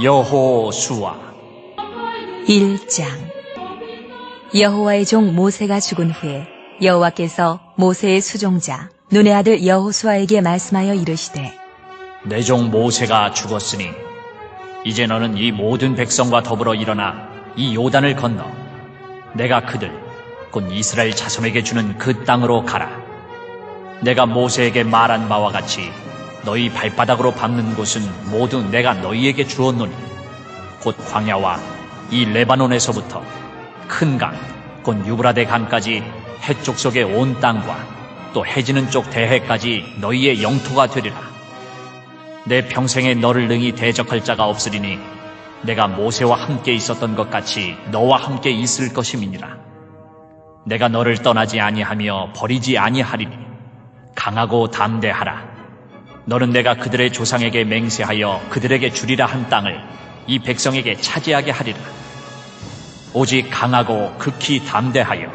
여호수아 1장. 여호와의 종 모세가 죽은 후에 여호와께서 모세의 수종자 눈의 아들 여호수아에게 말씀하여 이르시되, 내 종 모세가 죽었으니 이제 너는 이 모든 백성과 더불어 일어나 이 요단을 건너 내가 그들 곧 이스라엘 자손에게 주는 그 땅으로 가라. 내가 모세에게 말한 바와 같이 너희 발바닥으로 밟는 곳은 모두 내가 너희에게 주었노니 곧 광야와 이 레바논에서부터 큰 강, 곧 유브라데 강까지 해쪽 속의 온 땅과 또 해지는 쪽 대해까지 너희의 영토가 되리라. 내 평생에 너를 능히 대적할 자가 없으리니 내가 모세와 함께 있었던 것 같이 너와 함께 있을 것임이니라. 내가 너를 떠나지 아니하며 버리지 아니하리니 강하고 담대하라. 너는 내가 그들의 조상에게 맹세하여 그들에게 주리라 한 땅을 이 백성에게 차지하게 하리라. 오직 강하고 극히 담대하여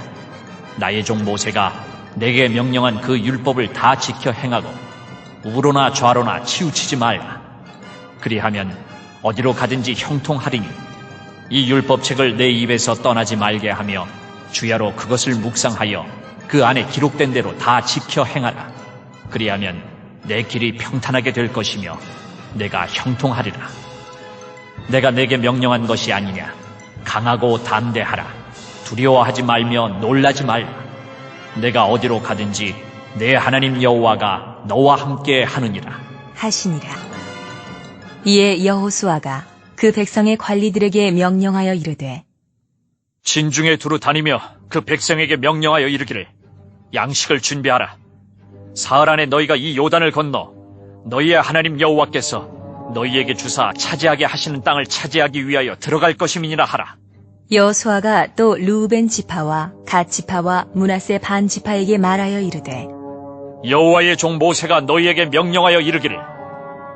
나의 종 모세가 내게 명령한 그 율법을 다 지켜 행하고 우로나 좌로나 치우치지 말라. 그리하면 어디로 가든지 형통하리니 이 율법책을 내 입에서 떠나지 말게 하며 주야로 그것을 묵상하여 그 안에 기록된 대로 다 지켜 행하라. 그리하면 내 길이 평탄하게 될 것이며 내가 형통하리라. 내가 내게 명령한 것이 아니냐. 강하고 담대하라. 두려워하지 말며 놀라지 말라. 내가 어디로 가든지 내 하나님 여호와가 너와 함께 하느니라 하시니라. 이에 여호수아가 그 백성의 관리들에게 명령하여 이르되, 진중에 두루 다니며 그 백성에게 명령하여 이르기를 양식을 준비하라. 사흘 안에 너희가 이 요단을 건너 너희의 하나님 여호와께서 너희에게 주사 차지하게 하시는 땅을 차지하기 위하여 들어갈 것임이니라 하라. 여호수아가 또 루벤 지파와 갓 지파와 므낫세 반 지파에게 말하여 이르되, 여호와의 종 모세가 너희에게 명령하여 이르기를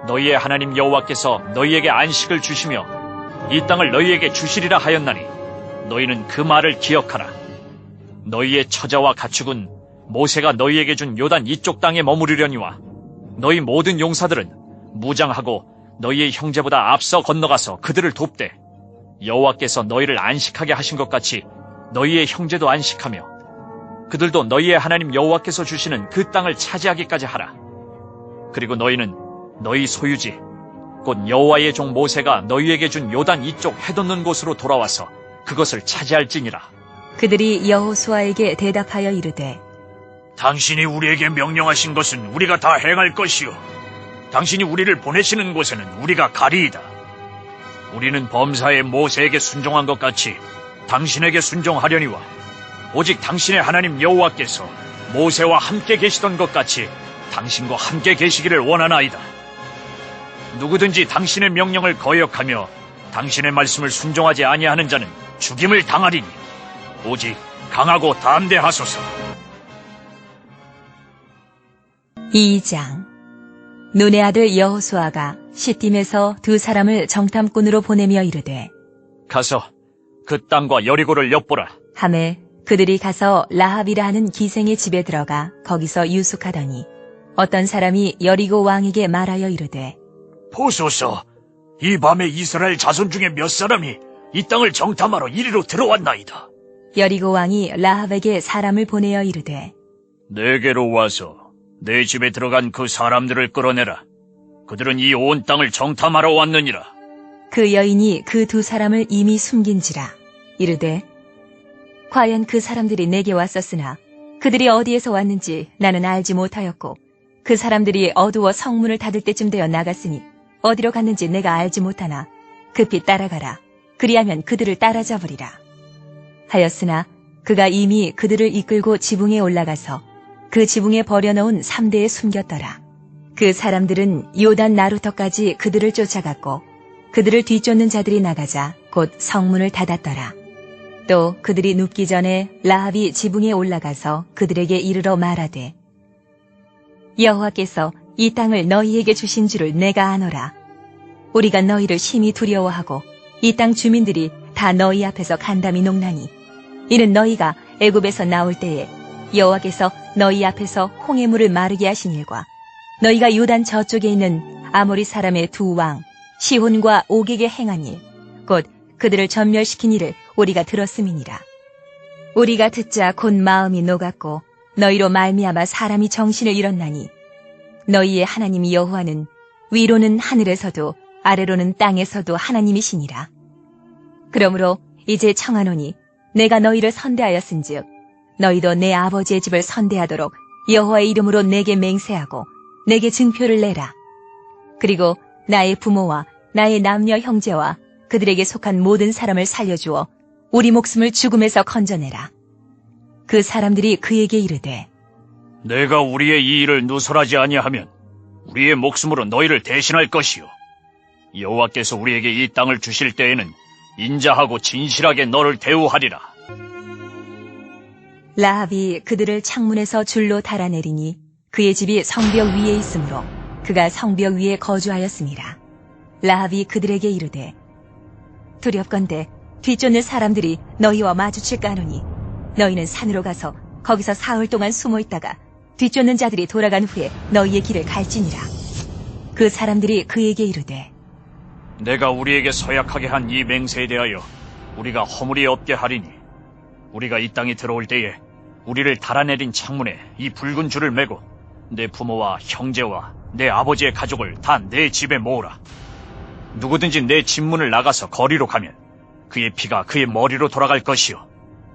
너희의 하나님 여호와께서 너희에게 안식을 주시며 이 땅을 너희에게 주시리라 하였나니 너희는 그 말을 기억하라. 너희의 처자와 가축은 모세가 너희에게 준 요단 이쪽 땅에 머무르려니와 너희 모든 용사들은 무장하고 너희의 형제보다 앞서 건너가서 그들을 돕되 여호와께서 너희를 안식하게 하신 것 같이 너희의 형제도 안식하며 그들도 너희의 하나님 여호와께서 주시는 그 땅을 차지하기까지 하라. 그리고 너희는 너희 소유지 곧 여호와의 종 모세가 너희에게 준 요단 이쪽 해돋는 곳으로 돌아와서 그것을 차지할지니라. 그들이 여호수아에게 대답하여 이르되, 당신이 우리에게 명령하신 것은 우리가 다 행할 것이요 당신이 우리를 보내시는 곳에는 우리가 가리이다. 우리는 범사에 모세에게 순종한 것 같이 당신에게 순종하려니와 오직 당신의 하나님 여호와께서 모세와 함께 계시던 것 같이 당신과 함께 계시기를 원하나이다. 누구든지 당신의 명령을 거역하며 당신의 말씀을 순종하지 아니하는 자는 죽임을 당하리니 오직 강하고 담대하소서. 2장. 눈의 아들 여호수아가 시딤에서 두 사람을 정탐꾼으로 보내며 이르되, 가서 그 땅과 여리고를 엿보라. 하매 그들이 가서 라합이라 하는 기생의 집에 들어가 거기서 유숙하더니 어떤 사람이 여리고 왕에게 말하여 이르되, 보소서, 이 밤에 이스라엘 자손 중에 몇 사람이 이 땅을 정탐하러 이리로 들어왔나이다. 여리고 왕이 라합에게 사람을 보내어 이르되, 내게로 와서 내 집에 들어간 그 사람들을 끌어내라. 그들은 이 온 땅을 정탐하러 왔느니라. 그 여인이 그 두 사람을 이미 숨긴지라. 이르되, 과연 그 사람들이 내게 왔었으나 그들이 어디에서 왔는지 나는 알지 못하였고 그 사람들이 어두워 성문을 닫을 때쯤 되어 나갔으니 어디로 갔는지 내가 알지 못하나 급히 따라가라. 그리하면 그들을 따라잡으리라. 하였으나 그가 이미 그들을 이끌고 지붕에 올라가서 그 지붕에 버려놓은 3대에 숨겼더라. 그 사람들은 요단 나루터까지 그들을 쫓아갔고 그들을 뒤쫓는 자들이 나가자 곧 성문을 닫았더라. 또 그들이 눕기 전에 라합이 지붕에 올라가서 그들에게 이르러 말하되, 여호와께서 이 땅을 너희에게 주신 줄을 내가 아노라. 우리가 너희를 심히 두려워하고 이 땅 주민들이 다 너희 앞에서 간담이 녹나니 이는 너희가 애굽에서 나올 때에 여호와께서 너희 앞에서 홍해물을 마르게 하신 일과 너희가 요단 저쪽에 있는 아모리 사람의 두 왕 시혼과 옥에게 행한 일, 곧 그들을 전멸시킨 일을 우리가 들었음이니라. 우리가 듣자 곧 마음이 녹았고 너희로 말미암아 사람이 정신을 잃었나니 너희의 하나님 여호와는 위로는 하늘에서도 아래로는 땅에서도 하나님이시니라. 그러므로 이제 청하노니 내가 너희를 선대하였은즉 너희도 내 아버지의 집을 선대하도록 여호와의 이름으로 내게 맹세하고 내게 증표를 내라. 그리고 나의 부모와 나의 남녀 형제와 그들에게 속한 모든 사람을 살려주어 우리 목숨을 죽음에서 건져내라. 그 사람들이 그에게 이르되 내가 우리의 이 일을 누설하지 아니하면 우리의 목숨으로 너희를 대신할 것이요. 여호와께서 우리에게 이 땅을 주실 때에는 인자하고 진실하게 너를 대우하리라. 라합이 그들을 창문에서 줄로 달아내리니 그의 집이 성벽 위에 있으므로 그가 성벽 위에 거주하였습니다. 라합이 그들에게 이르되 두렵건대 뒤쫓는 사람들이 너희와 마주칠까 하노니 너희는 산으로 가서 거기서 사흘 동안 숨어 있다가 뒤쫓는 자들이 돌아간 후에 너희의 길을 갈지니라. 그 사람들이 그에게 이르되 내가 우리에게 서약하게 한 이 맹세에 대하여 우리가 허물이 없게 하리니 우리가 이 땅에 들어올 때에 우리를 달아내린 창문에 이 붉은 줄을 매고 내 부모와 형제와 내 아버지의 가족을 다 내 집에 모으라. 누구든지 내 집문을 나가서 거리로 가면 그의 피가 그의 머리로 돌아갈 것이요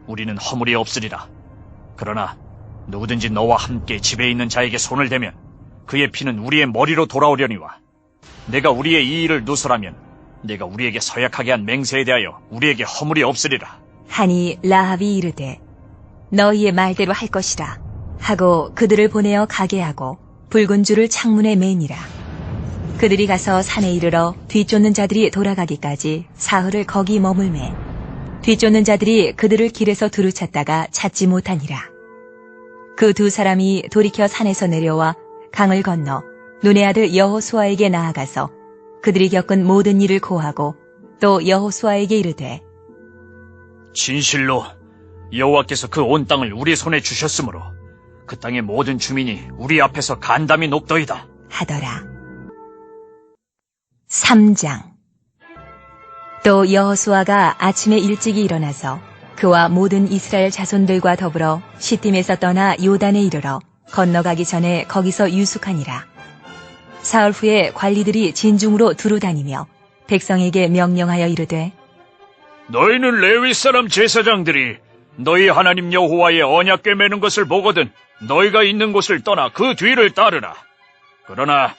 우리는 허물이 없으리라. 그러나 누구든지 너와 함께 집에 있는 자에게 손을 대면 그의 피는 우리의 머리로 돌아오려니와 내가 우리의 이 일을 누설하면 내가 우리에게 서약하게 한 맹세에 대하여 우리에게 허물이 없으리라. 하니 라합이 이르되 너희의 말대로 할 것이라 하고 그들을 보내어 가게 하고 붉은 줄을 창문에 매니라. 그들이 가서 산에 이르러 뒤쫓는 자들이 돌아가기까지 사흘을 거기 머물매 뒤쫓는 자들이 그들을 길에서 두루 찾다가 찾지 못하니라. 그 두 사람이 돌이켜 산에서 내려와 강을 건너 눈의 아들 여호수아에게 나아가서 그들이 겪은 모든 일을 고하고 또 여호수아에게 이르되 진실로 여호와께서 그 온 땅을 우리 손에 주셨으므로 그 땅의 모든 주민이 우리 앞에서 간담이 높더이다 하더라. 3장. 또 여호수아가 아침에 일찍이 일어나서 그와 모든 이스라엘 자손들과 더불어 시딤에서 떠나 요단에 이르러 건너가기 전에 거기서 유숙하니라. 사흘 후에 관리들이 진중으로 두루 다니며 백성에게 명령하여 이르되 너희는 레위 사람 제사장들이 너희 하나님 여호와의 언약궤 매는 것을 보거든 너희가 있는 곳을 떠나 그 뒤를 따르라. 그러나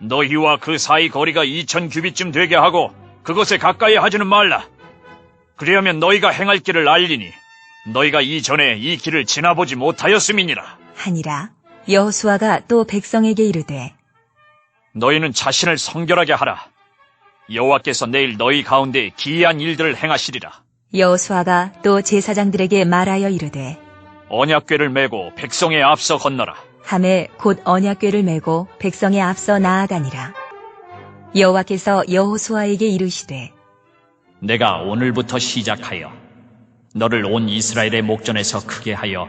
너희와 그 사이 거리가 2000규빗쯤 되게 하고 그것에 가까이 하지는 말라. 그리하면 너희가 행할 길을 알리니 너희가 이전에 이 길을 지나보지 못하였음이니라. 하니라. 여호수아가 또 백성에게 이르되 너희는 자신을 성결하게 하라. 여호와께서 내일 너희 가운데 기이한 일들을 행하시리라. 여호수아가 또 제사장들에게 말하여 이르되 언약궤를 메고 백성의 앞서 건너라. 함에 곧 언약궤를 메고 백성의 앞서 나아가니라. 여호와께서 여호수아에게 이르시되 내가 오늘부터 시작하여 너를 온 이스라엘의 목전에서 크게 하여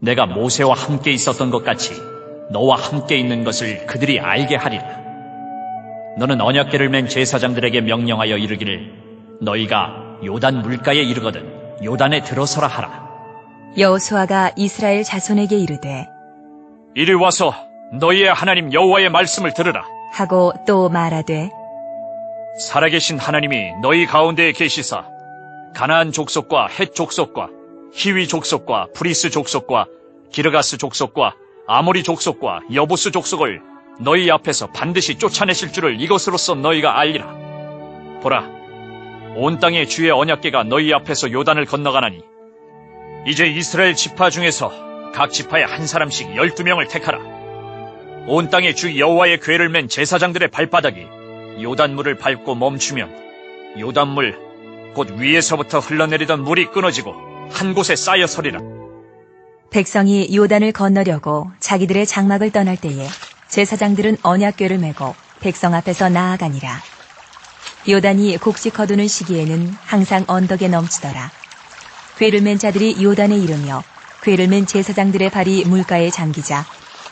내가 모세와 함께 있었던 것 같이 너와 함께 있는 것을 그들이 알게 하리라. 너는 언약궤를 맨 제사장들에게 명령하여 이르기를 너희가 요단 물가에 이르거든 요단에 들어서라 하라. 여호수아가 이스라엘 자손에게 이르되 이리 와서 너희의 하나님 여호와의 말씀을 들으라. 하고 또 말하되 살아계신 하나님이 너희 가운데에 계시사 가나안 족속과 헷 족속과 히위 족속과 브리스 족속과 기르가스 족속과 아모리 족속과 여부스 족속을 너희 앞에서 반드시 쫓아내실 줄을 이것으로써 너희가 알리라. 보라, 온 땅의 주의 언약궤가 너희 앞에서 요단을 건너가나니 이제 이스라엘 지파 중에서 각 지파에 한 사람씩 12명을 택하라. 온 땅의 주 여호와의 궤를 맨 제사장들의 발바닥이 요단물을 밟고 멈추면 요단물 곧 위에서부터 흘러내리던 물이 끊어지고 한 곳에 쌓여 서리라. 백성이 요단을 건너려고 자기들의 장막을 떠날 때에 제사장들은 언약궤를 메고 백성 앞에서 나아가니라. 요단이 곡식 거두는 시기에는 항상 언덕에 넘치더라. 궤를 맨 자들이 요단에 이르며 궤를 맨 제사장들의 발이 물가에 잠기자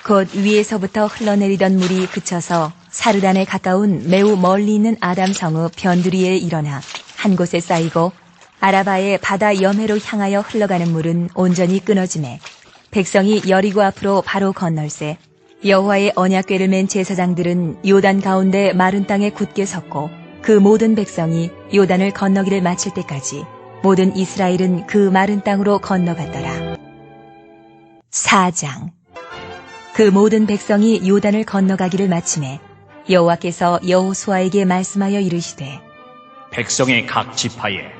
곧 위에서부터 흘러내리던 물이 그쳐서 사르단에 가까운 매우 멀리 있는 아담성의 변두리에 일어나 한 곳에 쌓이고 아라바의 바다 여매로 향하여 흘러가는 물은 온전히 끊어지매 백성이 여리고 앞으로 바로 건널세 여호와의 언약궤를 맨 제사장들은 요단 가운데 마른 땅에 굳게 섰고 그 모든 백성이 요단을 건너기를 마칠 때까지 모든 이스라엘은 그 마른 땅으로 건너갔더라. 4장. 그 모든 백성이 요단을 건너가기를 마치매 여호와께서 여호수아에게 말씀하여 이르시되 백성의 각 지파에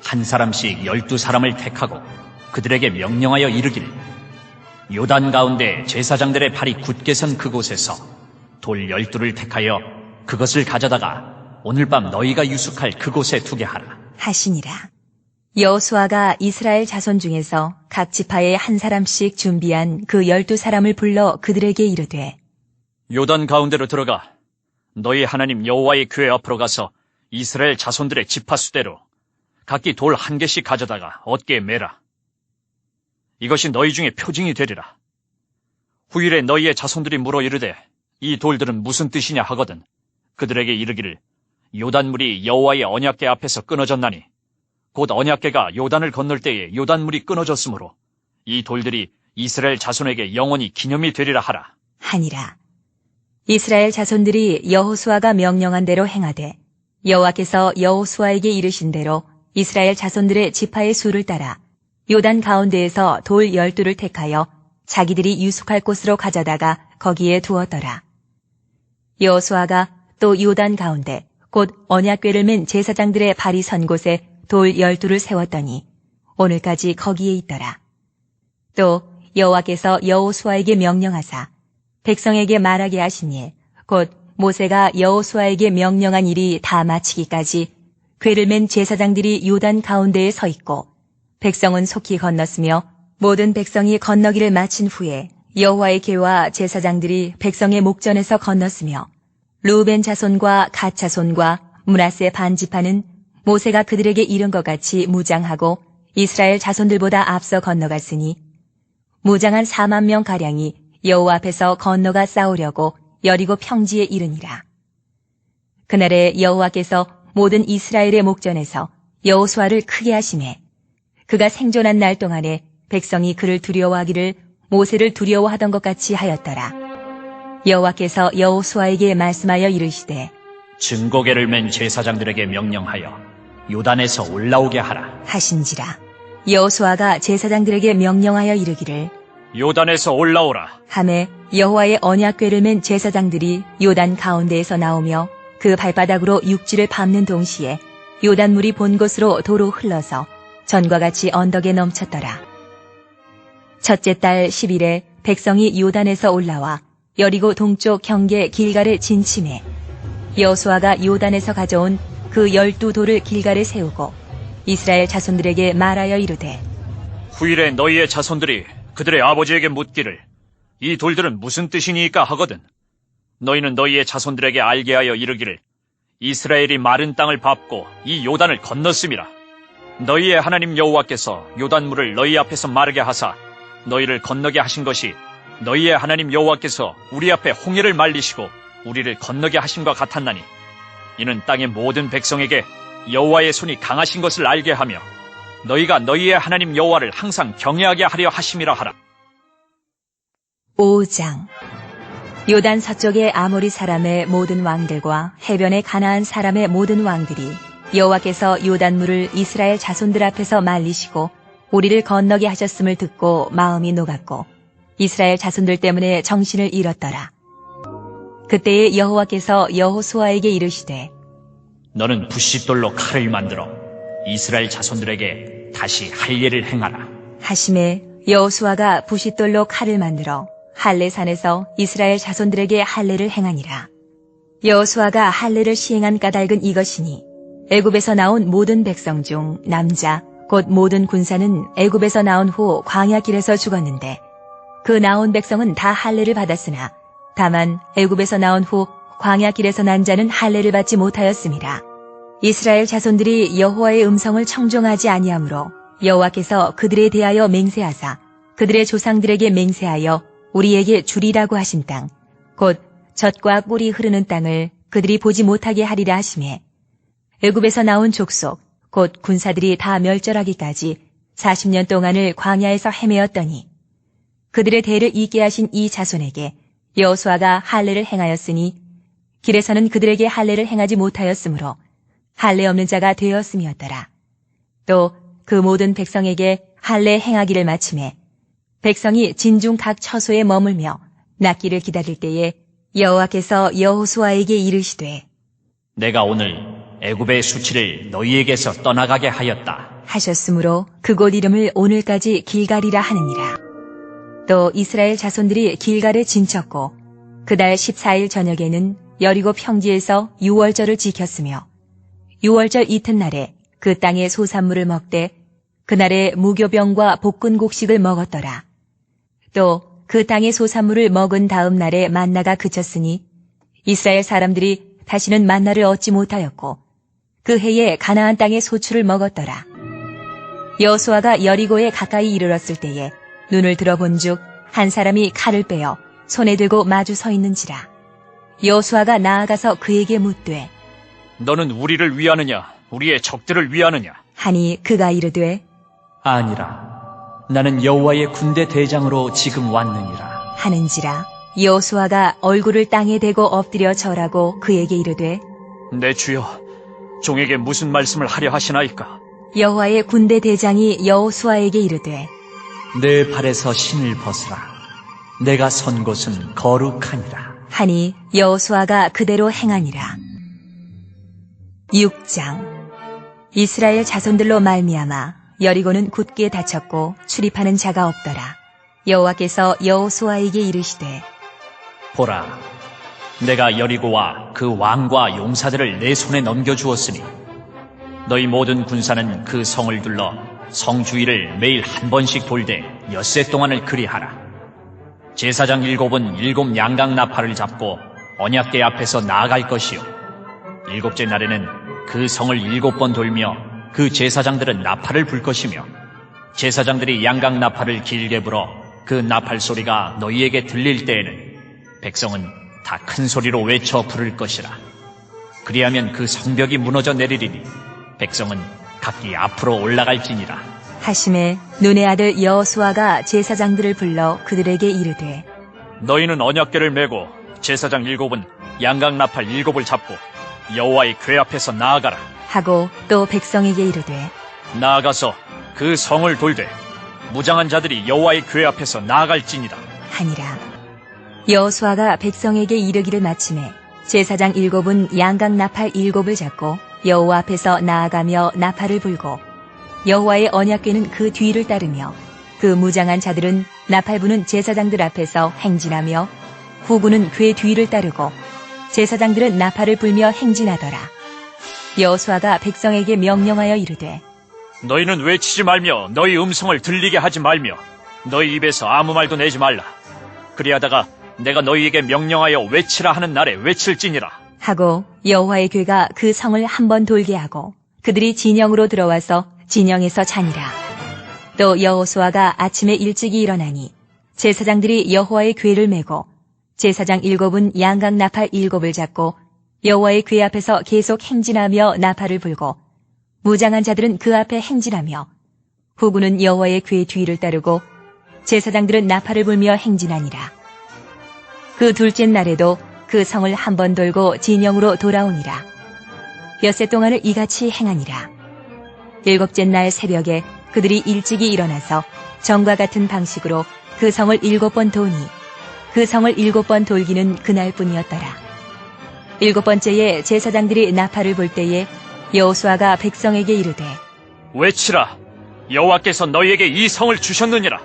한 사람씩 12사람을 택하고 그들에게 명령하여 이르기를 요단 가운데 제사장들의 발이 굳게 선 그곳에서 돌 12를 택하여 그것을 가져다가 오늘 밤 너희가 유숙할 그곳에 두게 하라 하시니라. 여호수아가 이스라엘 자손 중에서 각 지파에 한 사람씩 준비한 그 12사람을 불러 그들에게 이르되 요단 가운데로 들어가 너희 하나님 여호와의 궤 앞으로 가서 이스라엘 자손들의 지파 수대로 각기 돌 1개씩 가져다가 어깨에 매라. 이것이 너희 중에 표징이 되리라. 후일에 너희의 자손들이 물어 이르되 이 돌들은 무슨 뜻이냐 하거든 그들에게 이르기를 요단물이 여호와의 언약궤 앞에서 끊어졌나니 곧 언약궤가 요단을 건널 때에 요단물이 끊어졌으므로 이 돌들이 이스라엘 자손에게 영원히 기념이 되리라 하라. 하니라. 이스라엘 자손들이 여호수아가 명령한 대로 행하되 여호와께서 여호수아에게 이르신 대로 이스라엘 자손들의 지파의 수를 따라 요단 가운데에서 돌 12를 택하여 자기들이 유숙할 곳으로 가져다가 거기에 두었더라. 여호수아가 또 요단 가운데 곧 언약궤를 맨 제사장들의 발이 선 곳에 돌 12를 세웠더니 오늘까지 거기에 있더라. 또 여호와께서 여호수아에게 명령하사 백성에게 말하게 하시니 곧 모세가 여호수아에게 명령한 일이 다 마치기까지 궤를 맨 제사장들이 요단 가운데에 서 있고 백성은 속히 건넜으며 모든 백성이 건너기를 마친 후에 여호와의 궤와 제사장들이 백성의 목전에서 건넜으며 루벤 자손과 갓 자손과 므낫세 반 지파는 모세가 그들에게 이른 것 같이 무장하고 이스라엘 자손들보다 앞서 건너갔으니 무장한 4만 명 가량이 여호와 앞에서 건너가 싸우려고 여리고 평지에 이르니라. 그날에 여호와께서 모든 이스라엘의 목전에서 여호수아를 크게 하시매 그가 생존한 날 동안에 백성이 그를 두려워하기를 모세를 두려워하던 것 같이 하였더라. 여호와께서 여호수아에게 말씀하여 이르시되 증거궤를 맨 제사장들에게 명령하여 요단에서 올라오게 하라 하신지라. 여호수아가 제사장들에게 명령하여 이르기를 요단에서 올라오라. 하매 여호와의 언약궤를 맨 제사장들이 요단 가운데에서 나오며 그 발바닥으로 육지를 밟는 동시에 요단물이 본 곳으로 도로 흘러서 전과 같이 언덕에 넘쳤더라. 첫째 달 10일에 백성이 요단에서 올라와 여리고 동쪽 경계 길갈에 진침해 여호수아가 요단에서 가져온 그 12돌을 길갈에 세우고 이스라엘 자손들에게 말하여 이르되 후일에 너희의 자손들이 그들의 아버지에게 묻기를 이 돌들은 무슨 뜻이니까 하거든 너희는 너희의 자손들에게 알게 하여 이르기를 이스라엘이 마른 땅을 밟고 이 요단을 건넜음이라. 너희의 하나님 여호와께서 요단물을 너희 앞에서 마르게 하사 너희를 건너게 하신 것이 너희의 하나님 여호와께서 우리 앞에 홍해를 말리시고 우리를 건너게 하심과 같았나니 이는 땅의 모든 백성에게 여호와의 손이 강하신 것을 알게 하며 너희가 너희의 하나님 여호와를 항상 경외하게 하려 하심이라 하라. 5장. 요단 서쪽의 아모리 사람의 모든 왕들과 해변의 가나안 사람의 모든 왕들이 여호와께서 요단물을 이스라엘 자손들 앞에서 말리시고 우리를 건너게 하셨음을 듣고 마음이 녹았고 이스라엘 자손들 때문에 정신을 잃었더라. 그때에 여호와께서 여호수아에게 이르시되 너는 부싯돌로 칼을 만들어 이스라엘 자손들에게 다시 할례를 행하라 하심에 여호수아가 부싯돌로 칼을 만들어 할례산에서 이스라엘 자손들에게 할례를 행하니라. 여호수아가 할례를 시행한 까닭은 이것이니 애굽에서 나온 모든 백성 중 남자 곧 모든 군사는 애굽에서 나온 후 광야 길에서 죽었는데 그 나온 백성은 다 할례를 받았으나 다만 애굽에서 나온 후 광야 길에서 난 자는 할례를 받지 못하였습니다. 이스라엘 자손들이 여호와의 음성을 청종하지 아니하므로 여호와께서 그들에 대하여 맹세하사 그들의 조상들에게 맹세하여 우리에게 주리라고 하신 땅 곧 젖과 꿀이 흐르는 땅을 그들이 보지 못하게 하리라 하시매 애굽에서 나온 족속 곧 군사들이 다 멸절하기까지 40년 동안을 광야에서 헤매었더니 그들의 대를 잇게 하신 이 자손에게 여호수아가 할례를 행하였으니 길에서는 그들에게 할례를 행하지 못하였으므로 할례 없는 자가 되었음이었더라. 또 그 모든 백성에게 할례 행하기를 마침에 백성이 진중 각 처소에 머물며 낫기를 기다릴 때에 여호와께서 여호수아에게 이르시되 내가 오늘 애굽의 수치를 너희에게서 떠나가게 하였다. 하셨으므로 그곳 이름을 오늘까지 길갈이라 하느니라. 또 이스라엘 자손들이 길갈에 진쳤고 그달 14일 저녁에는 여리고 평지에서 유월절을 지켰으며 유월절 이튿날에 그 땅의 소산물을 먹되 그날에 무교병과 볶은 곡식을 먹었더라. 또 그 땅의 소산물을 먹은 다음 날에 만나가 그쳤으니 이스라엘 사람들이 다시는 만나를 얻지 못하였고 그 해에 가나안 땅의 소출을 먹었더라. 여호수아가 여리고에 가까이 이르렀을 때에 눈을 들어본즉 한 사람이 칼을 빼어 손에 들고 마주 서 있는지라. 여호수아가 나아가서 그에게 묻되 너는 우리를 위하느냐 우리의 적들을 위하느냐? 하니 그가 이르되 아니라 나는 여호와의 군대 대장으로 지금 왔느니라. 하는지라. 여호수아가 얼굴을 땅에 대고 엎드려 절하고 그에게 이르되 내 주여, 종에게 무슨 말씀을 하려 하시나이까? 여호와의 군대 대장이 여호수아에게 이르되 내 발에서 신을 벗으라. 내가 선 곳은 거룩하니라. 하니 여호수아가 그대로 행하니라. 6장. 이스라엘 자손들로 말미암아 여리고는 굳게 닫혔고 출입하는 자가 없더라. 여호와께서 여호수아에게 이르시되 보라, 내가 여리고와 그 왕과 용사들을 내 손에 넘겨주었으니 너희 모든 군사는 그 성을 둘러 성 주위를 매일 한 번씩 돌되 엿새 동안을 그리하라. 제사장 7은 7 양각 나팔을 잡고 언약궤 앞에서 나아갈 것이요 7째 날에는 그 성을 7번 돌며 그 제사장들은 나팔을 불 것이며 제사장들이 양각 나팔을 길게 불어 그 나팔 소리가 너희에게 들릴 때에는 백성은 다 큰 소리로 외쳐 부를 것이라. 그리하면 그 성벽이 무너져 내리리니 백성은 각기 앞으로 올라갈지니라. 하심에 눈의 아들 여호수아가 제사장들을 불러 그들에게 이르되 너희는 언약궤를 메고 제사장 7은 양각 나팔 7을 잡고 여호와의 궤 앞에서 나아가라. 하고 또 백성에게 이르되 나아가서 그 성을 돌되 무장한 자들이 여호와의 궤 앞에서 나아갈지니라. 하니라. 여호수아가 백성에게 이르기를 마침에 제사장 7은 양각 나팔 7을 잡고 여호와 앞에서 나아가며 나팔을 불고 여호와의 언약궤는 그 뒤를 따르며 그 무장한 자들은 나팔 부는 제사장들 앞에서 행진하며 후군은 궤 뒤를 따르고 제사장들은 나팔을 불며 행진하더라. 여호수아가 백성에게 명령하여 이르되 너희는 외치지 말며 너희 음성을 들리게 하지 말며 너희 입에서 아무 말도 내지 말라. 그리하다가 내가 너희에게 명령하여 외치라 하는 날에 외칠지니라. 하고 여호와의 궤가 그 성을 한 번 돌게 하고 그들이 진영으로 들어와서 진영에서 자니라. 또 여호수아가 아침에 일찍이 일어나니 제사장들이 여호와의 궤를 메고 제사장 7은 양각 나팔 7을 잡고 여호와의 궤 앞에서 계속 행진하며 나팔을 불고 무장한 자들은 그 앞에 행진하며 후군은 여호와의 궤 뒤를 따르고 제사장들은 나팔을 불며 행진하니라. 그 둘째 날에도 그 성을 한 번 돌고 진영으로 돌아오니라. 엿새 동안을 이같이 행하니라. 7째 날 새벽에 그들이 일찍이 일어나서 전과 같은 방식으로 그 성을 7번 도니 그 성을 7번 돌기는 그날뿐이었더라. 7번째에 제사장들이 나팔을 불 때에 여호수아가 백성에게 이르되 외치라. 여호와께서 너희에게 이 성을 주셨느니라.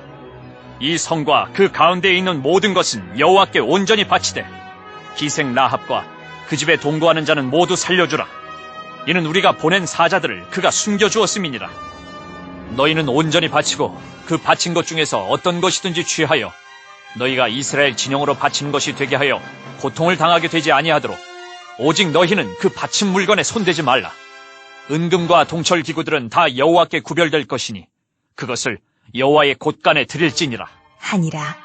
이 성과 그 가운데에 있는 모든 것은 여호와께 온전히 바치되 기생 라합과 그 집에 동거하는 자는 모두 살려주라. 이는 우리가 보낸 사자들을 그가 숨겨주었음이니라. 너희는 온전히 바치고 그 바친 것 중에서 어떤 것이든지 취하여 너희가 이스라엘 진영으로 바치는 것이 되게 하여 고통을 당하게 되지 아니하도록 오직 너희는 그 바친 물건에 손대지 말라. 은금과 동철 기구들은 다 여호와께 구별될 것이니 그것을 여호와의 곳간에 드릴지니라. 하니라.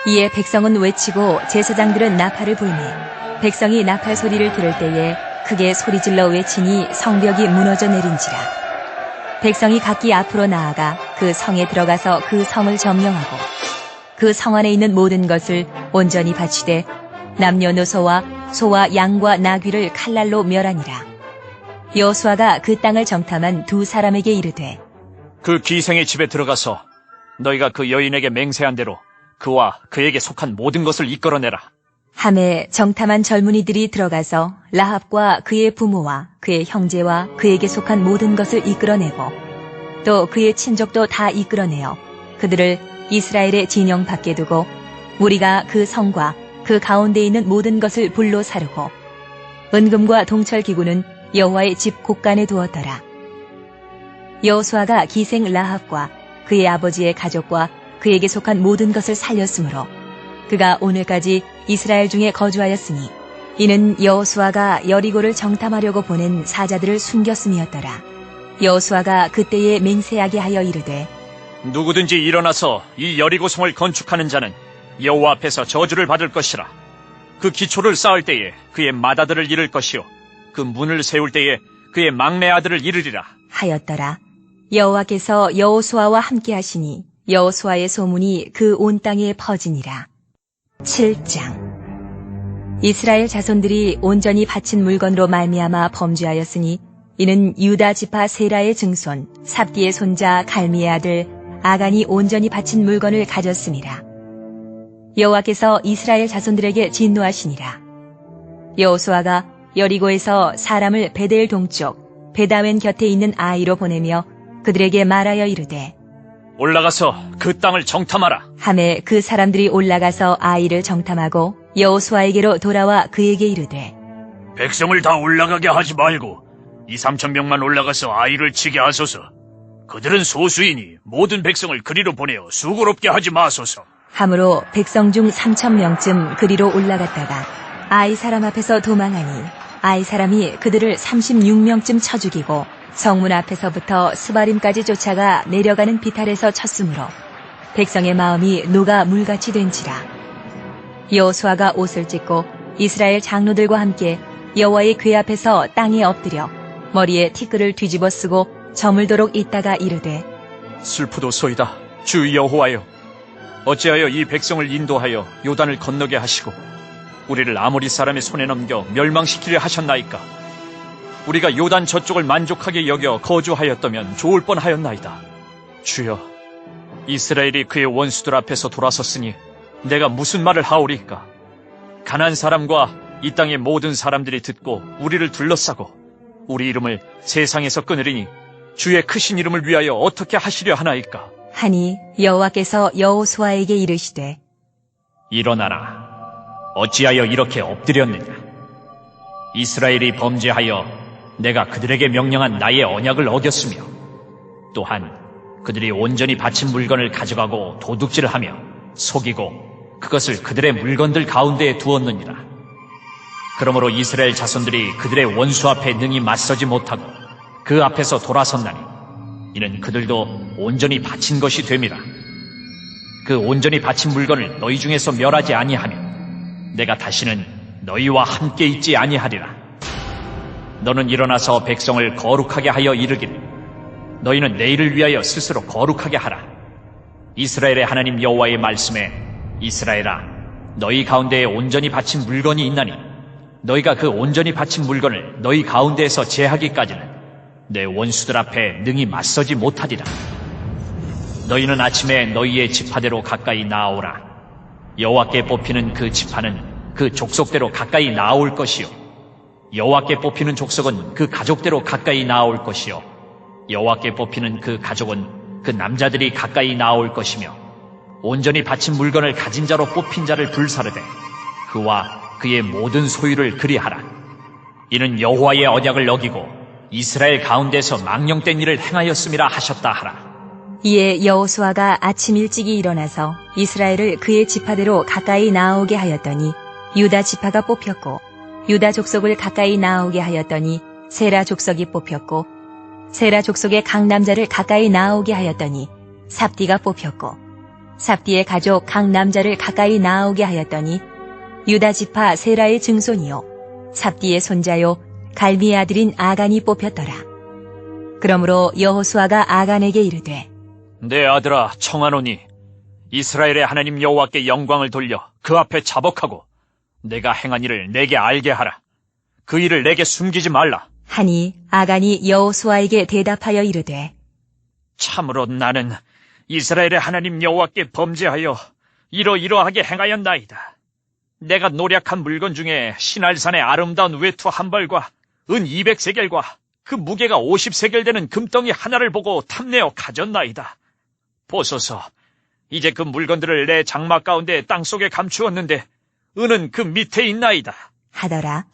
이에 백성은 외치고 제사장들은 나팔을 불매 백성이 나팔 소리를 들을 때에 크게 소리질러 외치니 성벽이 무너져 내린지라. 백성이 각기 앞으로 나아가 그 성에 들어가서 그 성을 점령하고 그 성 안에 있는 모든 것을 온전히 바치되 남녀노소와 소와 양과 나귀를 칼날로 멸하니라. 여호수아가 그 땅을 정탐한 두 사람에게 이르되 그 기생의 집에 들어가서 너희가 그 여인에게 맹세한 대로 그와 그에게 속한 모든 것을 이끌어내라. 함에 정탐한 젊은이들이 들어가서 라합과 그의 부모와 그의 형제와 그에게 속한 모든 것을 이끌어내고 또 그의 친족도 다 이끌어내어 그들을 이스라엘의 진영 밖에 두고 우리가 그 성과 그 가운데 있는 모든 것을 불로 사르고 은금과 동철 기구는 여호와의 집 곳간에 두었더라. 여호수아가 기생 라합과 그의 아버지의 가족과 그에게 속한 모든 것을 살렸으므로 그가 오늘까지 이스라엘 중에 거주하였으니 이는 여호수아가 여리고를 정탐하려고 보낸 사자들을 숨겼음이었더라. 여호수아가 그때에 맹세하게 하여 이르되 누구든지 일어나서 이 여리고성을 건축하는 자는 여호와 앞에서 저주를 받을 것이라. 그 기초를 쌓을 때에 그의 맏아들을 잃을 것이요 그 문을 세울 때에 그의 막내 아들을 잃으리라 하였더라. 여호와께서 여호수아와 함께 하시니 여호수아의 소문이 그 온 땅에 퍼지니라. 7장. 이스라엘 자손들이 온전히 바친 물건으로 말미암아 범죄하였으니 이는 유다 지파 세라의 증손 삽디의 손자 갈미의 아들 아간이 온전히 바친 물건을 가졌음이라. 여호와께서 이스라엘 자손들에게 진노하시니라. 여호수아가 여리고에서 사람을 베델 동쪽 베다웬 곁에 있는 아이로 보내며 그들에게 말하여 이르되 올라가서 그 땅을 정탐하라. 함에 그 사람들이 올라가서 아이를 정탐하고 여호수아에게로 돌아와 그에게 이르되 백성을 다 올라가게 하지 말고 2-3천 명만 올라가서 아이를 치게 하소서. 그들은 소수이니 모든 백성을 그리로 보내어 수고롭게 하지 마소서. 함으로 백성 중 3,000명쯤 그리로 올라갔다가 아이 사람 앞에서 도망하니 아이 사람이 그들을 36명쯤 쳐 죽이고 성문 앞에서부터 스바림까지 쫓아가 내려가는 비탈에서 쳤으므로 백성의 마음이 녹아 물같이 된지라. 여호수아가 옷을 찢고 이스라엘 장로들과 함께 여호와의 궤 앞에서 땅에 엎드려 머리에 티끌을 뒤집어 쓰고 저물도록 있다가 이르되 슬프도소이다 주 여호와여, 어찌하여 이 백성을 인도하여 요단을 건너게 하시고 우리를 아모리 사람의 손에 넘겨 멸망시키려 하셨나이까. 우리가 요단 저쪽을 만족하게 여겨 거주하였다면 좋을 뻔하였나이다. 주여, 이스라엘이 그의 원수들 앞에서 돌아섰으니 내가 무슨 말을 하오리까. 가나안 사람과 이 땅의 모든 사람들이 듣고 우리를 둘러싸고 우리 이름을 세상에서 끊으리니 주의 크신 이름을 위하여 어떻게 하시려 하나이까. 하니 여호와께서 여호수아에게 이르시되 일어나라. 어찌하여 이렇게 엎드렸느냐. 이스라엘이 범죄하여 내가 그들에게 명령한 나의 언약을 어겼으며 또한 그들이 온전히 바친 물건을 가져가고 도둑질을 하며 속이고 그것을 그들의 물건들 가운데에 두었느니라. 그러므로 이스라엘 자손들이 그들의 원수 앞에 능히 맞서지 못하고 그 앞에서 돌아섰나니 이는 그들도 온전히 바친 것이 됨이라. 그 온전히 바친 물건을 너희 중에서 멸하지 아니하면 내가 다시는 너희와 함께 있지 아니하리라. 너는 일어나서 백성을 거룩하게 하여 이르기를 너희는 내일을 위하여 스스로 거룩하게 하라. 이스라엘의 하나님 여호와의 말씀에 이스라엘아, 너희 가운데에 온전히 바친 물건이 있나니 너희가 그 온전히 바친 물건을 너희 가운데에서 제하기까지는 내 원수들 앞에 능히 맞서지 못하리라. 너희는 아침에 너희의 지파대로 가까이 나아오라. 여호와께 뽑히는 그 지파는 그 족속대로 가까이 나아올 것이요 여호와께 뽑히는 족속은 그 가족대로 가까이 나아올 것이요 여호와께 뽑히는 그 가족은 그 남자들이 가까이 나아올 것이며 온전히 바친 물건을 가진 자로 뽑힌 자를 불사르되 그와 그의 모든 소유를 그리하라. 이는 여호와의 언약을 어기고 이스라엘 가운데서 망령된 일을 행하였음이라 하셨다 하라. 이에 여호수아가 아침 일찍이 일어나서 이스라엘을 그의 지파대로 가까이 나아오게 하였더니 유다 지파가 뽑혔고 유다 족속을 가까이 나아오게 하였더니 세라 족속이 뽑혔고 세라 족속의 각 남자를 가까이 나아오게 하였더니 삽디가 뽑혔고 삽디의 가족 각 남자를 가까이 나오게 하였더니 유다 지파 세라의 증손이요 삽디의 손자요 갈미의 아들인 아간이 뽑혔더라. 그러므로 여호수아가 아간에게 이르되 내 아들아 청하노니 이스라엘의 하나님 여호와께 영광을 돌려 그 앞에 자복하고 내가 행한 일을 내게 알게 하라. 그 일을 내게 숨기지 말라. 하니 아간이 여호수아에게 대답하여 이르되 참으로 나는 이스라엘의 하나님 여호와께 범죄하여 이러이러하게 행하였나이다. 내가 노력한 물건 중에 신할산의 아름다운 외투 한 벌과 은 200세겔과 그 무게가 50세겔 되는 금덩이 하나를 보고 탐내어 가졌나이다. 보소서, 이제 그 물건들을 내 장막 가운데 땅속에 감추었는데 은은 그 밑에 있나이다. 하더라.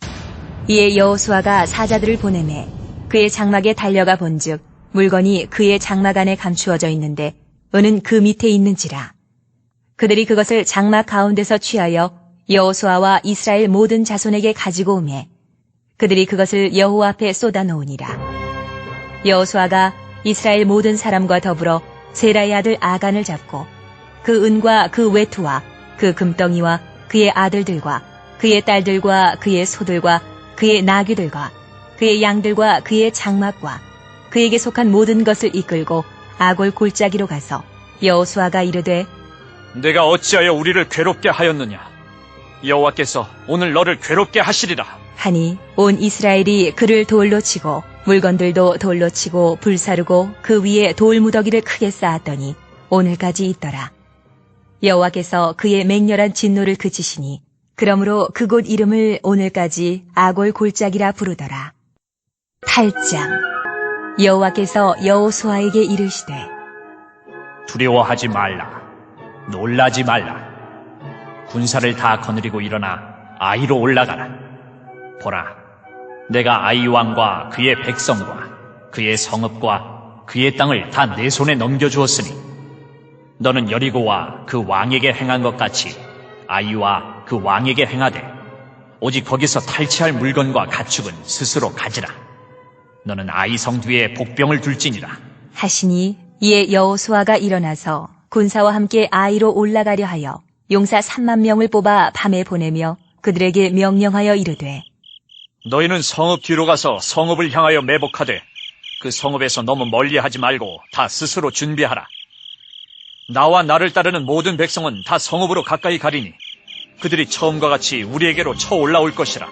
이에 여호수아가 사자들을 보내매 그의 장막에 달려가 본즉 물건이 그의 장막 안에 감추어져 있는데 은은 그 밑에 있는지라. 그들이 그것을 장막 가운데서 취하여 여호수아와 이스라엘 모든 자손에게 가지고 오매 그들이 그것을 여호와 앞에 쏟아놓으니라. 여호수아가 이스라엘 모든 사람과 더불어 세라의 아들 아간을 잡고 그 은과 그 외투와 그 금덩이와 그의 아들들과 그의 딸들과 그의 소들과 그의 나귀들과 그의 양들과 그의 장막과 그에게 속한 모든 것을 이끌고 아골 골짜기로 가서 여호수아가 이르되 내가 어찌하여 우리를 괴롭게 하였느냐? 여호와께서 오늘 너를 괴롭게 하시리라. 하니 온 이스라엘이 그를 돌로 치고 물건들도 돌로 치고 불사르고 그 위에 돌무더기를 크게 쌓았더니 오늘까지 있더라. 여호와께서 그의 맹렬한 진노를 그치시니 그러므로 그곳 이름을 오늘까지 아골 골짜기라 부르더라. 8장. 여호와께서 여호수아에게 이르시되 두려워하지 말라. 놀라지 말라. 군사를 다 거느리고 일어나 아이로 올라가라. 보라, 내가 아이 왕과 그의 백성과 그의 성읍과 그의 땅을 다 내 손에 넘겨주었으니 너는 여리고와 그 왕에게 행한 것 같이 아이와 그 왕에게 행하되 오직 거기서 탈취할 물건과 가축은 스스로 가지라. 너는 아이 성 뒤에 복병을 둘지니라. 하시니 이에 여호수아가 일어나서 군사와 함께 아이로 올라가려 하여 용사 3만 명을 뽑아 밤에 보내며 그들에게 명령하여 이르되 너희는 성읍 뒤로 가서 성읍을 향하여 매복하되 그 성읍에서 너무 멀리하지 말고 다 스스로 준비하라. 나와 나를 따르는 모든 백성은 다 성읍으로 가까이 가리니 그들이 처음과 같이 우리에게로 쳐 올라올 것이라.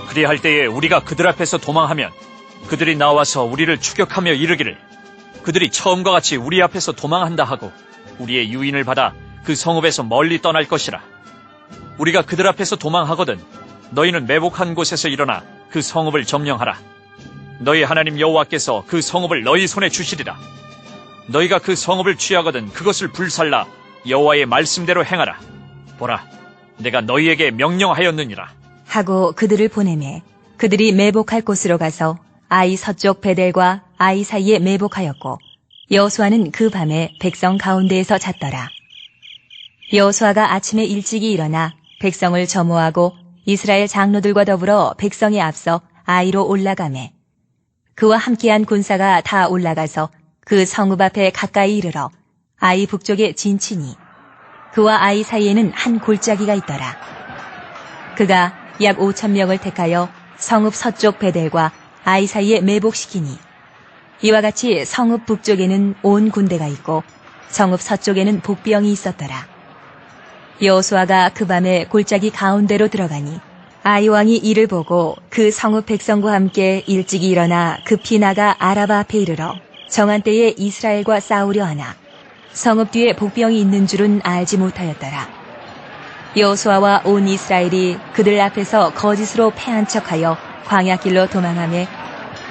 그리할 때에 우리가 그들 앞에서 도망하면 그들이 나와서 우리를 추격하며 이르기를 그들이 처음과 같이 우리 앞에서 도망한다 하고 우리의 유인을 받아 그 성읍에서 멀리 떠날 것이라. 우리가 그들 앞에서 도망하거든 너희는 매복한 곳에서 일어나 그 성읍을 점령하라. 너희 하나님 여호와께서 그 성읍을 너희 손에 주시리라. 너희가 그 성읍을 취하거든 그것을 불살라 여호와의 말씀대로 행하라. 보라, 내가 너희에게 명령하였느니라. 하고 그들을 보내매 그들이 매복할 곳으로 가서 아이 서쪽 베델과 아이 사이에 매복하였고 여호수아는 그 밤에 백성 가운데에서 잤더라. 여호수아가 아침에 일찍이 일어나 백성을 점호하고 이스라엘 장로들과 더불어 백성에 앞서 아이로 올라가매 그와 함께한 군사가 다 올라가서 그 성읍 앞에 가까이 이르러 아이 북쪽에 진치니 그와 아이 사이에는 한 골짜기가 있더라. 그가 약 5,000명을 택하여 성읍 서쪽 베델과 아이 사이에 매복시키니 이와 같이 성읍 북쪽에는 온 군대가 있고 성읍 서쪽에는 복병이 있었더라. 여호수아가 그 밤에 골짜기 가운데로 들어가니 아이 왕이 이를 보고 그 성읍 백성과 함께 일찍이 일어나 급히 나가 아라바 앞에 이르러 정한 때에 이스라엘과 싸우려 하나 성읍 뒤에 복병이 있는 줄은 알지 못하였더라. 여호수아와 온 이스라엘이 그들 앞에서 거짓으로 패한 척하여 광야길로 도망하며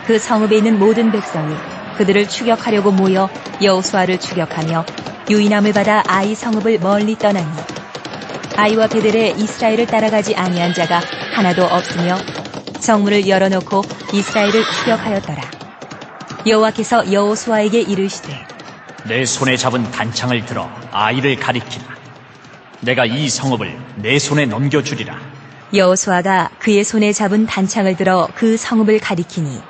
그 성읍에 있는 모든 백성이 그들을 추격하려고 모여 여호수아를 추격하며 유인함을 받아 아이 성읍을 멀리 떠나니 아이와 베델에 이스라엘을 따라가지 아니한 자가 하나도 없으며 성문을 열어놓고 이스라엘을 추격하였더라. 여호와께서 여호수아에게 이르시되 내 손에 잡은 단창을 들어 아이를 가리키라. 내가 이 성읍을 내 손에 넘겨주리라. 여호수아가 그의 손에 잡은 단창을 들어 그 성읍을 가리키니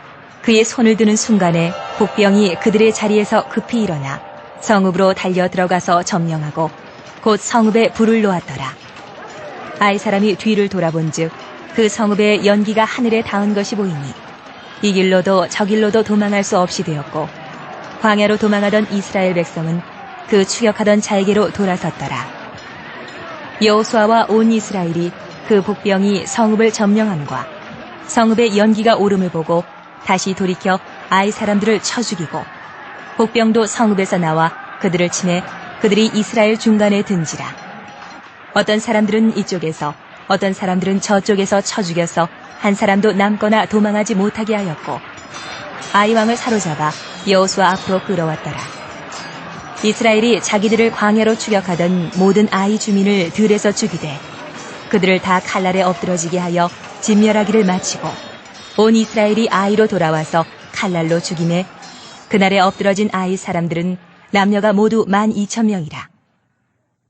그의 손을 드는 순간에 복병이 그들의 자리에서 급히 일어나 성읍으로 달려 들어가서 점령하고 곧 성읍에 불을 놓았더라. 아이 사람이 뒤를 돌아본즉 그 성읍의 연기가 하늘에 닿은 것이 보이니 이 길로도 저 길로도 도망할 수 없이 되었고 광야로 도망하던 이스라엘 백성은 그 추격하던 자에게로 돌아섰더라. 여호수아와 온 이스라엘이 그 복병이 성읍을 점령함과 성읍의 연기가 오름을 보고 다시 돌이켜 아이 사람들을 쳐 죽이고 복병도 성읍에서 나와 그들을 치매 그들이 이스라엘 중간에 든지라. 어떤 사람들은 이쪽에서 어떤 사람들은 저쪽에서 쳐 죽여서 한 사람도 남거나 도망하지 못하게 하였고 아이 왕을 사로잡아 여호수아 앞으로 끌어왔더라. 이스라엘이 자기들을 광야로 추격하던 모든 아이 주민을 들에서 죽이되 그들을 다 칼날에 엎드러지게 하여 진멸하기를 마치고 온 이스라엘이 아이로 돌아와서 칼날로 죽임에 그날에 엎드러진 아이 사람들은 남녀가 모두 12,000명이라.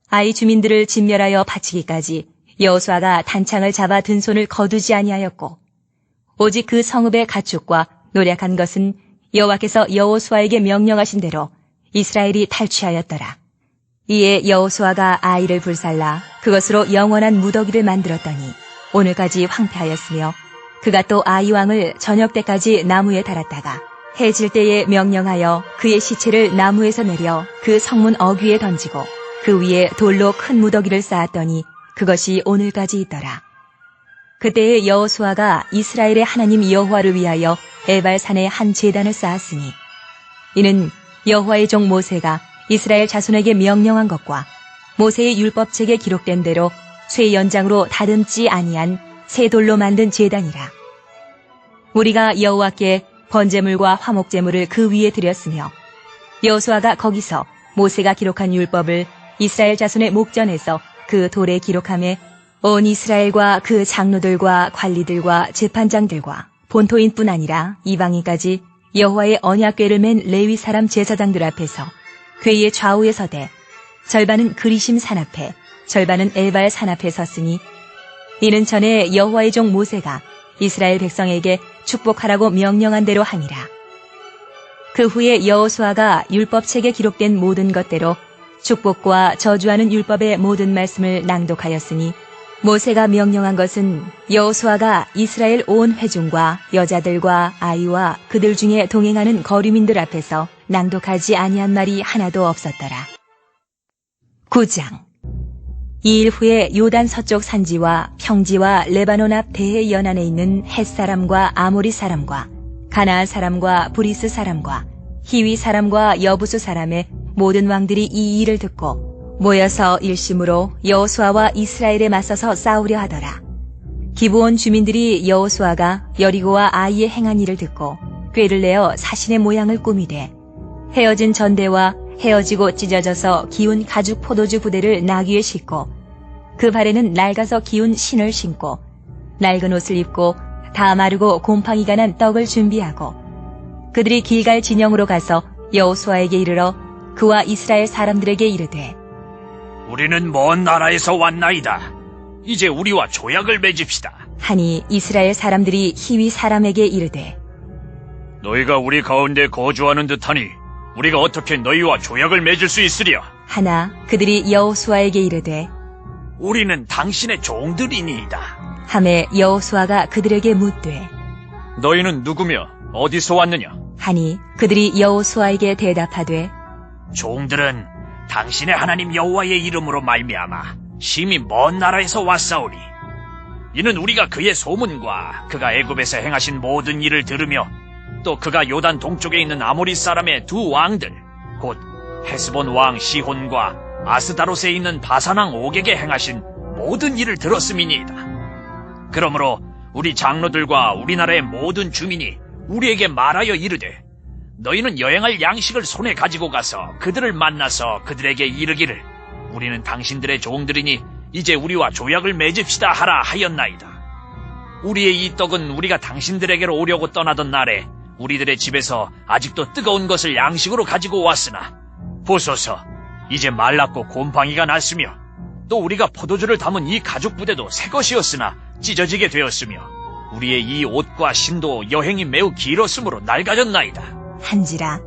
아이 주민들을 진멸하여 바치기까지 여호수아가 단창을 잡아 든 손을 거두지 아니하였고 오직 그 성읍의 가축과 노략한 것은 여호와께서 여호수아에게 명령하신 대로 이스라엘이 탈취하였더라. 이에 여호수아가 아이를 불살라 그것으로 영원한 무더기를 만들었더니 오늘까지 황폐하였으며 그가 또 아이 왕을 저녁 때까지 나무에 달았다가 해질 때에 명령하여 그의 시체를 나무에서 내려 그 성문 어귀에 던지고 그 위에 돌로 큰 무더기를 쌓았더니 그것이 오늘까지 있더라. 그때에 여호수아가 이스라엘의 하나님 여호와를 위하여 에발산에 한 제단을 쌓았으니 이는 여호와의 종 모세가 이스라엘 자손에게 명령한 것과 모세의 율법책에 기록된 대로 쇠 연장으로 다듬지 아니한 새 돌로 만든 제단이라. 우리가 여호와께 번제물과 화목제물을 그 위에 드렸으며 여호수아가 거기서 모세가 기록한 율법을 이스라엘 자손의 목전에서 그 돌에 기록하며 온 이스라엘과 그 장로들과 관리들과 재판장들과 본토인뿐 아니라 이방인까지 여호와의 언약궤를 맨 레위 사람 제사장들 앞에서 궤의 좌우에 서되 절반은 그리심 산 앞에 절반은 엘발 산 앞에 섰으니 이는 전에 여호와의 종 모세가 이스라엘 백성에게 축복하라고 명령한 대로 하니라. 그 후에 여호수아가 율법책에 기록된 모든 것대로 축복과 저주하는 율법의 모든 말씀을 낭독하였으니 모세가 명령한 것은 여호수아가 이스라엘 온 회중과 여자들과 아이와 그들 중에 동행하는 거류민들 앞에서 낭독하지 아니한 말이 하나도 없었더라. 9장. 이 일 후에 요단 서쪽 산지와 평지와 레바논 앞 대해 연안에 있는 헷 사람과 아모리 사람과 가나안 사람과 브리스 사람과 히위 사람과 여부수 사람의 모든 왕들이 이 일을 듣고 모여서 일심으로 여호수아와 이스라엘에 맞서서 싸우려 하더라. 기브온 주민들이 여호수아가 여리고와 아이의 행한 일을 듣고 꾀를 내어 사신의 모양을 꾸미되 헤어진 전대와 헤어지고 찢어져서 기운 가죽 포도주 부대를 나귀에 싣고 그 발에는 낡아서 기운 신을 신고 낡은 옷을 입고 다 마르고 곰팡이가 난 떡을 준비하고 그들이 길갈 진영으로 가서 여호수아에게 이르러 그와 이스라엘 사람들에게 이르되 우리는 먼 나라에서 왔나이다. 이제 우리와 조약을 맺읍시다. 하니 이스라엘 사람들이 히위 사람에게 이르되 너희가 우리 가운데 거주하는 듯하니 우리가 어떻게 너희와 조약을 맺을 수 있으랴? 하나 그들이 여호수아에게 이르되 우리는 당신의 종들이니이다. 하매 여호수아가 그들에게 묻되 너희는 누구며 어디서 왔느냐? 하니 그들이 여호수아에게 대답하되 종들은 당신의 하나님 여호와의 이름으로 말미암아 심히 먼 나라에서 왔사오니 이는 우리가 그의 소문과 그가 애굽에서 행하신 모든 일을 들으며 또 그가 요단 동쪽에 있는 아모리 사람의 두 왕들 곧 헤스본 왕 시혼과 아스다롯에 있는 바산 왕 옥에게 행하신 모든 일을 들었음이니이다. 그러므로 우리 장로들과 우리나라의 모든 주민이 우리에게 말하여 이르되 너희는 여행할 양식을 손에 가지고 가서 그들을 만나서 그들에게 이르기를 우리는 당신들의 종들이니 이제 우리와 조약을 맺읍시다 하라 하였나이다. 우리의 이 떡은 우리가 당신들에게로 오려고 떠나던 날에 우리들의 집에서 아직도 뜨거운 것을 양식으로 가지고 왔으나 보소서 이제 말랐고 곰팡이가 났으며 또 우리가 포도주를 담은 이 가죽 부대도 새 것이었으나 찢어지게 되었으며 우리의 이 옷과 신도 여행이 매우 길었으므로 낡아졌나이다. 한지라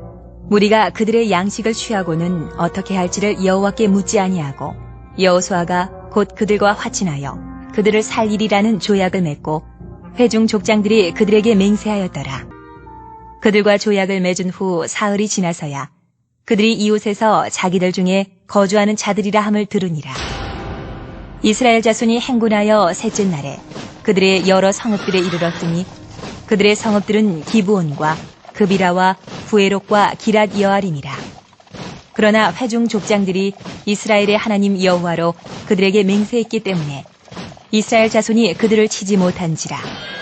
무리가 그들의 양식을 취하고는 어떻게 할지를 여호와께 묻지 아니하고 여호수아가 곧 그들과 화친하여 그들을 살리리라는 조약을 맺고 회중 족장들이 그들에게 맹세하였더라. 그들과 조약을 맺은 후 사흘이 지나서야 그들이 이웃에서 자기들 중에 거주하는 자들이라 함을 들으니라. 이스라엘 자손이 행군하여 셋째 날에 그들의 여러 성읍들에 이르렀더니 그들의 성읍들은 기브온과 그비라와 부에롯과 기랏 여아림이라. 그러나 회중 족장들이 이스라엘의 하나님 여호와로 그들에게 맹세했기 때문에 이스라엘 자손이 그들을 치지 못한지라.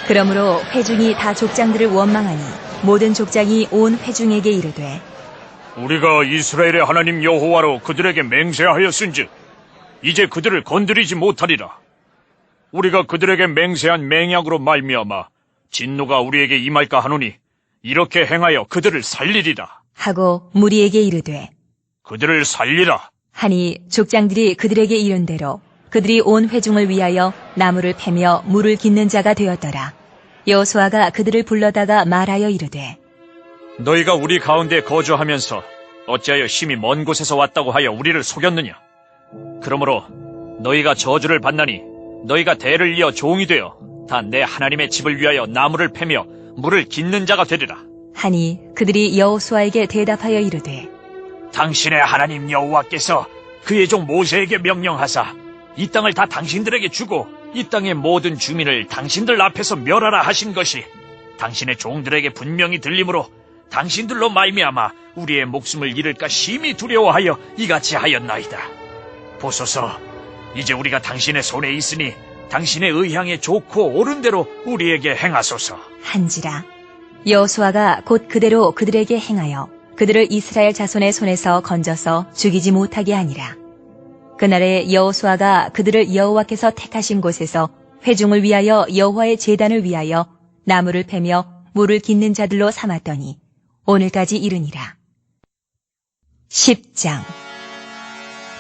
그러므로 회중이 다 족장들을 원망하니 모든 족장이 온 회중에게 이르되 우리가 이스라엘의 하나님 여호와로 그들에게 맹세하였은즉 이제 그들을 건드리지 못하리라. 우리가 그들에게 맹세한 맹약으로 말미암아 진노가 우리에게 임할까 하노니 이렇게 행하여 그들을 살리리라. 하고 무리에게 이르되 그들을 살리라. 하니 족장들이 그들에게 이른 대로 그들이 온 회중을 위하여 나무를 패며 물을 깃는 자가 되었더라. 여호수아가 그들을 불러다가 말하여 이르되 너희가 우리 가운데 거주하면서 어찌하여 심히 먼 곳에서 왔다고 하여 우리를 속였느냐? 그러므로 너희가 저주를 받나니 너희가 대를 이어 종이 되어 다 내 하나님의 집을 위하여 나무를 패며 물을 깃는 자가 되리라. 하니 그들이 여호수아에게 대답하여 이르되 당신의 하나님 여호와께서 그의 종 모세에게 명령하사 이 땅을 다 당신들에게 주고 이 땅의 모든 주민을 당신들 앞에서 멸하라 하신 것이 당신의 종들에게 분명히 들리므로 당신들로 말미암아 우리의 목숨을 잃을까 심히 두려워하여 이같이 하였나이다. 보소서, 이제 우리가 당신의 손에 있으니 당신의 의향에 좋고 옳은 대로 우리에게 행하소서. 한지라. 여호수아가 곧 그대로 그들에게 행하여 그들을 이스라엘 자손의 손에서 건져서 죽이지 못하게 하니라. 그날에 여호수아가 그들을 여호와께서 택하신 곳에서 회중을 위하여 여호와의 제단을 위하여 나무를 패며 물을 깃는 자들로 삼았더니 오늘까지 이르니라. 10장.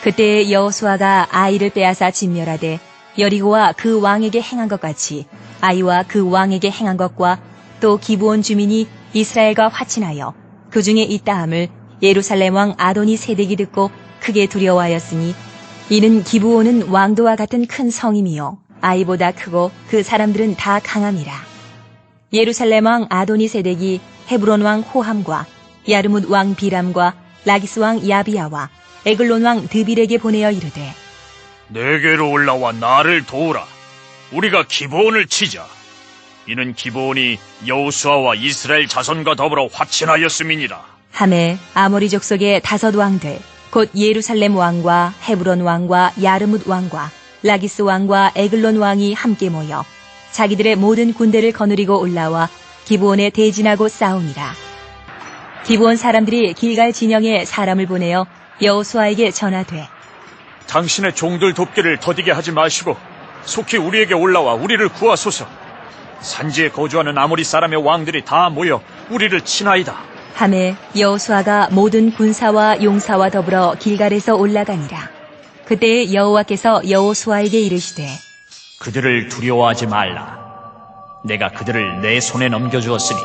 그때 여호수아가 아이를 빼앗아 진멸하되 여리고와 그 왕에게 행한 것 같이 아이와 그 왕에게 행한 것과 또 기브온 주민이 이스라엘과 화친하여 그 중에 있다함을 예루살렘 왕 아도니 세덱이 듣고 크게 두려워하였으니 이는 기브온은 왕도와 같은 큰 성임이요 아이보다 크고 그 사람들은 다 강함이라. 예루살렘 왕 아도니 세덱이 헤브론 왕 호함과 야르뭇 왕 비람과 라기스 왕 야비야와 에글론 왕 드빌에게 보내어 이르되 내게로 올라와 나를 도우라. 우리가 기브온을 치자. 이는 기브온이 여호수아와 이스라엘 자손과 더불어 화친하였음이니라. 하매 아모리 족속의 5 왕들 곧 예루살렘 왕과 헤브론 왕과 야르뭇 왕과 라기스 왕과 에글론 왕이 함께 모여 자기들의 모든 군대를 거느리고 올라와 기브온에 대진하고 싸우니라. 기브온 사람들이 길갈 진영에 사람을 보내어 여호수아에게 전하되 당신의 종들 돕기를 더디게 하지 마시고 속히 우리에게 올라와 우리를 구하소서. 산지에 거주하는 아모리 사람의 왕들이 다 모여 우리를 치나이다. 하매 여호수아가 모든 군사와 용사와 더불어 길갈에서 올라가니라. 그때 여호와께서 여호수아에게 이르시되 그들을 두려워하지 말라. 내가 그들을 내 손에 넘겨주었으니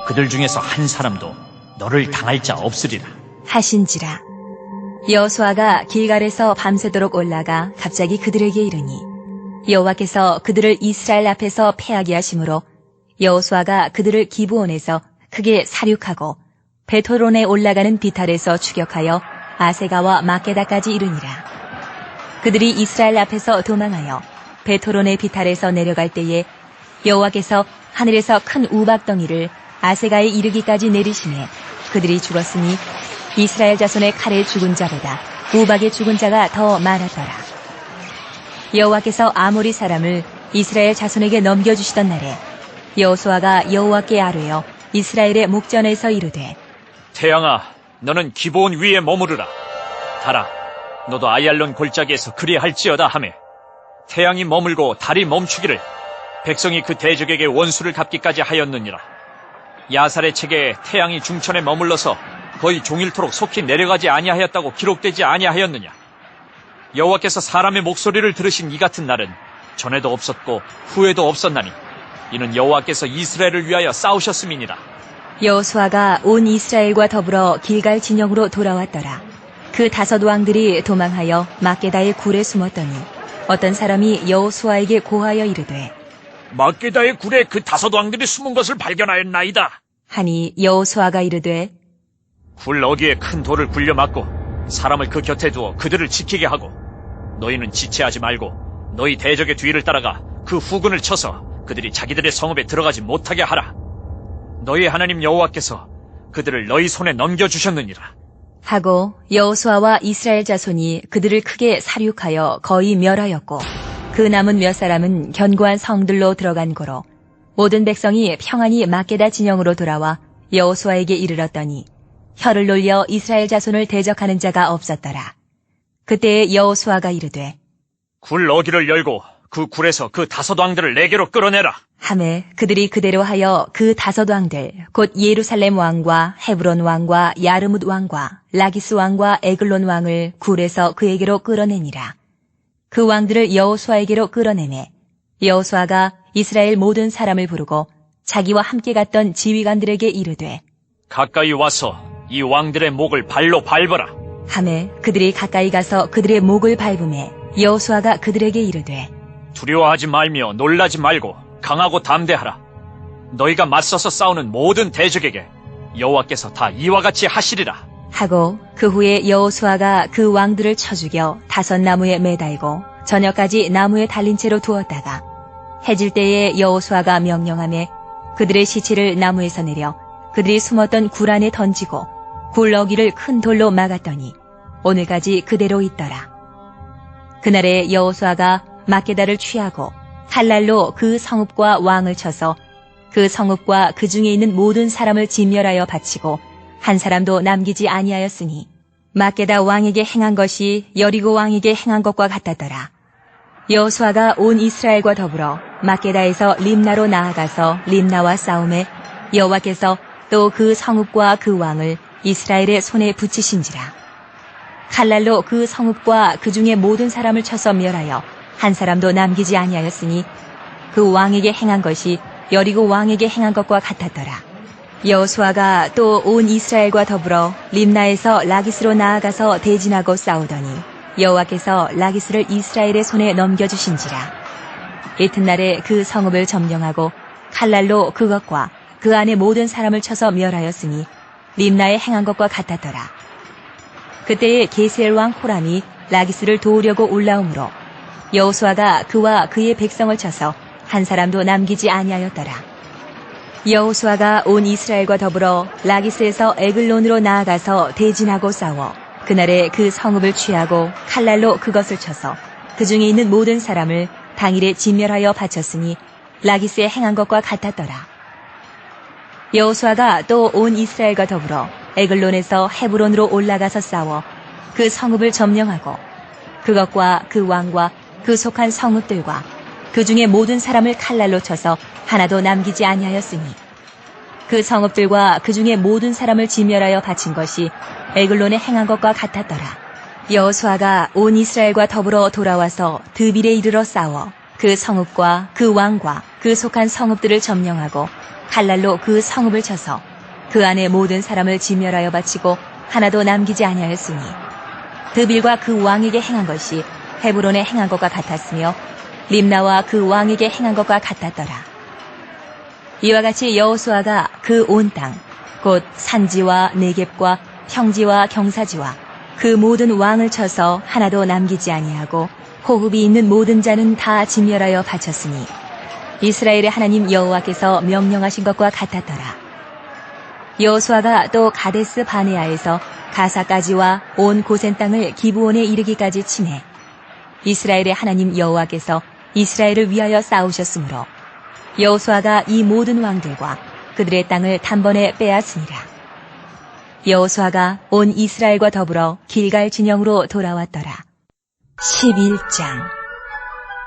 그들 중에서 한 사람도 너를 당할 자 없으리라. 하신지라. 여호수아가 길갈에서 밤새도록 올라가 갑자기 그들에게 이르니 여호와께서 그들을 이스라엘 앞에서 패하게 하심으로 여호수아가 그들을 기브온에서 크게 사륙하고 베토론에 올라가는 비탈에서 추격하여 아세가와 마게다까지 이르니라. 그들이 이스라엘 앞에서 도망하여 베토론의 비탈에서 내려갈 때에 여호와께서 하늘에서 큰 우박덩이를 아세가에 이르기까지 내리시매 그들이 죽었으니 이스라엘 자손의 칼에 죽은 자보다 우박에 죽은 자가 더 많았더라. 여호와께서 아모리 사람을 이스라엘 자손에게 넘겨주시던 날에 여호수아가 여호와께 아뢰어 이스라엘의 목전에서 이르되 태양아, 너는 기브온 위에 머무르라. 달아, 너도 아얄론 골짜기에서 그리할지어다 하매 태양이 머물고 달이 멈추기를 백성이 그 대적에게 원수를 갚기까지 하였느니라. 야살의 책에 태양이 중천에 머물러서 거의 종일토록 속히 내려가지 아니하였다고 기록되지 아니하였느냐. 여호와께서 사람의 목소리를 들으신 이 같은 날은 전에도 없었고 후에도 없었나니 이는 여호와께서 이스라엘을 위하여 싸우셨음이니라. 여호수아가 온 이스라엘과 더불어 길갈 진영으로 돌아왔더라. 그 5 왕들이 도망하여 막게다의 굴에 숨었더니 어떤 사람이 여호수아에게 고하여 이르되 막게다의 굴에 그 5 왕들이 숨은 것을 발견하였나이다. 하니 여호수아가 이르되 굴 어귀에 큰 돌을 굴려 막고 사람을 그 곁에 두어 그들을 지키게 하고 너희는 지체하지 말고 너희 대적의 뒤를 따라가 그 후군을 쳐서 그들이 자기들의 성읍에 들어가지 못하게 하라. 너희 하나님 여호와께서 그들을 너희 손에 넘겨주셨느니라. 하고 여호수아와 이스라엘 자손이 그들을 크게 살육하여 거의 멸하였고 그 남은 몇 사람은 견고한 성들로 들어간 고로 모든 백성이 평안히 막게다 진영으로 돌아와 여호수아에게 이르렀더니 혀를 놀려 이스라엘 자손을 대적하는 자가 없었더라. 그때에 여호수아가 이르되 굴 어귀를 열고 그 굴에서 그 5 왕들을 내게로 끌어내라. 하매 그들이 그대로 하여 그 5 왕들 곧 예루살렘 왕과 헤브론 왕과 야르뭇 왕과 라기스 왕과 에글론 왕을 굴에서 그에게로 끌어내니라. 그 왕들을 여호수아에게로 끌어내매 여호수아가 이스라엘 모든 사람을 부르고 자기와 함께 갔던 지휘관들에게 이르되 가까이 와서 이 왕들의 목을 발로 밟아라. 하매 그들이 가까이 가서 그들의 목을 밟음에 여호수아가 그들에게 이르되 두려워하지 말며 놀라지 말고 강하고 담대하라. 너희가 맞서서 싸우는 모든 대적에게 여호와께서 다 이와 같이 하시리라. 하고 그 후에 여호수아가 그 왕들을 쳐 죽여 5 나무에 매달고 저녁까지 나무에 달린 채로 두었다가 해질 때에 여호수아가 명령하매 그들의 시체를 나무에서 내려 그들이 숨었던 굴 안에 던지고 굴 어귀를 큰 돌로 막았더니 오늘까지 그대로 있더라. 그날에 여호수아가 막게다를 취하고 칼날로 그 성읍과 왕을 쳐서 그 성읍과 그 중에 있는 모든 사람을 진멸하여 바치고 한 사람도 남기지 아니하였으니 막게다 왕에게 행한 것이 여리고 왕에게 행한 것과 같았더라. 여호수아가 온 이스라엘과 더불어 막게다에서 림나로 나아가서 림나와 싸움에 여호와께서 또 그 성읍과 그 왕을 이스라엘의 손에 붙이신지라. 칼날로 그 성읍과 그 중에 모든 사람을 쳐서 멸하여 한 사람도 남기지 아니하였으니 그 왕에게 행한 것이 여리고 왕에게 행한 것과 같았더라. 여호수아가 또 온 이스라엘과 더불어 림나에서 라기스로 나아가서 대진하고 싸우더니 여호와께서 라기스를 이스라엘의 손에 넘겨주신지라. 이튿날에 그 성읍을 점령하고 칼날로 그것과 그 안에 모든 사람을 쳐서 멸하였으니 림나에 행한 것과 같았더라. 그때에 게셀 왕 호람이 라기스를 도우려고 올라오므로 여호수아가 그와 그의 백성을 쳐서 한 사람도 남기지 아니하였더라. 여호수아가 온 이스라엘과 더불어 라기스에서 에글론으로 나아가서 대진하고 싸워 그날에 그 성읍을 취하고 칼날로 그것을 쳐서 그 중에 있는 모든 사람을 당일에 진멸하여 바쳤으니 라기스에 행한 것과 같았더라. 여호수아가 또 온 이스라엘과 더불어 에글론에서 헤브론으로 올라가서 싸워 그 성읍을 점령하고 그것과 그 왕과 그 속한 성읍들과 그 중에 모든 사람을 칼날로 쳐서 하나도 남기지 아니하였으니 그 성읍들과 그 중에 모든 사람을 진멸하여 바친 것이 에글론에 행한 것과 같았더라. 여호수아가 온 이스라엘과 더불어 돌아와서 드빌에 이르러 싸워 그 성읍과 그 왕과 그 속한 성읍들을 점령하고 칼날로 그 성읍을 쳐서 그 안에 모든 사람을 진멸하여 바치고 하나도 남기지 아니하였으니 드빌과 그 왕에게 행한 것이 헤브론에 행한 것과 같았으며 림나와 그 왕에게 행한 것과 같았더라. 이와 같이 여호수아가 그 온 땅 곧 산지와 네겝과 평지와 경사지와 그 모든 왕을 쳐서 하나도 남기지 아니하고 호흡이 있는 모든 자는 다 진멸하여 바쳤으니 이스라엘의 하나님 여호와께서 명령하신 것과 같았더라. 여호수아가 또 가데스 바네아에서 가사까지와 온 고센 땅을 기브온에 이르기까지 치매 이스라엘의 하나님 여호와께서 이스라엘을 위하여 싸우셨으므로 여호수아가 이 모든 왕들과 그들의 땅을 단번에 빼앗으니라. 여호수아가 온 이스라엘과 더불어 길갈 진영으로 돌아왔더라. 11장.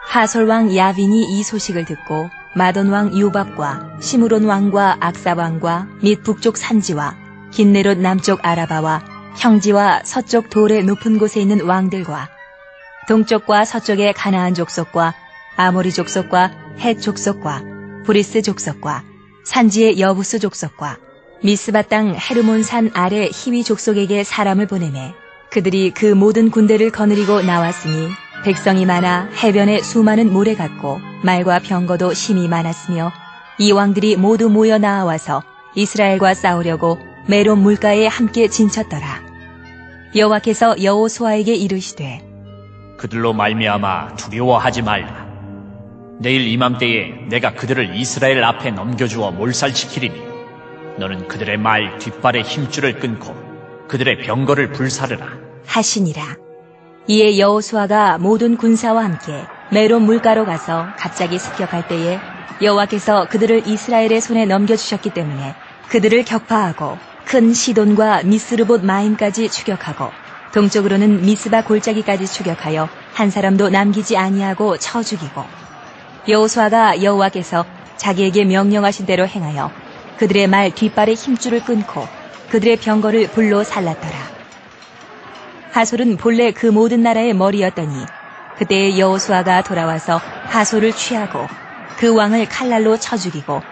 하솔 왕 야빈이 이 소식을 듣고 마돈 왕 요밥과 시므론 왕과 악사 왕과 및 북쪽 산지와 긴네롯 남쪽 아라바와 형지와 서쪽 돌의 높은 곳에 있는 왕들과 동쪽과 서쪽의 가나안 족속과 아모리 족속과 헷 족속과 브리스 족속과 산지의 여부스 족속과 미스바 땅 헤르몬산 아래 히위 족속에게 사람을 보내매 그들이 그 모든 군대를 거느리고 나왔으니 백성이 많아 해변에 수많은 모래 같고 말과 병거도 심히 많았으며 이 왕들이 모두 모여 나와서 이스라엘과 싸우려고 메론 물가에 함께 진쳤더라. 여호와께서 여호수아에게 이르시되 그들로 말미암아 두려워하지 말라. 내일 이맘때에 내가 그들을 이스라엘 앞에 넘겨주어 몰살시키리니 너는 그들의 말 뒷발의 힘줄을 끊고 그들의 병거를 불사르라 하시니라. 이에 여호수아가 모든 군사와 함께 메론 물가로 가서 갑자기 습격할 때에 여호와께서 그들을 이스라엘의 손에 넘겨주셨기 때문에 그들을 격파하고 큰 시돈과 미스르봇 마임까지 추격하고 동쪽으로는 미스바 골짜기까지 추격하여 한 사람도 남기지 아니하고 쳐 죽이고 여호수아가 여호와께서 자기에게 명령하신 대로 행하여 그들의 말 뒷발의 힘줄을 끊고 그들의 병거를 불로 살랐더라. 하솔은 본래 그 모든 나라의 머리였더니 그때 여호수아가 돌아와서 하솔을 취하고 그 왕을 칼날로 쳐 죽이고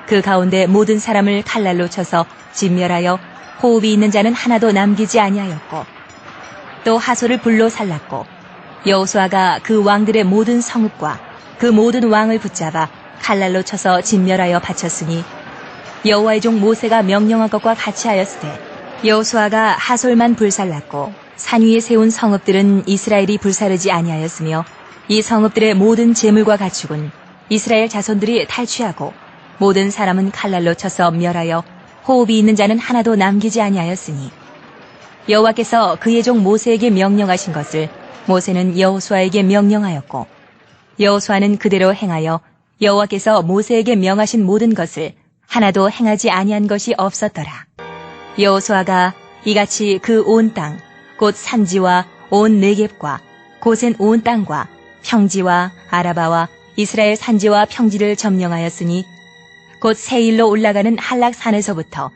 그 가운데 모든 사람을 칼날로 쳐서 진멸하여 호흡이 있는 자는 하나도 남기지 아니하였고 또 하솔을 불로 살랐고 여호수아가 그 왕들의 모든 성읍과 그 모든 왕을 붙잡아 칼날로 쳐서 진멸하여 바쳤으니 여호와의 종 모세가 명령한 것과 같이 하였으되 여호수아가 하솔만 불살랐고 산 위에 세운 성읍들은 이스라엘이 불사르지 아니하였으며 이 성읍들의 모든 재물과 가축은 이스라엘 자손들이 탈취하고 모든 사람은 칼날로 쳐서 멸하여 호흡이 있는 자는 하나도 남기지 아니하였으니 여호와께서 그의 종 모세에게 명령하신 것을 모세는 여호수아에게 명령하였고 여호수아는 그대로 행하여 여호와께서 모세에게 명하신 모든 것을 하나도 행하지 아니한 것이 없었더라. 여호수아가 이같이 그 온 땅 곧 산지와 온 네겝과 고센 온 땅과 평지와 아라바와 이스라엘 산지와 평지를 점령하였으니 곧 세일로 올라가는 한락산에서부터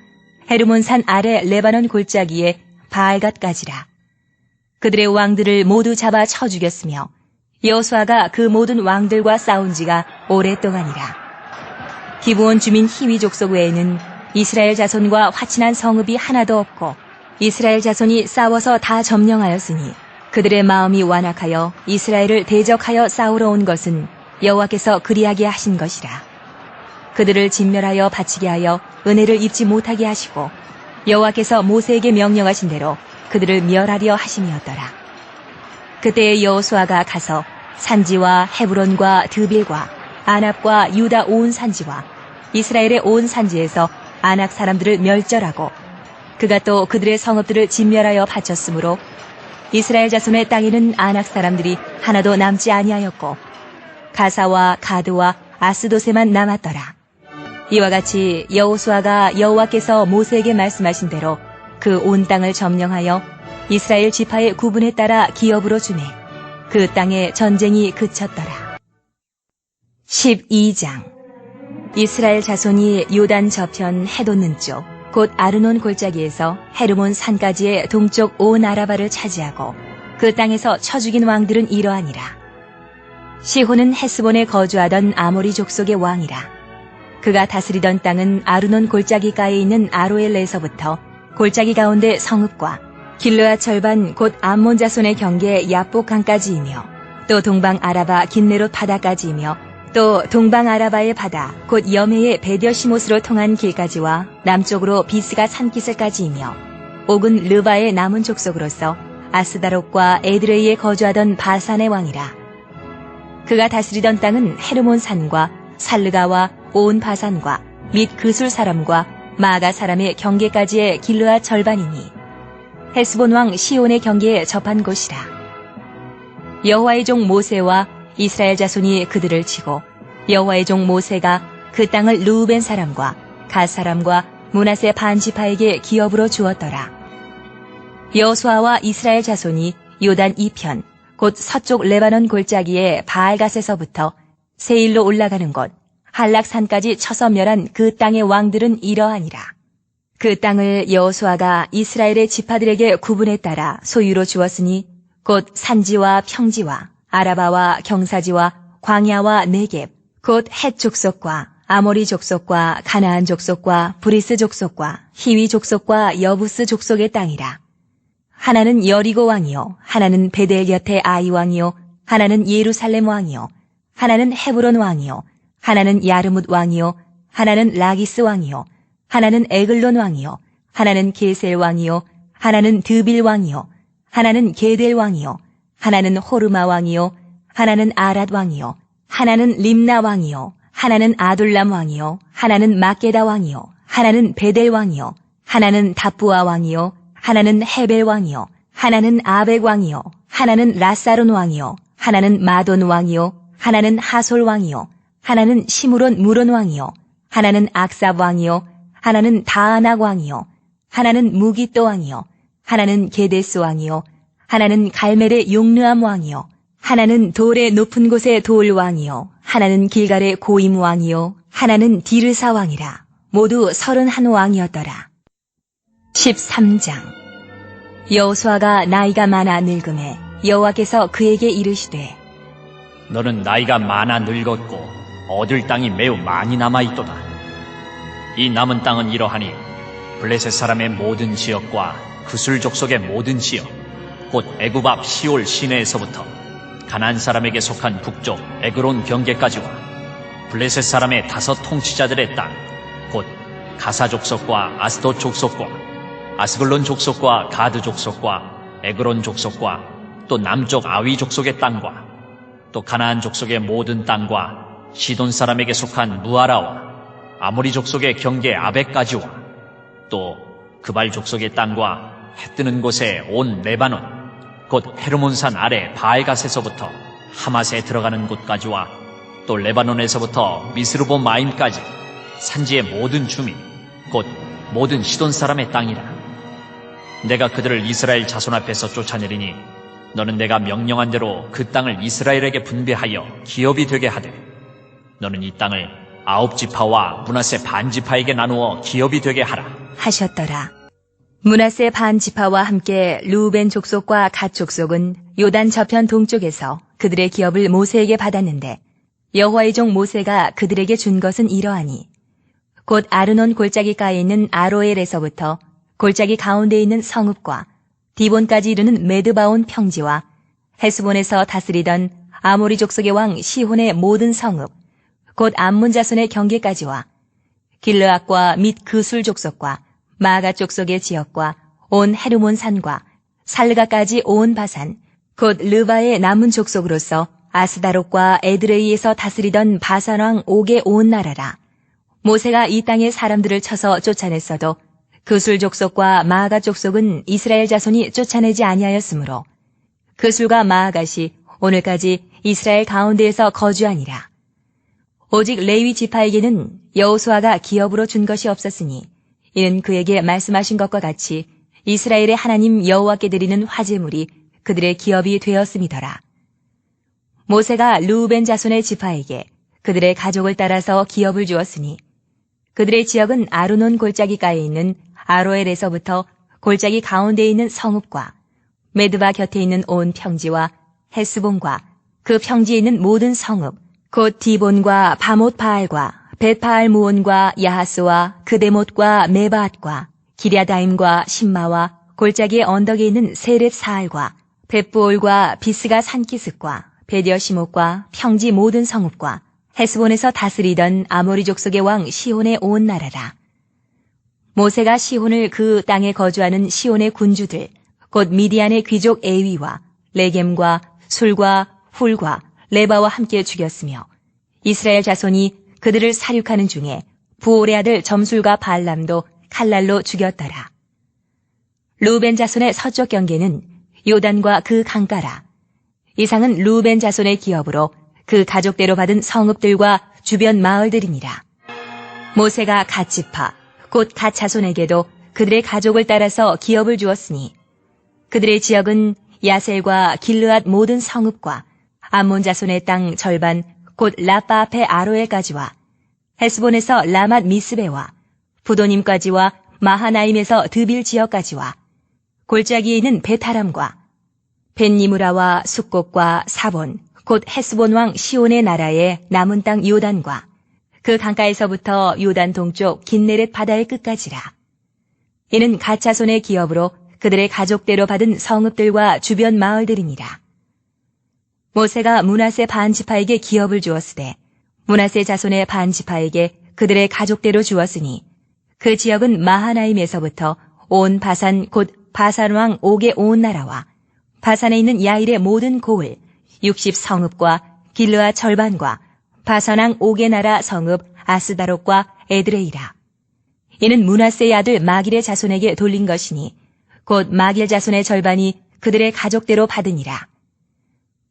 헤르몬산 아래 레바논 골짜기에 바알갓까지라. 그들의 왕들을 모두 잡아 쳐 죽였으며 여호수아가 그 모든 왕들과 싸운 지가 오랫동안이라. 기브온 주민 히위 족속 외에는 이스라엘 자손과 화친한 성읍이 하나도 없고 이스라엘 자손이 싸워서 다 점령하였으니 그들의 마음이 완악하여 이스라엘을 대적하여 싸우러 온 것은 여호와께서 그리하게 하신 것이라. 그들을 진멸하여 바치게 하여 은혜를 입지 못하게 하시고 여호와께서 모세에게 명령하신 대로 그들을 멸하려 하심이었더라. 그때 여호수아가 가서 산지와 헤브론과 드빌과 아납과 유다 온 산지와 이스라엘의 온 산지에서 아낙 사람들을 멸절하고 그가 또 그들의 성읍들을 진멸하여 바쳤으므로 이스라엘 자손의 땅에는 아낙 사람들이 하나도 남지 아니하였고 가사와 가드와 아스도세만 남았더라. 이와 같이 여호수아가 여호와께서 모세에게 말씀하신 대로 그 온 땅을 점령하여 이스라엘 지파의 구분에 따라 기업으로 주매 그 땅에 전쟁이 그쳤더라. 12장. 이스라엘 자손이 요단 저편 해돋는 쪽 곧 아르논 골짜기에서 헤르몬 산까지의 동쪽 온 아라바를 차지하고 그 땅에서 쳐 죽인 왕들은 이러하니라. 시혼은 헤스본에 거주하던 아모리 족속의 왕이라. 그가 다스리던 땅은 아르논 골짜기가에 있는 아로엘에서부터 골짜기 가운데 성읍과 길르앗 절반 곧 암몬 자손의 경계 야복강까지이며 또 동방 아라바 긴네롯 바다까지이며 또 동방 아라바의 바다 곧 여메의 베뎌시못으로 통한 길까지와 남쪽으로 비스가 산기슭까지이며 옥은 르바의 남은 족속으로서 아스다롯과 에드레이에 거주하던 바산의 왕이라. 그가 다스리던 땅은 헤르몬 산과 살르가와 온 바산과 및 그술 사람과 마가 사람의 경계까지의 길르앗 절반이니 헤스본 왕 시온의 경계에 접한 곳이라. 여호와의 종 모세와 이스라엘 자손이 그들을 치고 여호와의 종 모세가 그 땅을 르우벤 사람과 갓 사람과 므낫세 반 지파에게 기업으로 주었더라. 여호수아와 이스라엘 자손이 요단 이편 곧 서쪽 레바논 골짜기의 바알갓에서부터 세일로 올라가는 곳 한락산까지 쳐서 멸한 그 땅의 왕들은 이러하니라. 그 땅을 여호수아가 이스라엘의 지파들에게 구분에 따라 소유로 주었으니 곧 산지와 평지와 아라바와 경사지와 광야와 네겝 곧 헷 족속과 아모리 족속과 가나안 족속과 브리스 족속과 히위 족속과 여부스 족속의 땅이라. 하나는 여리고 왕이요, 하나는 베델 곁의 아이 왕이요, 하나는 예루살렘 왕이요, 하나는 헤브론 왕이요, 하나는 야르뭇 왕이요, 하나는 라기스 왕이요, 하나는 에글론 왕이요, 하나는 게셀 왕이요, 하나는 드빌 왕이요, 하나는 게델 왕이요, 하나는 호르마 왕이요, 하나는 아랏 왕이요, 하나는 림나 왕이요, 하나는 아둘람 왕이요, 하나는 마게다 왕이요, 하나는 베델 왕이요, 하나는 다부아 왕이요, 하나는 헤벨 왕이요, 하나는 아벡 왕이요, 하나는 라사론 왕이요, 하나는 마돈 왕이요, 하나는 하솔 왕이요, 하나는 시므론 무론 왕이요, 하나는 악삽 왕이요, 하나는 다아낙 왕이요, 하나는 무기또 왕이요, 하나는 게데스 왕이요, 하나는 갈멜의 용르암 왕이요, 하나는 돌의 높은 곳의 돌 왕이요, 하나는 길갈의 고임 왕이요, 하나는 디르사 왕이라. 모두 31 왕이었더라. 13장. 여호수아가 나이가 많아 늙음에 여호와께서 그에게 이르시되 너는 나이가 많아 늙었고 얻을 땅이 매우 많이 남아있도다. 이 남은 땅은 이러하니 블레셋 사람의 모든 지역과 그술 족속의 모든 지역, 곧 애굽 앞 시올 시내에서부터 가나안 사람에게 속한 북쪽 에그론 경계까지와 블레셋 사람의 5 통치자들의 땅, 곧 가사 족속과 아스돗 족속과 아스글론 족속과 가드 족속과 에그론 족속과 또 남쪽 아위 족속의 땅과 또 가나안 족속의 모든 땅과 시돈 사람에게 속한 무아라와 아모리 족속의 경계 아벡까지와 또 그발 족속의 땅과 해 뜨는 곳에 온 레바논 곧 헤르몬산 아래 바알갓에서부터 하맛에 들어가는 곳까지와 또 레바논에서부터 미스르보 마임까지 산지의 모든 주민 곧 모든 시돈 사람의 땅이라. 내가 그들을 이스라엘 자손 앞에서 쫓아내리니 너는 내가 명령한 대로 그 땅을 이스라엘에게 분배하여 기업이 되게 하되 너는 이 땅을 9지파와 므낫세 반지파에게 나누어 기업이 되게 하라 하셨더라. 므낫세 반지파와 함께 루벤 족속과 갓 족속은 요단 저편 동쪽에서 그들의 기업을 모세에게 받았는데 여호와의 종 모세가 그들에게 준 것은 이러하니 곧 아르논 골짜기가에 있는 아로엘에서부터 골짜기 가운데 있는 성읍과 디본까지 이르는 메드바온 평지와 헤스본에서 다스리던 아모리 족속의 왕 시혼의 모든 성읍 곧 암몬 자손의 경계까지와 길르앗과 및 그술 족속과 마가 족속의 지역과 온 헤르몬 산과 살르가까지 온 바산 곧 르바의 남은 족속으로서 아스다롯과 에드레이에서 다스리던 바산 왕 옥의 온 나라라. 모세가 이 땅의 사람들을 쳐서 쫓아냈어도 그술 족속과 마아가 족속은 이스라엘 자손이 쫓아내지 아니하였으므로 그술과 마아갓이 오늘까지 이스라엘 가운데에서 거주하니라. 오직 레위 지파에게는 여호수아가 기업으로 준 것이 없었으니 이는 그에게 말씀하신 것과 같이 이스라엘의 하나님 여호와께 드리는 화제물이 그들의 기업이 되었음이더라. 모세가 르우벤 자손의 지파에게 그들의 가족을 따라서 기업을 주었으니 그들의 지역은 아르논 골짜기가에 있는 아로엘에서부터 골짜기 가운데 있는 성읍과 메드바 곁에 있는 온 평지와 헤스본과 그 평지에 있는 모든 성읍 곧 디본과 바못 바알과 벳바알 무온과 야하스와 그데못과 메바앗과 기랴다임과 신마와 골짜기의 언덕에 있는 세렛 사알과 벳부올과 비스가 산기슭과 베디어시목과 평지 모든 성읍과 헤스본에서 다스리던 아모리 족속의 왕 시혼의 온 나라라. 모세가 시혼을 그 땅에 거주하는 시혼의 군주들 곧 미디안의 귀족 에위와 레겜과 술과 훌과 레바와 함께 죽였으며 이스라엘 자손이 그들을 사륙하는 중에 부올의 아들 점술과 발람도 칼날로 죽였더라. 루벤 자손의 서쪽 경계는 요단과 그 강가라. 이상은 루벤 자손의 기업으로 그 가족대로 받은 성읍들과 주변 마을들이니라. 모세가 갓 지파 곧 갓 자손에게도 그들의 가족을 따라서 기업을 주었으니 그들의 지역은 야셀과 길르앗 모든 성읍과 암몬 자손의 땅 절반 곧 라빠 앞의 아로엘까지와 헤스본에서 라맛 미스베와 부도님까지와 마하나임에서 드빌 지역까지와 골짜기에 있는 베타람과 벤니무라와 숫곡과 사본 곧 헤스본 왕 시온의 나라의 남은 땅 요단과 그 강가에서부터 요단 동쪽 긴네렛 바다의 끝까지라. 이는 갓 자손의 기업으로 그들의 가족대로 받은 성읍들과 주변 마을들이니라. 모세가 므낫세 반 지파에게 기업을 주었으되 므낫세 자손의 반 지파에게 그들의 가족대로 주었으니 그 지역은 마하나임에서부터 온 바산 곧 바산 왕 옥의 온 나라와 바산에 있는 야일의 모든 고을 60성읍과 길르아 절반과 바산 왕 옥의 나라 성읍 아스다롯과 에드레이라. 이는 므낫세의 아들 마길의 자손에게 돌린 것이니 곧 마길 자손의 절반이 그들의 가족대로 받으니라.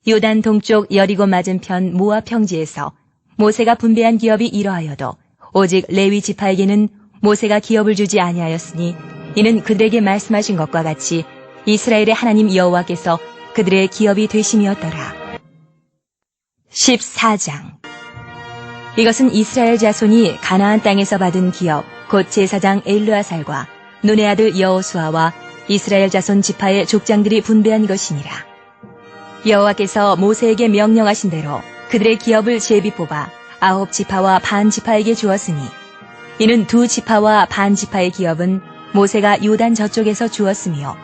요단 동쪽 여리고 맞은편 모압 평지에서 모세가 분배한 기업이 이러하여도 오직 레위 지파에게는 모세가 기업을 주지 아니하였으니 이는 그들에게 말씀하신 것과 같이 이스라엘의 하나님 여호와께서 그들의 기업이 되심이었더라. 14장. 이것은 이스라엘 자손이 가나안 땅에서 받은 기업 곧 제사장 엘르아살과 눈의 아들 여호수아와 이스라엘 자손 지파의 족장들이 분배한 것이니라. 여호와께서 모세에게 명령하신 대로 그들의 기업을 제비 뽑아 9지파와 반 지파에게 주었으니 이는 2지파와 반 지파의 기업은 모세가 요단 저쪽에서 주었으며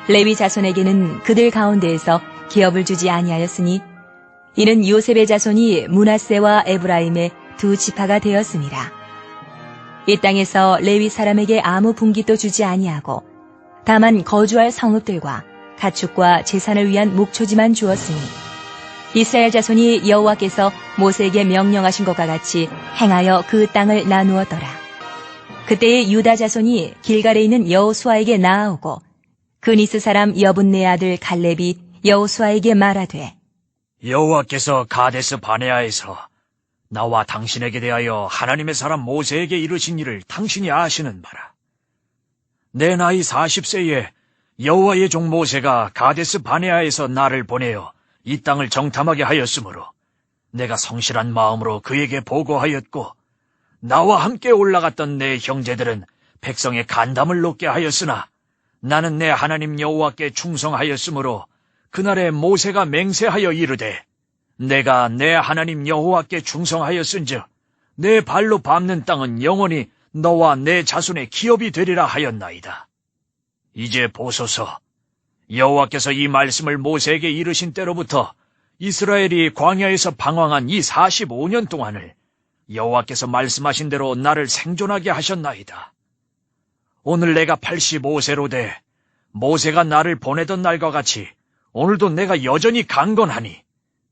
레위 자손에게는 그들 가운데에서 기업을 주지 아니하였으니 이는 요셉의 자손이 므낫세와 에브라임의 2지파가 되었습니다. 이 땅에서 레위 사람에게 아무 분깃도 주지 아니하고 다만 거주할 성읍들과 가축과 재산을 위한 목초지만 주었으니 이스라엘 자손이 여호와께서 모세에게 명령하신 것과 같이 행하여 그 땅을 나누었더라. 그때의 유다 자손이 길갈에 있는 여호수아에게 나아오고 그니스 사람 여분네 아들 갈렙이 여호수아에게 말하되 여호와께서 가데스 바네아에서 나와 당신에게 대하여 하나님의 사람 모세에게 이르신 일을 당신이 아시는 바라. 내 나이 40세에 여호와의 종 모세가 가데스 바네아에서 나를 보내어 이 땅을 정탐하게 하였으므로 내가 성실한 마음으로 그에게 보고하였고 나와 함께 올라갔던 내 형제들은 백성의 간담을 높게 하였으나 나는 내 하나님 여호와께 충성하였으므로 그날에 모세가 맹세하여 이르되 내가 내 하나님 여호와께 충성하였은즉 내 발로 밟는 땅은 영원히 너와 내 자손의 기업이 되리라 하였나이다. 이제 보소서, 여호와께서 이 말씀을 모세에게 이르신 때로부터 이스라엘이 광야에서 방황한 이 45년 동안을 여호와께서 말씀하신 대로 나를 생존하게 하셨나이다. 오늘 내가 85세로 돼 모세가 나를 보내던 날과 같이 오늘도 내가 여전히 강건하니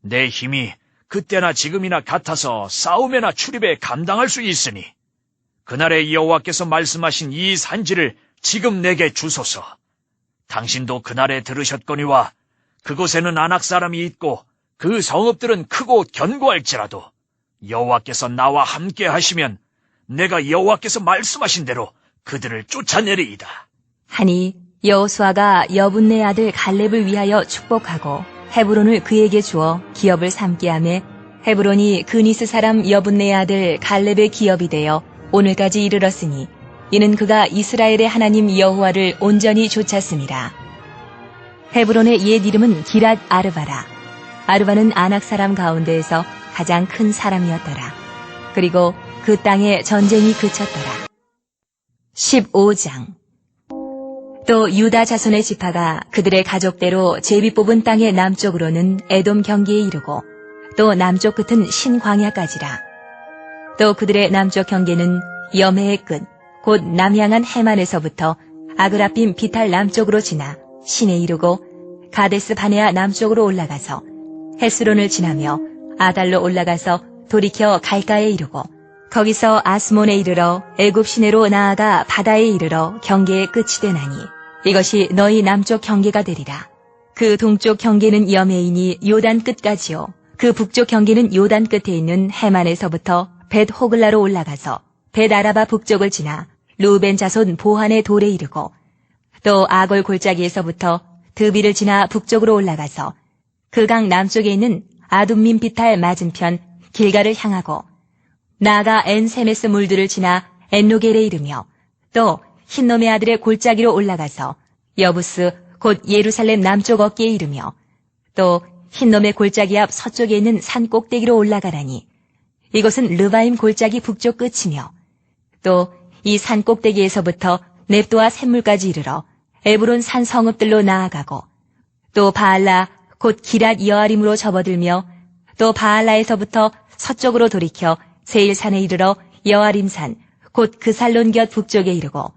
내 힘이 그때나 지금이나 같아서 싸움에나 출입에 감당할 수 있으니 그날에 여호와께서 말씀하신 이 산지를 지금 내게 주소서. 당신도 그날에 들으셨거니와 그곳에는 아낙 사람이 있고 그 성읍들은 크고 견고할지라도 여호와께서 나와 함께 하시면 내가 여호와께서 말씀하신 대로 그들을 쫓아내리이다. 하니 여호수아가 여분네 아들 갈렙을 위하여 축복하고 헤브론을 그에게 주어 기업을 삼게 하매 헤브론이 그니스 사람 여분네 아들 갈렙의 기업이 되어 오늘까지 이르렀으니 이는 그가 이스라엘의 하나님 여호와를 온전히 좇았습니다. 헤브론의 옛 이름은 기랏 아르바라. 아르바는 아낙 사람 가운데에서 가장 큰 사람이었더라. 그리고 그 땅에 전쟁이 그쳤더라. 15장. 또 유다 자손의 지파가 그들의 가족대로 제비 뽑은 땅의 남쪽으로는 에돔 경계에 이르고 또 남쪽 끝은 신광야까지라. 또 그들의 남쪽 경계는 여매의 끝, 곧 남향한 해만에서부터 아그라빔 비탈 남쪽으로 지나 신에 이르고 가데스 바네아 남쪽으로 올라가서 헤스론을 지나며 아달로 올라가서 돌이켜 갈가에 이르고 거기서 아스몬에 이르러 애굽 시내로 나아가 바다에 이르러 경계의 끝이 되나니 이것이 너희 남쪽 경계가 되리라. 그 동쪽 경계는 여매이니 요단 끝까지요. 그 북쪽 경계는 요단 끝에 있는 해만에서부터 벳 호글라로 올라가서 벳 아라바 북쪽을 지나 루벤 자손 보한의 돌에 이르고 또 아골 골짜기에서부터 드비를 지나 북쪽으로 올라가서 그 강 남쪽에 있는 아둠민 비탈 맞은편 길가를 향하고 나아가 엔세메스 물들을 지나 엔로겔에 이르며 또 흰놈의 아들의 골짜기로 올라가서 여부스 곧 예루살렘 남쪽 어깨에 이르며 또 흰놈의 골짜기 앞 서쪽에 있는 산 꼭대기로 올라가라니 이곳은 르바임 골짜기 북쪽 끝이며 또 이 산 꼭대기에서부터 넵도와 샘물까지 이르러 에브론 산 성읍들로 나아가고 또 바알라 곧 기랏 여아림으로 접어들며 또 바알라에서부터 서쪽으로 돌이켜 세일산에 이르러 여아림산 곧 그 살론 곁 북쪽에 이르고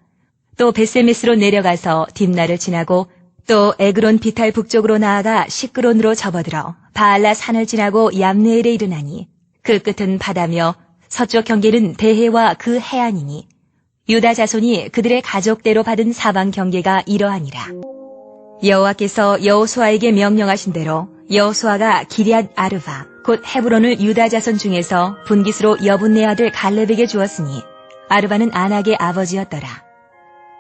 또 베세메스로 내려가서 딥나를 지나고 또 에그론 비탈 북쪽으로 나아가 시크론으로 접어들어 바알라 산을 지나고 얌네엘에 이르나니 그 끝은 바다며 서쪽 경계는 대해와 그 해안이니 유다 자손이 그들의 가족대로 받은 사방 경계가 이러하니라. 여호와께서 여호수아에게 명령하신 대로 여호수아가 기럇 아르바 곧 헤브론을 유다 자손 중에서 분깃으로 여분네 아들 갈렙에게 주었으니 아르바는 아낙의 아버지였더라.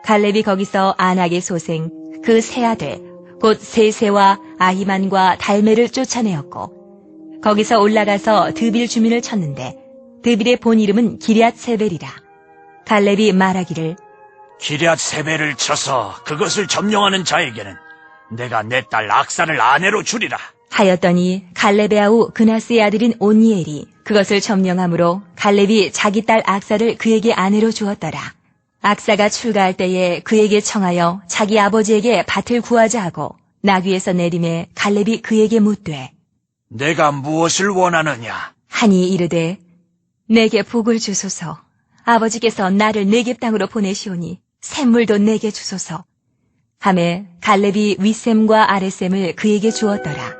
갈렙이 거기서 아낙의 소생 그 세 아들 곧 세세와 아히만과 달메를 쫓아내었고 거기서 올라가서 드빌 주민을 쳤는데 드빌의 본 이름은 기럇 세벨이라. 갈렙이 말하기를 기럇 세벨을 쳐서 그것을 점령하는 자에게는 내가 내 딸 악사를 아내로 주리라. 하였더니 갈렙의 아우 그나스의 아들인 온니엘이 그것을 점령함으로 갈렙이 자기 딸 악사를 그에게 아내로 주었더라. 악사가 출가할 때에 그에게 청하여 자기 아버지에게 밭을 구하자 하고 나귀에서 내림에 갈렙이 그에게 묻되 내가 무엇을 원하느냐? 하니 이르되 내게 복을 주소서. 아버지께서 나를 네겝 땅으로 보내시오니 샘물도 내게 주소서. 하매 갈렙이 윗샘과 아랫샘을 그에게 주었더라.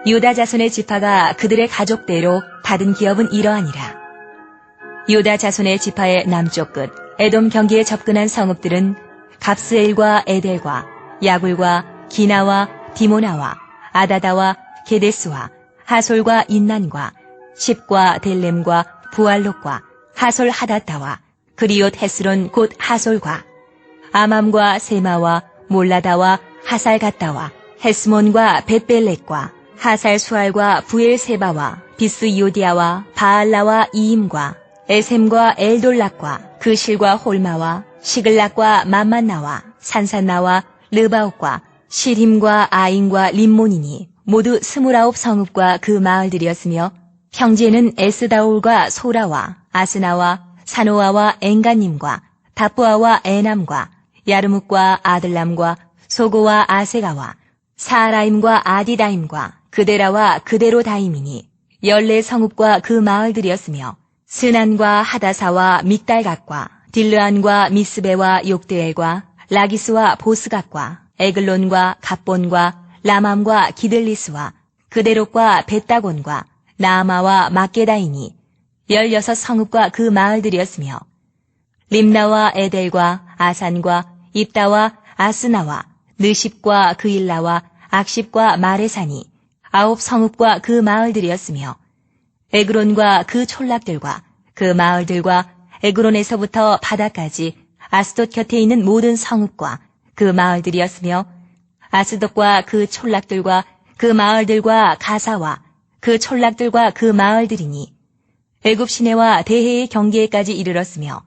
유다 자손의 지파가 그들의 가족대로 받은 기업은 이러하니라. 유다 자손의 지파의 남쪽 끝 에돔 경계에 접근한 성읍들은 갑스엘과 에델과 야굴과 기나와 디모나와 아다다와 게데스와 하솔과 인난과 십과 델렘과 부알롯과 하솔 하다타와 그리옷 헤스론 곧 하솔과 아맘과 세마와 몰라다와 하살갓다와 헤스몬과 벳벨렉과 하살 수알과 부엘세바와 비스 요디아와 바알라와 이임과 에셈과 엘돌락과 그 실과 홀마와 시글락과 맘만나와 산산나와 르바옥과 시림과 아인과 림몬이니 모두 29 성읍과 그 마을들이었으며 평지에는 에스다올과 소라와 아스나와 사노아와 엥가님과 다부아와 에남과 야르묵과 아들람과 소고와 아세가와 사라임과 아디다임과 그데라와 그데로다임이니 14성읍과 그 마을들이었으며 스난과 하다사와 믹달갓과 딜르안과 미스베와 욕드엘과 라기스와 보스갓과 에글론과 갑본과 라맘과 기들리스와 그데롯과 벳다곤과 나아마와 막게다이니 16성읍과 그 마을들이었으며 림나와 에델과 아산과 입다와 아스나와 느십과 그일라와 악십과 마레산이 9성읍과 그 마을들이었으며 에그론과 그 촌락들과 그 마을들과 에그론에서부터 바다까지 아스돗 곁에 있는 모든 성읍과 그 마을들이었으며 아스돗과 그 촌락들과 그 마을들과 가사와 그 촌락들과 그 마을들이니 애굽 시내와 대해의 경계에까지 이르렀으며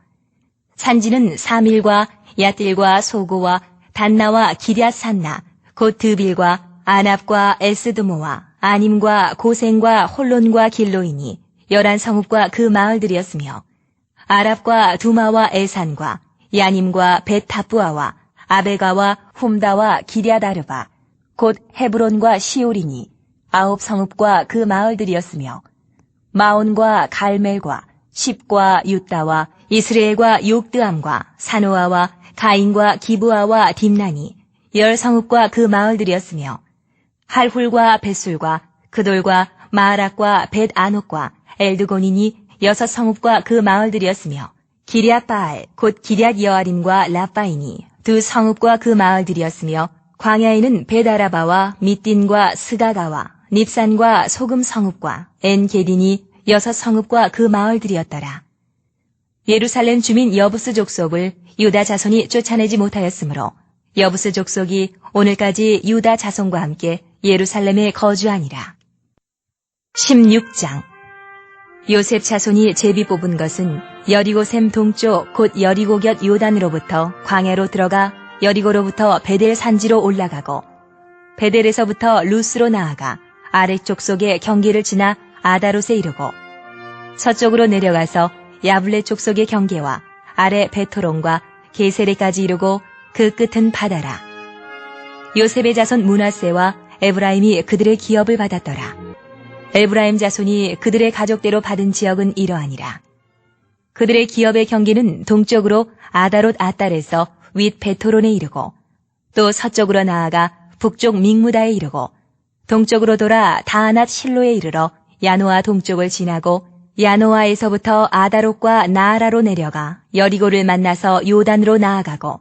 산지는 사밀과 야딜과 소고와 단나와 기럇산나 곧 드빌과 아납과 에스드모와 아님과 고센과 홀론과 길로이니 11성읍과 그 마을들이었으며 아랍과 두마와 에산과 야님과 벳타부아와 아베가와 훔다와 기럇아르바 곧 헤브론과 시올이니 9성읍과 그 마을들이었으며 마온과 갈멜과 십과 유다와 이스라엘과 욕드암과 사노아와 가인과 기브아와 딥나니 10성읍과 그 마을들이었으며 할훌과 벳술과 그돌과 마하락과 벳아녹과 엘드곤이니 6성읍과 그 마을들이었으며 기럇바알 곧 기럇 여아림과 라파이니 2성읍과 그 마을들이었으며 광야에는 벳아라바와 밑딘과 스가가와 닙산과 소금 성읍과 엔게딘이 6성읍과 그 마을들이었더라. 예루살렘 주민 여부스 족속을 유다 자손이 쫓아내지 못하였으므로 여부스 족속이 오늘까지 유다 자손과 함께 예루살렘에 거주하니라. 16장 요셉 자손이 제비 뽑은 것은 여리고샘 동쪽 곧 여리고 곁 요단으로부터 광야로 들어가 여리고로부터 베델 산지로 올라가고 베델에서부터 루스로 나아가 아랫 족속의 경계를 지나 아다롯에 이르고 서쪽으로 내려가서 야블레 족속의 경계와 아래 베토론과 게세레까지 이르고 그 끝은 바다라. 요셉의 자손 므낫세와 에브라임이 그들의 기업을 받았더라. 에브라임 자손이 그들의 가족대로 받은 지역은 이러하니라. 그들의 기업의 경계는 동쪽으로 아다롯 아달에서 윗 베토론에 이르고 또 서쪽으로 나아가 북쪽 믹무다에 이르고 동쪽으로 돌아 다아낫 실로에 이르러 야노아 동쪽을 지나고 야노아에서부터 아다롯과 나아라로 내려가 여리고를 만나서 요단으로 나아가고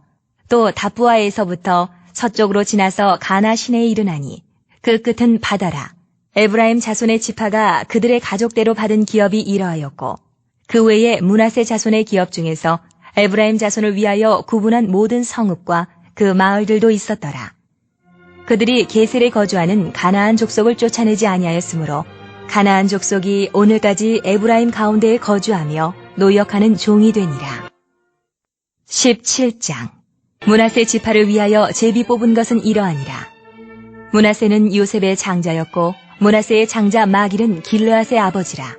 또 다부아에서부터 서쪽으로 지나서 가나 시내에 이르나니 그 끝은 바다라. 에브라임 자손의 지파가 그들의 가족대로 받은 기업이 이러하였고 그 외에 므낫세 자손의 기업 중에서 에브라임 자손을 위하여 구분한 모든 성읍과 그 마을들도 있었더라. 그들이 게셀에 거주하는 가나안 족속을 쫓아내지 아니하였으므로 가나안 족속이 오늘까지 에브라임 가운데에 거주하며 노역하는 종이 되니라. 17장 므낫세 지파를 위하여 제비 뽑은 것은 이러하니라. 므낫세는 요셉의 장자였고 므낫세의 장자 마길은 길르앗의 아버지라.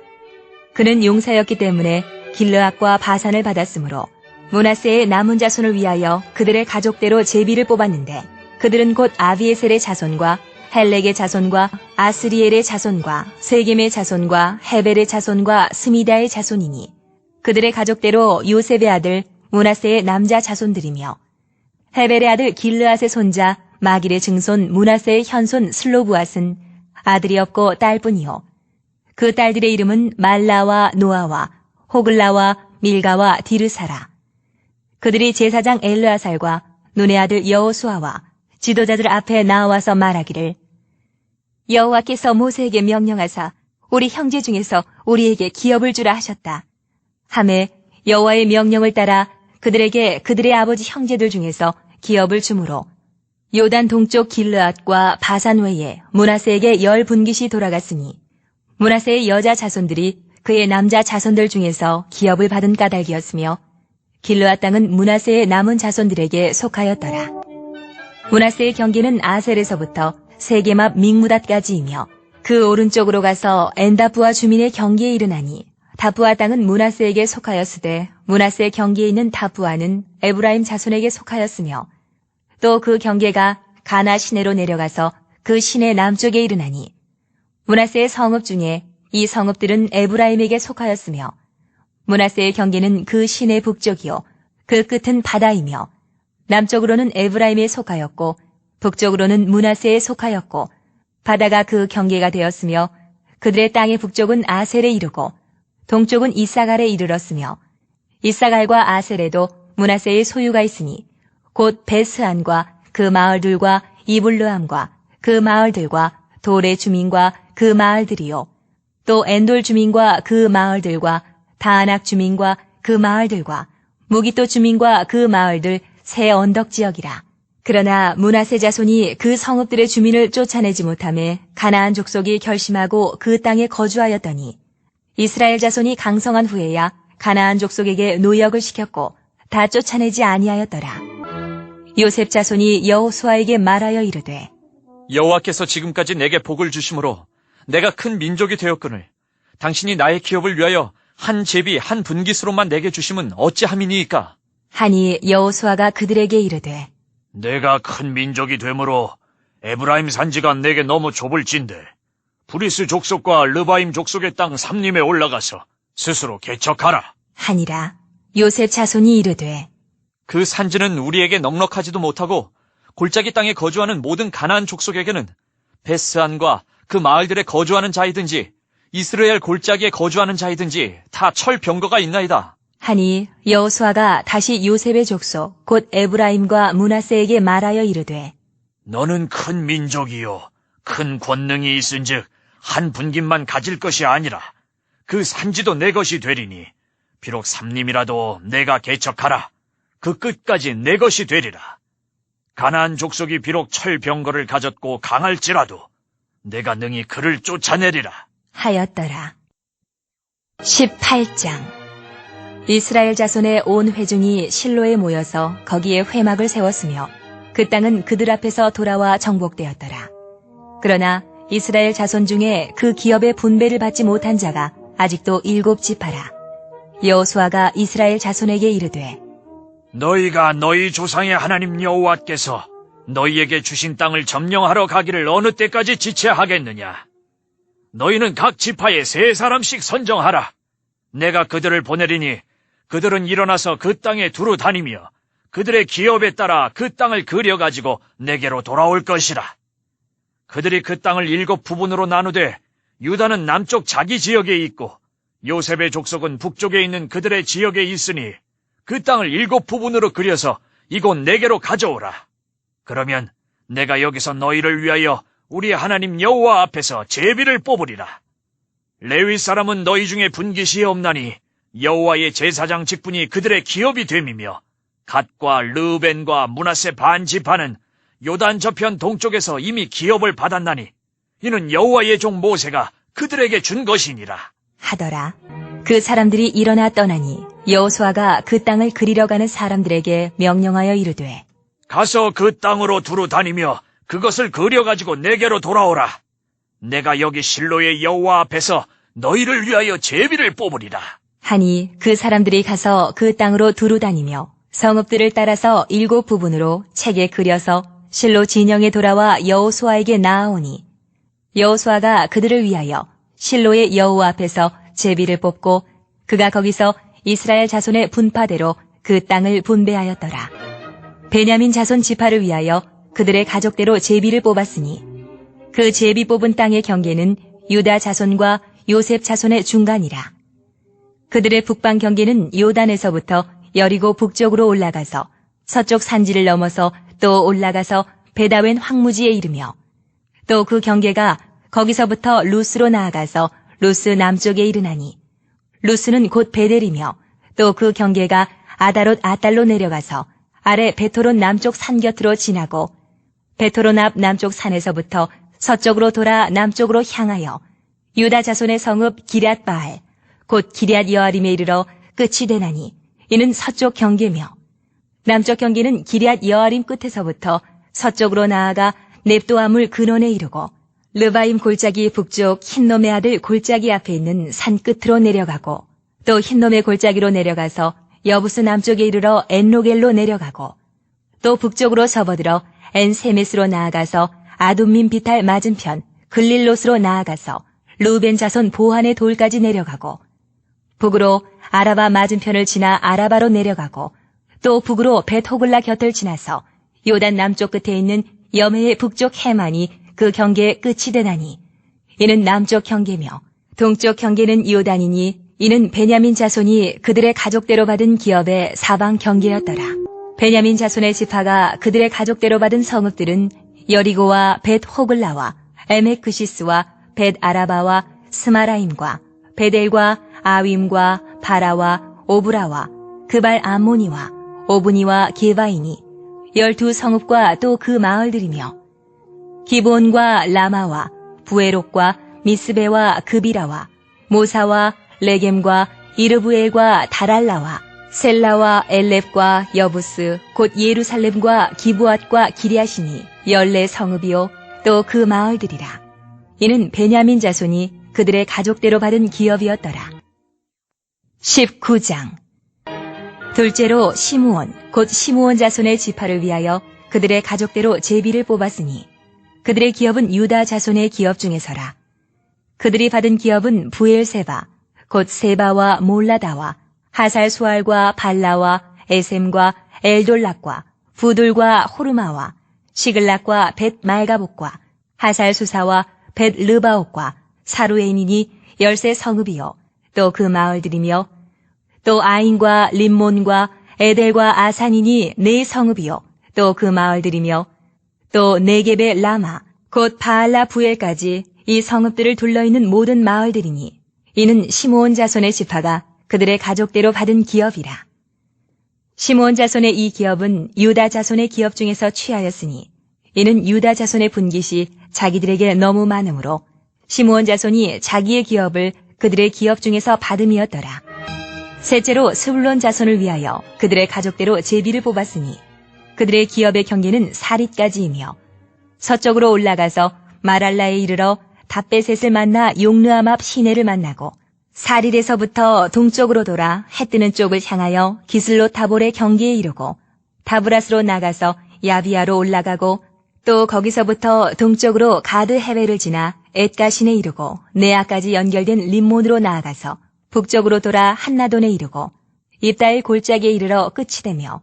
그는 용사였기 때문에 길르앗과 바산을 받았으므로 므낫세의 남은 자손을 위하여 그들의 가족대로 제비를 뽑았는데 그들은 곧 아비에셀의 자손과 헬렉의 자손과 아스리엘의 자손과 세겜의 자손과 헤벨의 자손과 스미다의 자손이니 그들의 가족대로 요셉의 아들 므낫세의 남자 자손들이며 헤벨의 아들 길르앗의 손자 마길의 증손 므낫세의 현손 슬로브앗은 아들이 없고 딸뿐이요 그 딸들의 이름은 말라와 노아와 호글라와 밀가와 디르사라. 그들이 제사장 엘르아살과 눈의 아들 여호수아와 지도자들 앞에 나와서 말하기를 여호와께서 모세에게 명령하사 우리 형제 중에서 우리에게 기업을 주라 하셨다. 하매 여호와의 명령을 따라 그들에게 그들의 아버지 형제들 중에서 기업을 주므로 요단 동쪽 길르앗과 바산 외에 므낫세에게 10분깃이 돌아갔으니 므낫세의 여자 자손들이 그의 남자 자손들 중에서 기업을 받은 까닭이었으며 길르앗 땅은 므낫세의 남은 자손들에게 속하였더라. 므낫세의 경계는 아셀에서부터 세겜 앞 믹무닷까지이며 그 오른쪽으로 가서 엔다부아 주민의 경계에 이르나니 다부아 땅은 므낫세에게 속하였으되 므낫세의 경계에 있는 다부아는 에브라임 자손에게 속하였으며 또 그 경계가 가나 시내로 내려가서 그 시내 남쪽에 이르나니 므낫세의 성읍 중에 이 성읍들은 에브라임에게 속하였으며 므낫세의 경계는 그 시내 북쪽이요 그 끝은 바다이며 남쪽으로는 에브라임에 속하였고 북쪽으로는 므낫세에 속하였고 바다가 그 경계가 되었으며 그들의 땅의 북쪽은 아셀에 이르고 동쪽은 이사갈에 이르렀으며 이사갈과 아셀에도 므낫세의 소유가 있으니 곧 베스안과 그 마을들과 이블르함과 그 마을들과 돌의 주민과 그 마을들이요 또 엔돌 주민과 그 마을들과 다아낙 주민과 그 마을들과 무기또 주민과 그 마을들 새 언덕 지역이라. 그러나 므낫세 자손이 그 성읍들의 주민을 쫓아내지 못하매 가나안 족속이 결심하고 그 땅에 거주하였더니 이스라엘 자손이 강성한 후에야 가나안 족속에게 노역을 시켰고 다 쫓아내지 아니하였더라. 요셉 자손이 여호수아에게 말하여 이르되 여호와께서 지금까지 내게 복을 주심으로 내가 큰 민족이 되었거늘 당신이 나의 기업을 위하여 한 제비 한 분깃으로만 내게 주심은 어찌함이니이까? 하니 여호수아가 그들에게 이르되 내가 큰 민족이 되므로 에브라임 산지가 내게 너무 좁을진데 브리스 족속과 르바임 족속의 땅 삼림에 올라가서 스스로 개척하라. 하니라. 요셉 자손이 이르되 그 산지는 우리에게 넉넉하지도 못하고 골짜기 땅에 거주하는 모든 가나안 족속에게는 베스안과 그 마을들에 거주하는 자이든지 이스라엘 골짜기에 거주하는 자이든지 다 철병거가 있나이다. 하니 여호수아가 다시 요셉의 족속 곧 에브라임과 므낫세에게 말하여 이르되 너는 큰 민족이요 큰 권능이 있은즉 한 분깃만 가질 것이 아니라 그 산지도 내 것이 되리니 비록 삼림이라도 내가 개척하라. 그 끝까지 내 것이 되리라. 가나안 족속이 비록 철병거를 가졌고 강할지라도 내가 능히 그를 쫓아내리라. 하였더라. 18장 이스라엘 자손의 온 회중이 실로에 모여서 거기에 회막을 세웠으며 그 땅은 그들 앞에서 돌아와 정복되었더라. 그러나 이스라엘 자손 중에 그 기업의 분배를 받지 못한 자가 아직도 7지파라. 여호수아가 이스라엘 자손에게 이르되 너희가 너희 조상의 하나님 여호와께서 너희에게 주신 땅을 점령하러 가기를 어느 때까지 지체하겠느냐? 너희는 각 지파에 3사람씩 선정하라. 내가 그들을 보내리니 그들은 일어나서 그 땅에 두루 다니며 그들의 기업에 따라 그 땅을 그려가지고 내게로 돌아올 것이라. 그들이 그 땅을 7부분으로 나누되 유다는 남쪽 자기 지역에 있고 요셉의 족속은 북쪽에 있는 그들의 지역에 있으니 그 땅을 7부분으로 그려서 이곳 내게로 가져오라. 그러면 내가 여기서 너희를 위하여 우리 하나님 여호와 앞에서 제비를 뽑으리라. 레위 사람은 너희 중에 분깃이 없나니 여호와의 제사장 직분이 그들의 기업이 됨이며 갓과 르벤과 므낫세 반 지파는 요단 저편 동쪽에서 이미 기업을 받았나니 이는 여호와의 종 모세가 그들에게 준 것이니라. 하더라. 그 사람들이 일어나 떠나니 여호수아가 그 땅을 그리러 가는 사람들에게 명령하여 이르되 가서 그 땅으로 두루 다니며 그것을 그려가지고 내게로 돌아오라. 내가 여기 실로의 여호와 앞에서 너희를 위하여 제비를 뽑으리라. 하니 그 사람들이 가서 그 땅으로 두루 다니며 성읍들을 따라서 7부분으로 책에 그려서 실로 진영에 돌아와 여호수아에게 나아오니 여호수아가 그들을 위하여 실로의 여호와 앞에서 제비를 뽑고 그가 거기서 이스라엘 자손의 분파대로 그 땅을 분배하였더라. 베냐민 자손 지파를 위하여 그들의 가족대로 제비를 뽑았으니 그 제비 뽑은 땅의 경계는 유다 자손과 요셉 자손의 중간이라. 그들의 북방 경계는 요단에서부터 여리고 북쪽으로 올라가서 서쪽 산지를 넘어서 또 올라가서 베다웬 황무지에 이르며 또 그 경계가 거기서부터 루스로 나아가서 루스 남쪽에 이르나니 루스는 곧 베델이며 또 그 경계가 아다롯 아달로 내려가서 아래 베토론 남쪽 산 곁으로 지나고 베토론 앞 남쪽 산에서부터 서쪽으로 돌아 남쪽으로 향하여 유다 자손의 성읍 기럇 바알 곧 기럇 여아림에 이르러 끝이 되나니 이는 서쪽 경계며 남쪽 경계는 기럇 여아림 끝에서부터 서쪽으로 나아가 넵도아물 근원에 이르고 르바임 골짜기 북쪽 흰놈의 아들 골짜기 앞에 있는 산 끝으로 내려가고 또 흰놈의 골짜기로 내려가서 여부스 남쪽에 이르러 엔로겔로 내려가고 또 북쪽으로 접어들어 엔세메스로 나아가서 아둠민 비탈 맞은편 글릴롯으로 나아가서 루벤 자손 보한의 돌까지 내려가고 북으로 아라바 맞은편을 지나 아라바로 내려가고 또 북으로 벳호글라 곁을 지나서 요단 남쪽 끝에 있는 여메의 북쪽 해만이 그 경계의 끝이 되나니 이는 남쪽 경계며 동쪽 경계는 요단이니 이는 베냐민 자손이 그들의 가족대로 받은 기업의 사방 경계였더라. 베냐민 자손의 지파가 그들의 가족대로 받은 성읍들은 여리고와 벳호글라와 에메크시스와 벳아라바와 스마라임과 베델과 아윈과 바라와 오브라와 그발 암모니와 오브니와 게바이니 12성읍과 또 그 마을들이며 기본과 라마와 부에롯과 미스베와 그비라와 모사와 레겜과 이르부엘과 다랄라와 셀라와 엘렙과 여부스 곧 예루살렘과 기브앗과 기리아시니 14성읍이요 또 그 마을들이라. 이는 베냐민 자손이 그들의 가족대로 받은 기업이었더라. 19장 둘째로 시므온 곧 시므온 자손의 지파를 위하여 그들의 가족대로 제비를 뽑았으니 그들의 기업은 유다 자손의 기업 중에서라. 그들이 받은 기업은 부엘세바 곧 세바와 몰라다와 하살수알과 발라와 에셈과 엘돌락과 부둘과 호르마와 시글락과 벳말가복과 하살수사와 벳르바옥과 사루에인이니 13성읍이요 또 그 마을들이며 또 아인과 림몬과 에델과 아산이니 4성읍이요 또 그 마을들이며 또 네겝의 라마 곧 바알라 부엘까지 이 성읍들을 둘러있는 모든 마을들이니 이는 시므온 자손의 지파가 그들의 가족대로 받은 기업이라. 시므온 자손의 이 기업은 유다 자손의 기업 중에서 취하였으니 이는 유다 자손의 분깃이 자기들에게 너무 많으므로 시므온 자손이 자기의 기업을 그들의 기업 중에서 받음이었더라. 셋째로 스불론 자손을 위하여 그들의 가족대로 제비를 뽑았으니 그들의 기업의 경계는 사릿까지이며 서쪽으로 올라가서 마랄라에 이르러 답베셋을 만나 용르암 앞 시내를 만나고 사릴에서부터 동쪽으로 돌아 해 뜨는 쪽을 향하여 기슬로 타볼의 경계에 이르고 다브라스로 나가서 야비아로 올라가고 또 거기서부터 동쪽으로 가드 헤베를 지나 엣가신에 이르고 네아까지 연결된 림몬으로 나아가서 북쪽으로 돌아 한나돈에 이르고 입다엘 골짜기에 이르러 끝이 되며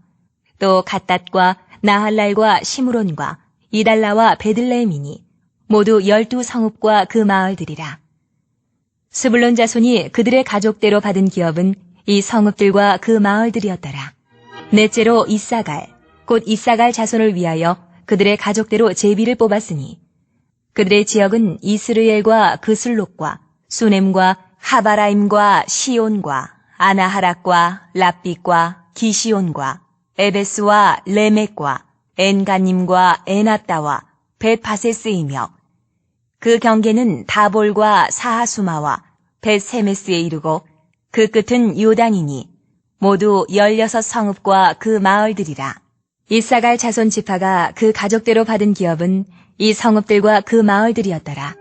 또 갓닷과 나할랄과 시므론과 이달라와 베들레헴이니 모두 12성읍과 그 마을들이라. 스불론 자손이 그들의 가족대로 받은 기업은 이 성읍들과 그 마을들이었더라. 넷째로 이사갈, 곧 이사갈 자손을 위하여 그들의 가족대로 제비를 뽑았으니 그들의 지역은 이스르엘과 그슬록과 수넴과 하바라임과 시온과 아나하락과 랍빗과 기시온과 에베스와 레멕과 엔가님과 에나따와 벳바세스이며 그 경계는 다볼과 사하수마와 벳세메스에 이르고 그 끝은 요단이니 모두 16성읍과 그 마을들이라. 이사갈 자손 지파가 그 가족대로 받은 기업은 이 성읍들과 그 마을들이었더라.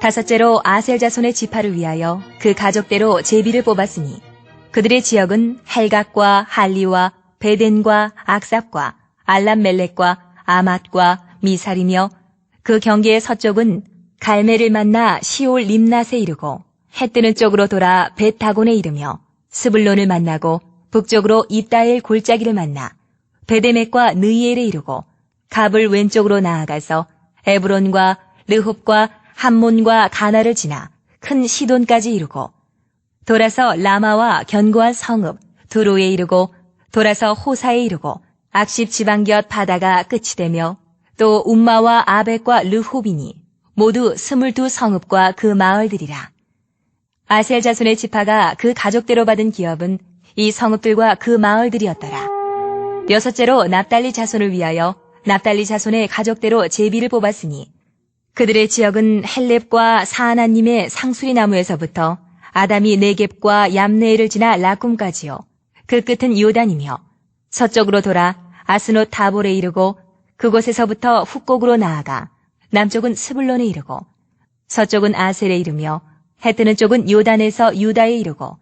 다섯째로 아셀 자손의 지파를 위하여 그 가족대로 제비를 뽑았으니 그들의 지역은 헬각과 할리와 베덴과 악삽과 알람멜렉과 아맛과 미살이며 그 경계의 서쪽은 갈멜을 만나 시올 림낫에 이르고 해 뜨는 쪽으로 돌아 벳다곤에 이르며 스불론을 만나고 북쪽으로 입다엘 골짜기를 만나 베데멕과 느이엘에 이르고 갑을 왼쪽으로 나아가서 에브론과 르홉과 함몬과 가나를 지나 큰 시돈까지 이르고 돌아서 라마와 견고한 성읍 두로에 이르고 돌아서 호사에 이르고 악십 지방곁 바다가 끝이 되며 또 움마와 아벡과 르홉이니 모두 22성읍과 그 마을들이라. 아셀 자손의 지파가 그 가족대로 받은 기업은 이 성읍들과 그 마을들이었더라. 여섯째로 납달리 자손을 위하여 납달리 자손의 가족대로 제비를 뽑았으니 그들의 지역은 헬렙과 사하나님의 상수리 나무에서부터 아담이 네겝과 얌네엘을 지나 라꿈까지요. 그 끝은 요단이며 서쪽으로 돌아 아스노 타볼에 이르고 그곳에서부터 훅곡으로 나아가 남쪽은 스불론에 이르고 서쪽은 아셀에 이르며 해 뜨는 쪽은 요단에서 유다에 이르고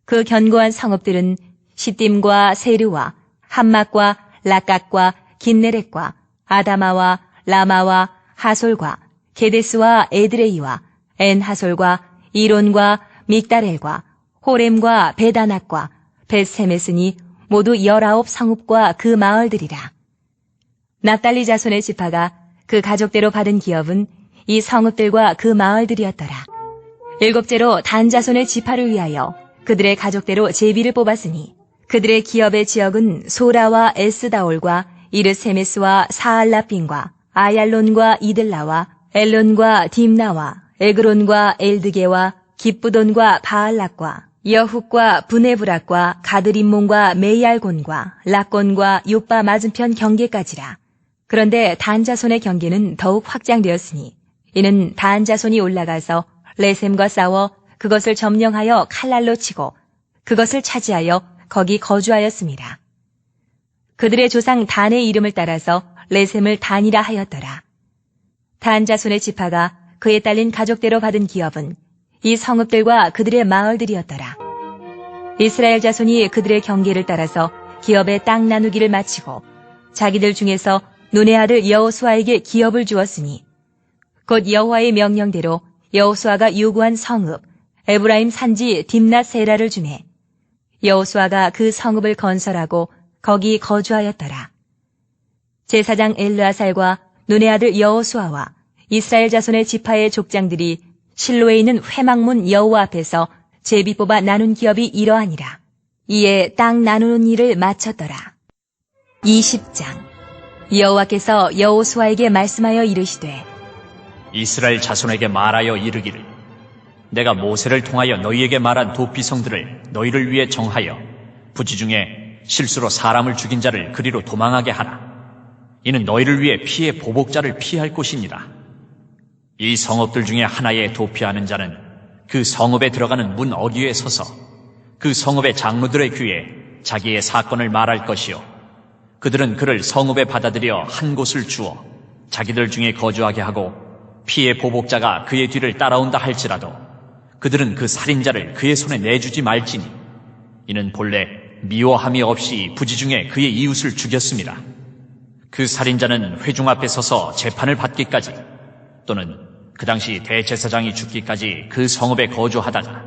그 견고한 성읍들은 시딤과 세르와 함막과 락각과 긴네렉과 아다마와 라마와 하솔과 게데스와 에드레이와 엔하솔과 이론과 믹다렐과 호렘과 베다낙과 벳세메스니 모두 19성읍과 그 마을들이라. 납달리 자손의 지파가 그 가족대로 받은 기업은 이 성읍들과 그 마을들이었더라. 일곱째로 단 자손의 지파를 위하여 그들의 가족대로 제비를 뽑았으니 그들의 기업의 지역은 소라와 에스다올과 이르세메스와 사알라핀과 아얄론과 이들라와 엘론과 딤나와 에그론과 엘드게와 기쁘돈과 바알락과 여훅과 브네브락과 가드림몬과 메이알곤과 락곤과 요빠 맞은편 경계까지라. 그런데 단 자손의 경계는 더욱 확장되었으니 이는 단 자손이 올라가서 레셈과 싸워 그것을 점령하여 칼날로 치고 그것을 차지하여 거기 거주하였습니다. 그들의 조상 단의 이름을 따라서 레셈을 단이라 하였더라. 단 자손의 지파가 그에 딸린 가족대로 받은 기업은 이 성읍들과 그들의 마을들이었더라. 이스라엘 자손이 그들의 경계를 따라서 기업의 땅 나누기를 마치고 자기들 중에서 눈의 아들 여호수아에게 기업을 주었으니 곧 여호와의 명령대로 여호수아가 요구한 성읍 에브라임 산지 딥낫 세라를 주매 여호수아가 그 성읍을 건설하고 거기 거주하였더라. 제사장 엘르아살과 눈의 아들 여호수아와 이스라엘 자손의 지파의 족장들이 실로에 있는 회막문 여호와 앞에서 제비 뽑아 나눈 기업이 이러하니라. 이에 땅 나누는 일을 마쳤더라. 20장. 여호와께서 여호수아에게 말씀하여 이르시되 이스라엘 자손에게 말하여 이르기를 내가 모세를 통하여 너희에게 말한 도피성들을 너희를 위해 정하여 부지 중에 실수로 사람을 죽인 자를 그리로 도망하게 하라. 이는 너희를 위해 피의 보복자를 피할 곳이니라. 이 성읍들 중에 하나에 도피하는 자는 그 성읍에 들어가는 문 어귀에 서서 그 성읍의 장로들의 귀에 자기의 사건을 말할 것이요 그들은 그를 성읍에 받아들여 한 곳을 주어 자기들 중에 거주하게 하고 피의 보복자가 그의 뒤를 따라온다 할지라도 그들은 그 살인자를 그의 손에 내주지 말지니 이는 본래 미워함이 없이 부지 중에 그의 이웃을 죽였습니다. 그 살인자는 회중 앞에 서서 재판을 받기까지 또는 그 당시 대제사장이 죽기까지 그 성읍에 거주하다가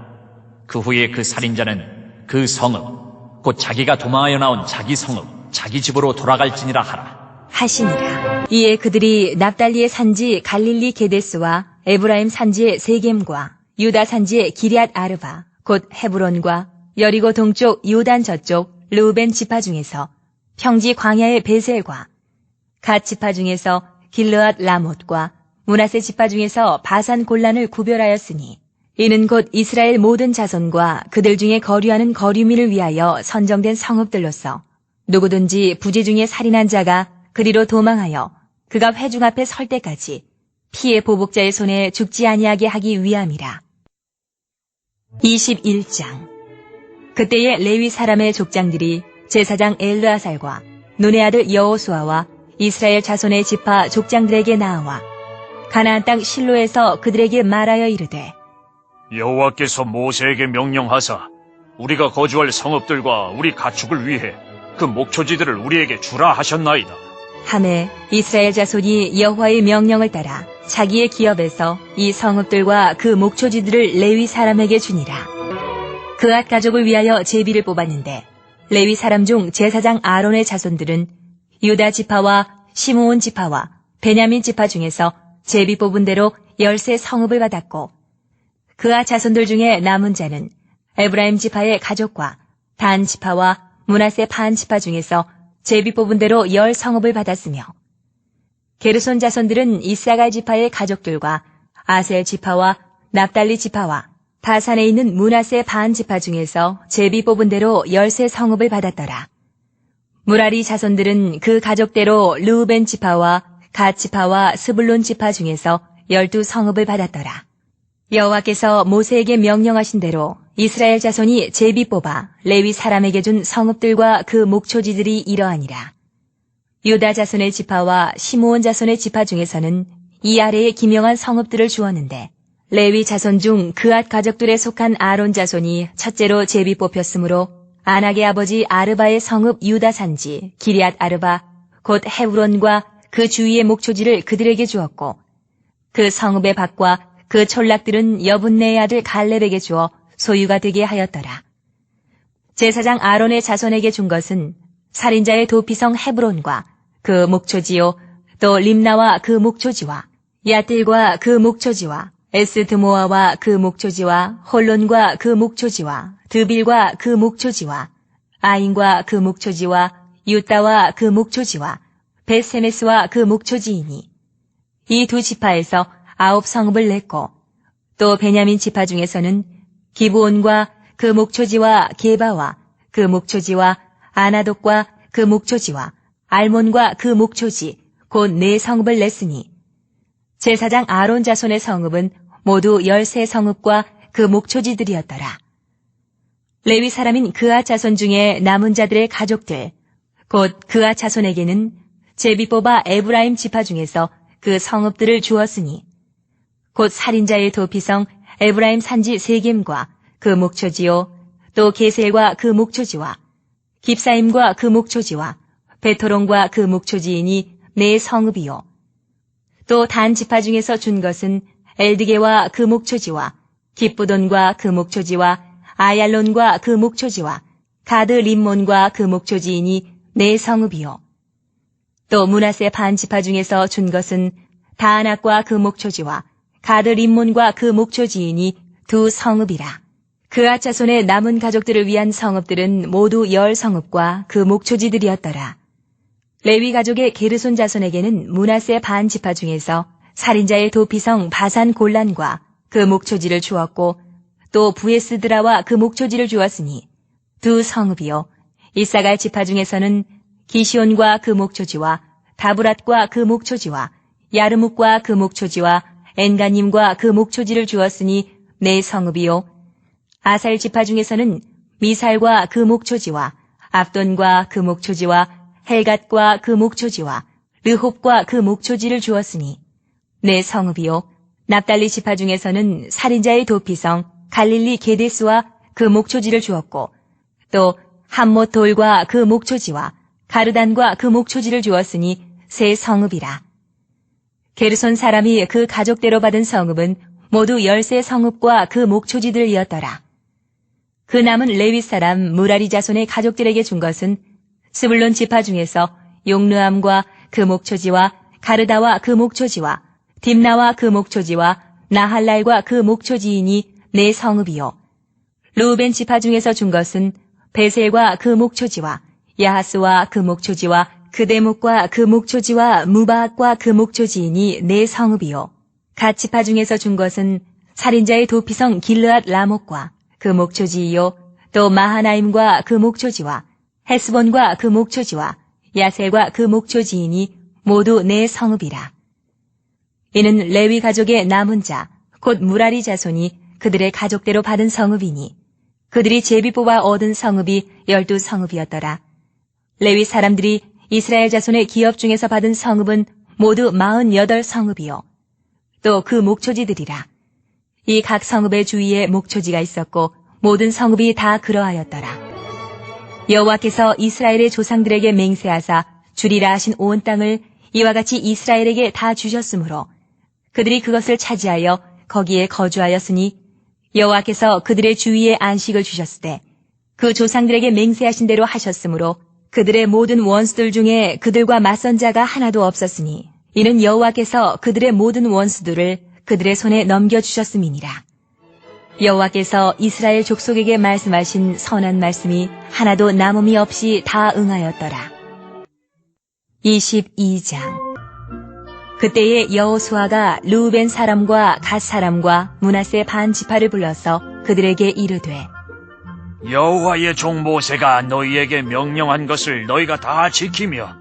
그 후에 그 살인자는 그 성읍 곧 자기가 도망하여 나온 자기 성읍 자기 집으로 돌아갈지니라 하라. 하시니라. 이에 그들이 납달리의 산지 갈릴리 게데스와 에브라임 산지의 세겜과 유다 산지의 기럇 아르바 곧 헤브론과 여리고 동쪽 요단 저쪽 르우벤 지파 중에서 평지 광야의 베셀과 갓 지파 중에서 길르앗 라못과 므낫세 지파 중에서 바산 골란을 구별하였으니 이는 곧 이스라엘 모든 자손과 그들 중에 거류하는 거류민을 위하여 선정된 성읍들로서 누구든지 부지 중에 살인한 자가 그리로 도망하여 그가 회중 앞에 설 때까지 피해 보복자의 손에 죽지 아니하게 하기 위함이라. 21장. 그때에 레위 사람의 족장들이 제사장 엘르아살과 눈의 아들 여호수아와 이스라엘 자손의 지파 족장들에게 나와 가나안 땅 실로에서 그들에게 말하여 이르되 여호와께서 모세에게 명령하사 우리가 거주할 성읍들과 우리 가축을 위해 그 목초지들을 우리에게 주라 하셨나이다. 하매 이스라엘 자손이 여호와의 명령을 따라 자기의 기업에서 이 성읍들과 그 목초지들을 레위 사람에게 주니라. 그앗 가족을 위하여 제비를 뽑았는데 레위 사람 중 제사장 아론의 자손들은 유다 지파와 시므온 지파와 베냐민 지파 중에서 제비 뽑은 대로 13 성읍을 받았고 그앗 자손들 중에 남은 자는 에브라임 지파의 가족과 단 지파와 므낫세 반 지파 중에서 제비 뽑은 대로 10 성읍을 받았으며 게르손 자손들은 이사갈 지파의 가족들과 아셀 지파와 납달리 지파와 바산에 있는 므낫세 반 지파 중에서 제비 뽑은 대로 13 성읍을 받았더라. 무라리 자손들은 그 가족대로 르우벤 지파와 갓 지파와 스불론 지파 중에서 12 성읍을 받았더라. 여호와께서 모세에게 명령하신 대로 이스라엘 자손이 제비 뽑아 레위 사람에게 준 성읍들과 그 목초지들이 이러하니라. 유다 자손의 지파와 시므온 자손의 지파 중에서는 이 아래에 기명한 성읍들을 주었는데 레위 자손 중 그앗 가족들에 속한 아론 자손이 첫째로 제비 뽑혔으므로 아낙의 아버지 아르바의 성읍 유다 산지 기럇 아르바 곧 헤브론과 그 주위의 목초지를 그들에게 주었고 그 성읍의 밭과 그 촌락들은 여분네의 아들 갈렙에게 주어 소유가 되게 하였더라. 제사장 아론의 자손에게 준 것은 살인자의 도피성 헤브론과 그 목초지요 또 림나와 그 목초지와 야딜과 그 목초지와 에스드모아와 그 목초지와 홀론과 그 목초지와 드빌과 그 목초지와 아인과 그 목초지와 유다와 그 목초지와 벳세메스와 그 목초지이니 이 두 지파에서 9 성읍을 냈고 또 베냐민 지파 중에서는 기브온과 그 목초지와 게바와 그 목초지와 아나독과 그 목초지와 알몬과 그 목초지 곧 4 성읍을 냈으니 제사장 아론 자손의 성읍은 모두 13 성읍과 그 목초지들이었더라. 레위 사람인 그앗 자손 중에 남은 자들의 가족들 곧 그앗 자손에게는 제비 뽑아 에브라임 지파 중에서 그 성읍들을 주었으니 곧 살인자의 도피성 에브라임 산지 세겜과 그 목초지요 또 게셀과 그 목초지와 깁사임과 그 목초지와 베토론과 그 목초지이니 4 성읍이요 또 단 지파 중에서 준 것은 엘드게와 그 목초지와 깁부돈과 그 목초지와 아얄론과 그 목초지와 가드 림몬과 그 목초지이니 4 성읍이요 또 므낫세 반 지파 중에서 준 것은 다안악과 그 목초지와 가드 림몬과 그 목초지이니 2 성읍이라. 그앗 자손의 남은 가족들을 위한 성읍들은 모두 10 성읍과 그 목초지들이었더라. 레위 가족의 게르손 자손에게는 므낫세 반 지파 중에서 살인자의 도피성 바산 골란과 그 목초지를 주었고 또 부에스드라와 그 목초지를 주었으니 2 성읍이요 이사갈 지파 중에서는 기시온과 그 목초지와 다브랏과 그 목초지와 야르묵과 그 목초지와 엔가님과 그 목초지를 주었으니 4 성읍이요 아살 지파 중에서는 미살과 그 목초지와 압돈과 그 목초지와 헬갓과 그 목초지와 르홉과 그 목초지를 주었으니 4 성읍이요 납달리 지파 중에서는 살인자의 도피성 갈릴리 게데스와 그 목초지를 주었고 또 함못 돌과 그 목초지와 가르단과 그 목초지를 주었으니 세 성읍이라. 게르손 사람이 그 가족대로 받은 성읍은 모두 13 성읍과 그 목초지들이었더라. 그 남은 레위 사람 무라리 자손의 가족들에게 준 것은 스불론 지파 중에서 용르암과 그 목초지와 가르다와 그 목초지와 딥나와 그 목초지와 나할랄과 그 목초지이니 네 성읍이요. 루벤 지파 중에서 준 것은 베셀과 그 목초지와 야하스와 그 목초지와 그대목과 그 목초지와 무바악과 그 목초지이니 네 성읍이요. 갓 지파 중에서 준 것은 살인자의 도피성 길르앗 라목과 그 목초지이요. 또 마하나임과 그 목초지와 헤스본과 그 목초지와 야셀과 그 목초지이니 모두 네 성읍이라. 이는 레위 가족의 남은 자, 곧 무라리 자손이 그들의 가족대로 받은 성읍이니 그들이 제비 뽑아 얻은 성읍이 12성읍이었더라. 레위 사람들이 이스라엘 자손의 기업 중에서 받은 성읍은 모두 48성읍이요. 또 그 목초지들이라. 이 각 성읍의 주위에 목초지가 있었고 모든 성읍이 다 그러하였더라. 여호와께서 이스라엘의 조상들에게 맹세하사 주리라 하신 온 땅을 이와 같이 이스라엘에게 다 주셨으므로 그들이 그것을 차지하여 거기에 거주하였으니 여호와께서 그들의 주위에 안식을 주셨을 때 그 조상들에게 맹세하신 대로 하셨으므로 그들의 모든 원수들 중에 그들과 맞선 자가 하나도 없었으니 이는 여호와께서 그들의 모든 원수들을 그들의 손에 넘겨주셨음이니라. 여호와께서 이스라엘 족속에게 말씀하신 선한 말씀이 하나도 남음이 없이 다 응하였더라. 22장. 그때에 여호수아가 르우벤 사람과 갓 사람과 므낫세 반 지파를 불러서 그들에게 이르되 여호와의 종 모세가 너희에게 명령한 것을 너희가 다 지키며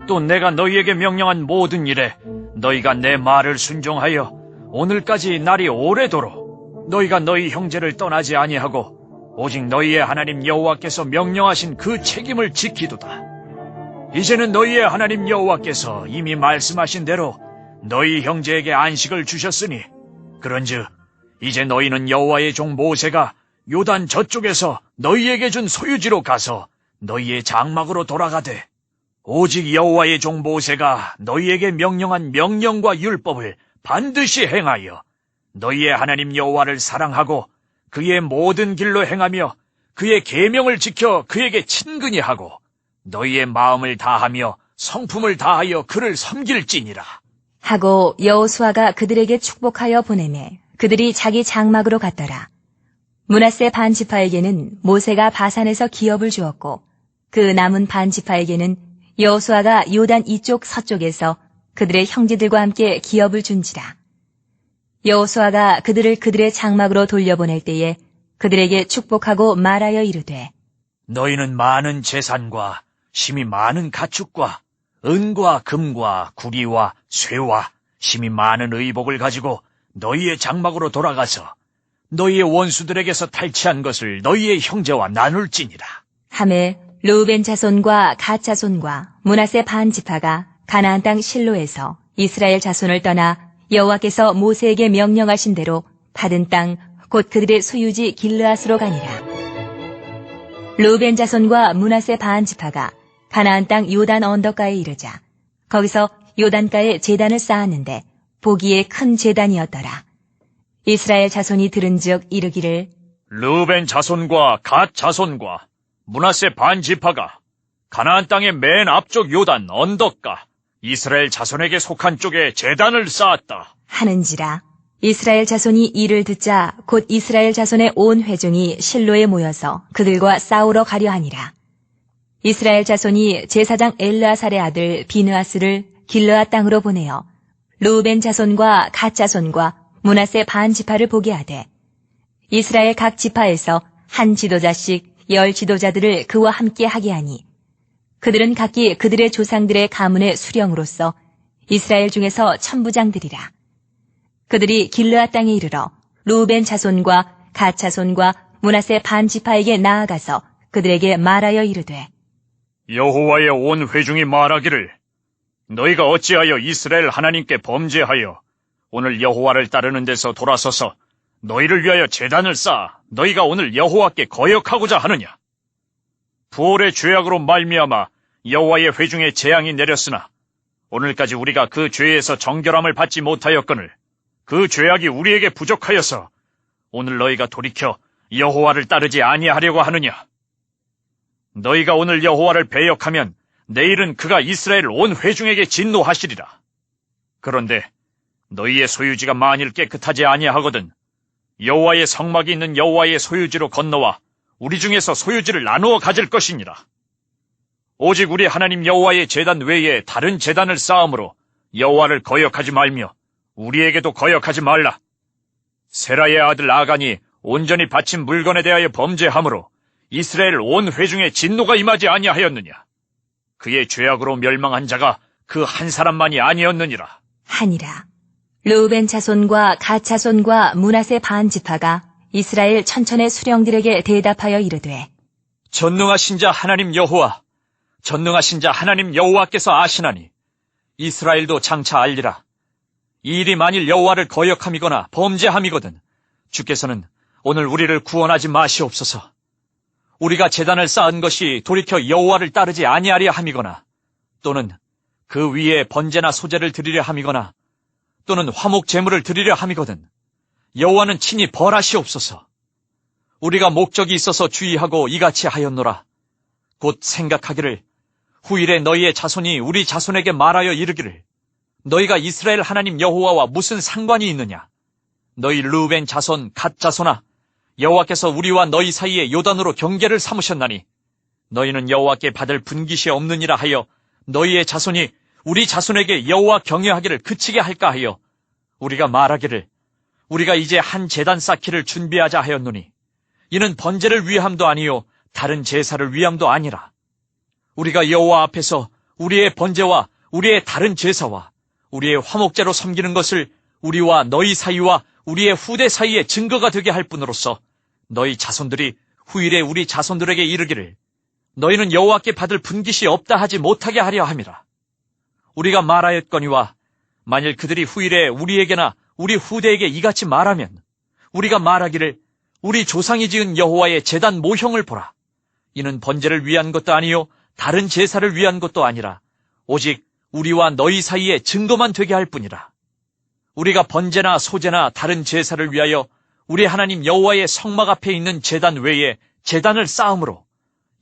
또 내가 너희에게 명령한 모든 일에 너희가 내 말을 순종하여 오늘까지 날이 오래도록 너희가 너희 형제를 떠나지 아니하고 오직 너희의 하나님 여호와께서 명령하신 그 책임을 지키도다. 이제는 너희의 하나님 여호와께서 이미 말씀하신 대로 너희 형제에게 안식을 주셨으니 그런즉 이제 너희는 여호와의 종 모세가 요단 저쪽에서 너희에게 준 소유지로 가서 너희의 장막으로 돌아가되 오직 여호와의 종 모세가 너희에게 명령한 명령과 율법을 반드시 행하여 너희의 하나님 여호와를 사랑하고 그의 모든 길로 행하며 그의 계명을 지켜 그에게 친근히 하고 너희의 마음을 다하며 성품을 다하여 그를 섬길지니라. 하고 여호수아가 그들에게 축복하여 보내매 그들이 자기 장막으로 갔더라. 므낫세 반 지파에게는 모세가 바산에서 기업을 주었고 그 남은 반 지파에게는 여호수아가 요단 이쪽 서쪽에서 그들의 형제들과 함께 기업을 준지라. 여호수아가 그들을 그들의 장막으로 돌려보낼 때에 그들에게 축복하고 말하여 이르되 너희는 많은 재산과 심히 많은 가축과 은과 금과 구리와 쇠와 심히 많은 의복을 가지고 너희의 장막으로 돌아가서 너희의 원수들에게서 탈취한 것을 너희의 형제와 나눌지니라. 하매 르우벤 자손과 갓 자손과 므낫세 반 지파가 가나안 땅 실로에서 이스라엘 자손을 떠나 여호와께서 모세에게 명령하신 대로 받은 땅 곧 그들의 소유지 길르앗으로 가니라. 르우벤 자손과 므낫세 반 지파가 가나안 땅 요단 언덕가에 이르자 거기서 요단가에 제단을 쌓았는데 보기에 큰 제단이었더라. 이스라엘 자손이 들은즉 이르기를 르우벤 자손과 갓 자손과 므낫세 반 지파가 가나안 땅의 맨 앞쪽 요단 언덕가 이스라엘 자손에게 속한 쪽에 제단을 쌓았다 하는지라. 이스라엘 자손이 이를 듣자 곧 이스라엘 자손의 온 회중이 실로에 모여서 그들과 싸우러 가려 하니라. 이스라엘 자손이 제사장 엘르아살의 아들 비느하스를 길르앗 땅으로 보내어 르우벤 자손과 갓 자손과 므낫세 반 지파를 보게 하되 이스라엘 각 지파에서 한 지도자씩 10 지도자들을 그와 함께 하게 하니 그들은 각기 그들의 조상들의 가문의 수령으로서 이스라엘 중에서 천부장들이라. 그들이 길르앗 땅에 이르러 르우벤 자손과 갓 자손과 므낫세 반 지파에게 나아가서 그들에게 말하여 이르되 여호와의 온 회중이 말하기를 너희가 어찌하여 이스라엘 하나님께 범죄하여 오늘 여호와를 따르는 데서 돌아서서 너희를 위하여 제단을 쌓아 너희가 오늘 여호와께 거역하고자 하느냐? 부올의 죄악으로 말미암아 여호와의 회중에 재앙이 내렸으나 오늘까지 우리가 그 죄에서 정결함을 받지 못하였거늘 그 죄악이 우리에게 부족하여서 오늘 너희가 돌이켜 여호와를 따르지 아니하려고 하느냐? 너희가 오늘 여호와를 배역하면 내일은 그가 이스라엘 온 회중에게 진노하시리라. 그런데 너희의 소유지가 만일 깨끗하지 아니하거든 여호와의 성막이 있는 여호와의 소유지로 건너와 우리 중에서 소유지를 나누어 가질 것이니라. 오직 우리 하나님 여호와의 제단 외에 다른 제단을 쌓음으로 여호와를 거역하지 말며 우리에게도 거역하지 말라. 세라의 아들 아간이 온전히 바친 물건에 대하여 범죄함으로 이스라엘 온 회중에 진노가 임하지 아니하였느냐? 그의 죄악으로 멸망한 자가 그 한 사람만이 아니었느니라. 하니라. 르우벤 자손과 갓 자손과 므낫세 반 지파가 이스라엘 천천의 수령들에게 대답하여 이르되 전능하신 자 하나님 여호와, 전능하신 자 하나님 여호와께서 아시나니 이스라엘도 장차 알리라. 이 일이 만일 여호와를 거역함이거나 범죄함이거든 주께서는 오늘 우리를 구원하지 마시옵소서. 우리가 제단을 쌓은 것이 돌이켜 여호와를 따르지 아니하려 함이거나 또는 그 위에 번제나 소제를 드리려 함이거나 또는 화목 제물을 드리려 함이거든 여호와는 친히 벌하시옵소서. 우리가 목적이 있어서 주의하고 이같이 하였노라. 곧 생각하기를 후일에 너희의 자손이 우리 자손에게 말하여 이르기를 너희가 이스라엘 하나님 여호와와 무슨 상관이 있느냐? 너희 르우벤 자손 갓 자손아, 여호와께서 우리와 너희 사이에 요단으로 경계를 삼으셨나니 너희는 여호와께 받을 분깃이 없느니라 하여 너희의 자손이 우리 자손에게 여호와 경외하기를 그치게 할까 하여 우리가 말하기를 우리가 이제 한 제단 쌓기를 준비하자 하였노니 이는 번제를 위함도 아니요 다른 제사를 위함도 아니라 우리가 여호와 앞에서 우리의 번제와 우리의 다른 제사와 우리의 화목제로 섬기는 것을 우리와 너희 사이와 우리의 후대 사이에 증거가 되게 할 뿐으로써 너희 자손들이 후일에 우리 자손들에게 이르기를 너희는 여호와께 받을 분깃이 없다 하지 못하게 하려 함이라. 우리가 말하였거니와 만일 그들이 후일에 우리에게나 우리 후대에게 이같이 말하면 우리가 말하기를 우리 조상이 지은 여호와의 제단 모형을 보라. 이는 번제를 위한 것도 아니요 다른 제사를 위한 것도 아니라 오직 우리와 너희 사이에 증거만 되게 할 뿐이라. 우리가 번제나 소제나 다른 제사를 위하여 우리 하나님 여호와의 성막 앞에 있는 제단 외에 제단을 쌓음으로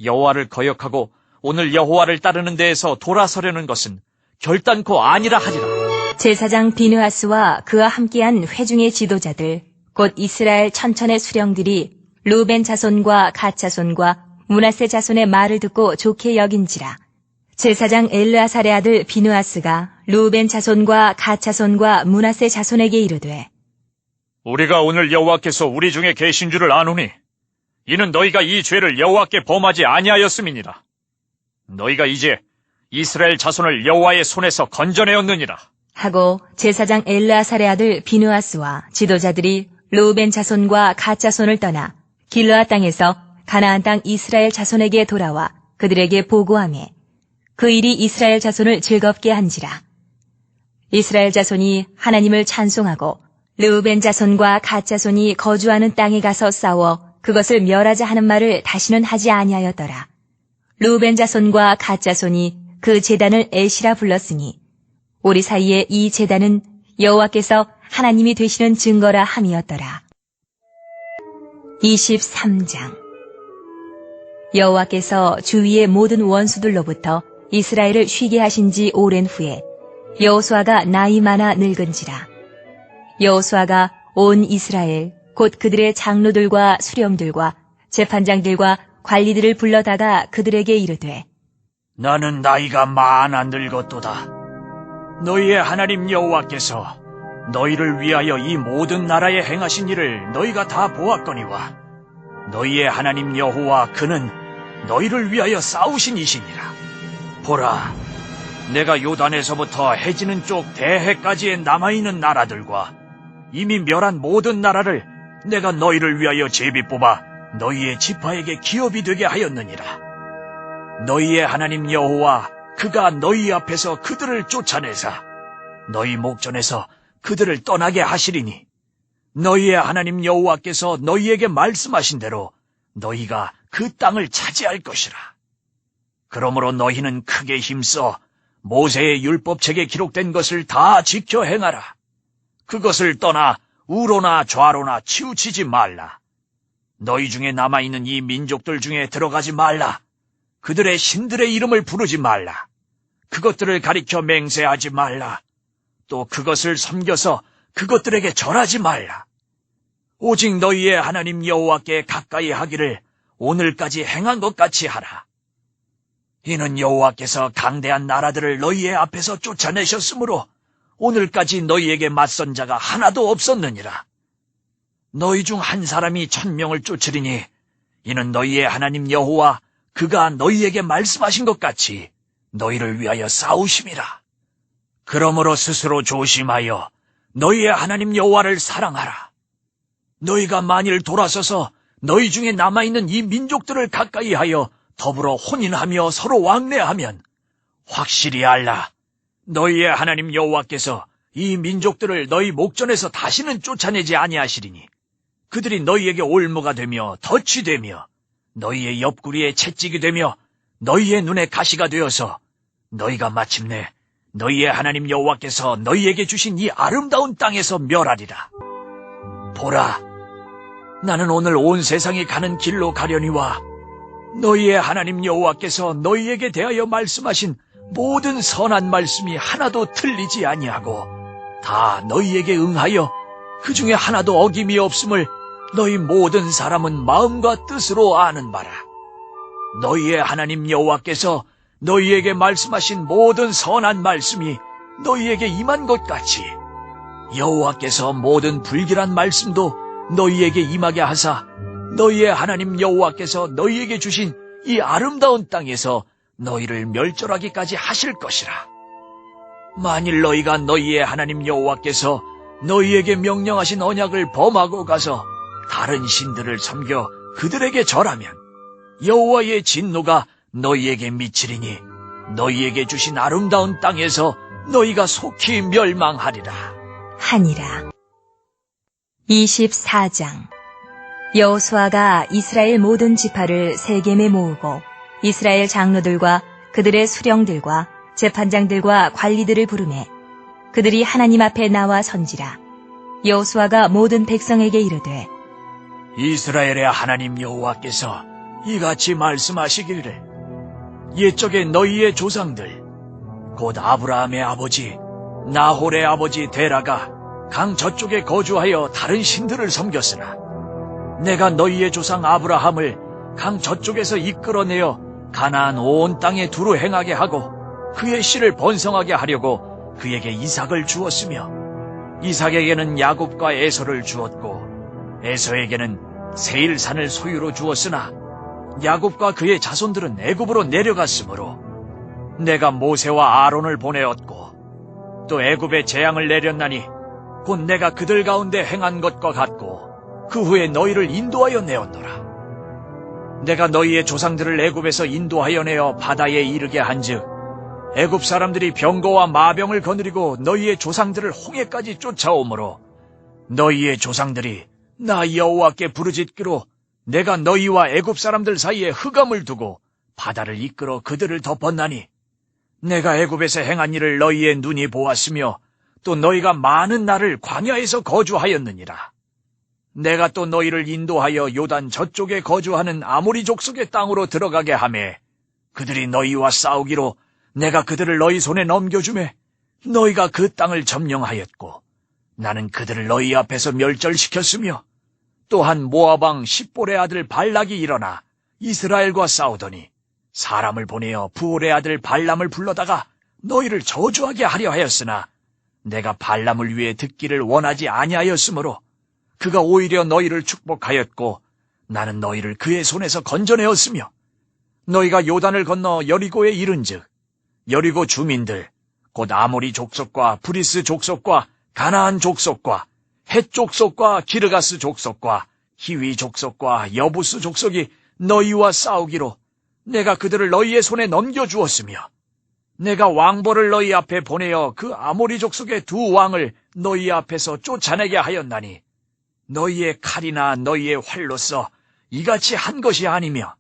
여호와를 거역하고 오늘 여호와를 따르는 데에서 돌아서려는 것은 결단코 아니라 하리라. 제사장 비느하스와 그와 함께한 회중의 지도자들 곧 이스라엘 천천의 수령들이 르우벤 자손과 갓 자손과 므낫세 자손의 말을 듣고 좋게 여긴지라. 제사장 엘르아살의 아들 비느하스가 르우벤 자손과 갓 자손과 므낫세 자손에게 이르되 우리가 오늘 여호와께서 우리 중에 계신 줄을 아노니 이는 너희가 이 죄를 여호와께 범하지 아니하였음이니라. 너희가 이제 이스라엘 자손을 여호와의 손에서 건져내었느니라. 하고 제사장 엘르아살의 아들 비느하스와 지도자들이 르우벤 자손과 갓 자손을 떠나 길르앗 땅에서 가나안 땅 이스라엘 자손에게 돌아와 그들에게 보고하며 그 일이 이스라엘 자손을 즐겁게 한지라. 이스라엘 자손이 하나님을 찬송하고 르우벤 자손과 갓 자손이 거주하는 땅에 가서 싸워 그것을 멸하자 하는 말을 다시는 하지 아니하였더라. 르우벤 자손과 갓 자손이 그 제단을 에시라 불렀으니 우리 사이에 이 제단은 여호와께서 하나님이 되시는 증거라 함이었더라. 23장 여호와께서 주위의 모든 원수들로부터 이스라엘을 쉬게 하신 지 오랜 후에 여호수아가 나이 많아 늙은지라. 여호수아가 온 이스라엘 곧 그들의 장로들과 수령들과 재판장들과 관리들을 불러다가 그들에게 이르되 나는 나이가 많아 늙었도다. 너희의 하나님 여호와께서 너희를 위하여 이 모든 나라에 행하신 일을 너희가 다 보았거니와 너희의 하나님 여호와 그는 너희를 위하여 싸우신 이시니라. 보라, 내가 요단에서부터 해지는 쪽 대해까지의 남아있는 나라들과 이미 멸한 모든 나라를 내가 너희를 위하여 제비 뽑아 너희의 지파에게 기업이 되게 하였느니라. 너희의 하나님 여호와 그가 너희 앞에서 그들을 쫓아내사 너희 목전에서 그들을 떠나게 하시리니 너희의 하나님 여호와께서 너희에게 말씀하신 대로 너희가 그 땅을 차지할 것이라. 그러므로 너희는 크게 힘써 모세의 율법책에 기록된 것을 다 지켜 행하라. 그것을 떠나 우로나 좌로나 치우치지 말라. 너희 중에 남아있는 이 민족들 중에 들어가지 말라. 그들의 신들의 이름을 부르지 말라. 그것들을 가리켜 맹세하지 말라. 또 그것을 섬겨서 그것들에게 절하지 말라. 오직 너희의 하나님 여호와께 가까이 하기를 오늘까지 행한 것 같이 하라. 이는 여호와께서 강대한 나라들을 너희의 앞에서 쫓아내셨으므로 오늘까지 너희에게 맞선 자가 하나도 없었느니라. 너희 중 한 사람이 1000명을 쫓으리니 이는 너희의 하나님 여호와 그가 너희에게 말씀하신 것 같이 너희를 위하여 싸우심이라. 그러므로 스스로 조심하여 너희의 하나님 여호와를 사랑하라. 너희가 만일 돌아서서 너희 중에 남아있는 이 민족들을 가까이 하여 더불어 혼인하며 서로 왕래하면 확실히 알라. 너희의 하나님 여호와께서 이 민족들을 너희 목전에서 다시는 쫓아내지 아니하시리니 그들이 너희에게 올무가 되며 덫이 되며 너희의 옆구리에 채찍이 되며 너희의 눈에 가시가 되어서 너희가 마침내 너희의 하나님 여호와께서 너희에게 주신 이 아름다운 땅에서 멸하리라. 보라, 나는 오늘 온 세상이 가는 길로 가려니와 너희의 하나님 여호와께서 너희에게 대하여 말씀하신 모든 선한 말씀이 하나도 틀리지 아니하고 다 너희에게 응하여 그 중에 하나도 어김이 없음을 너희 모든 사람은 마음과 뜻으로 아는 바라. 너희의 하나님 여호와께서 너희에게 말씀하신 모든 선한 말씀이 너희에게 임한 것 같이 여호와께서 모든 불길한 말씀도 너희에게 임하게 하사 너희의 하나님 여호와께서 너희에게 주신 이 아름다운 땅에서 너희를 멸절하기까지 하실 것이라. 만일 너희가 너희의 하나님 여호와께서 너희에게 명령하신 언약을 범하고 가서 다른 신들을 섬겨 그들에게 절하면 여호와의 진노가 너희에게 미치리니 너희에게 주신 아름다운 땅에서 너희가 속히 멸망하리라. 하니라. 24장. 여호수아가 이스라엘 모든 지파를 세겜에 모으고 이스라엘 장로들과 그들의 수령들과 재판장들과 관리들을 부르매 그들이 하나님 앞에 나와 선지라. 여호수아가 모든 백성에게 이르되 이스라엘의 하나님 여호와께서 이같이 말씀하시기를 옛적에 너희의 조상들 곧 아브라함의 아버지 나홀의 아버지 데라가 강 저쪽에 거주하여 다른 신들을 섬겼으나 내가 너희의 조상 아브라함을 강 저쪽에서 이끌어내어 가나안 온 땅에 두루 행하게 하고 그의 씨를 번성하게 하려고 그에게 이삭을 주었으며 이삭에게는 야곱과 에서를 주었고 에서에게는 세일산을 소유로 주었으나 야곱과 그의 자손들은 애굽으로 내려갔으므로 내가 모세와 아론을 보내었고 또 애굽에 재앙을 내렸나니 곧 내가 그들 가운데 행한 것과 같고 그 후에 너희를 인도하여 내었노라. 내가 너희의 조상들을 애굽에서 인도하여 내어 바다에 이르게 한즉 애굽 사람들이 병거와 마병을 거느리고 너희의 조상들을 홍해까지 쫓아오므로 너희의 조상들이 나 여호와께 부르짖기로 내가 너희와 애굽 사람들 사이에 흑암을 두고 바다를 이끌어 그들을 덮었나니 내가 애굽에서 행한 일을 너희의 눈이 보았으며 또 너희가 많은 날을 광야에서 거주하였느니라. 내가 또 너희를 인도하여 요단 저쪽에 거주하는 아모리 족속의 땅으로 들어가게 하매 그들이 너희와 싸우기로 내가 그들을 너희 손에 넘겨주매 너희가 그 땅을 점령하였고 나는 그들을 너희 앞에서 멸절시켰으며 또한 모압 왕 십볼의 아들 발락이 일어나 이스라엘과 싸우더니 사람을 보내어 부올의 아들 발람을 불러다가 너희를 저주하게 하려 하였으나 내가 발람을 위해 듣기를 원하지 아니하였으므로 그가 오히려 너희를 축복하였고 나는 너희를 그의 손에서 건져내었으며 너희가 요단을 건너 여리고에 이른즉 여리고 주민들 곧 아모리 족속과 브리스 족속과 가나안 족속과 헷 족속과 기르가스 족속과 히위 족속과 여부스 족속이 너희와 싸우기로 내가 그들을 너희의 손에 넘겨주었으며 내가 왕벌을 너희 앞에 보내어 그 아모리 족속의 두 왕을 너희 앞에서 쫓아내게 하였나니 너희의 칼이나 너희의 활로서 이같이 한 것이 아니며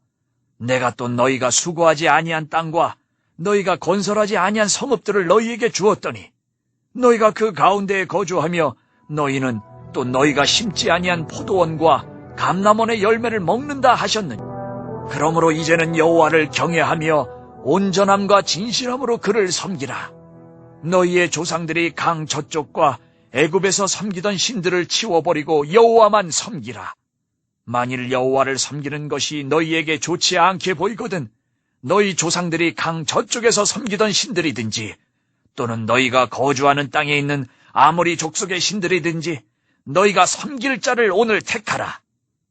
내가 또 너희가 수고하지 아니한 땅과 너희가 건설하지 아니한 성읍들을 너희에게 주었더니 너희가 그 가운데에 거주하며 너희는 또 너희가 심지 아니한 포도원과 감람원의 열매를 먹는다 하셨느니 그러므로 이제는 여호와를 경외하며 온전함과 진실함으로 그를 섬기라. 너희의 조상들이 강 저쪽과 애굽에서 섬기던 신들을 치워버리고 여호와만 섬기라. 만일 여호와를 섬기는 것이 너희에게 좋지 않게 보이거든 너희 조상들이 강 저쪽에서 섬기던 신들이든지 또는 너희가 거주하는 땅에 있는 아모리 족속의 신들이든지 너희가 섬길 자를 오늘 택하라.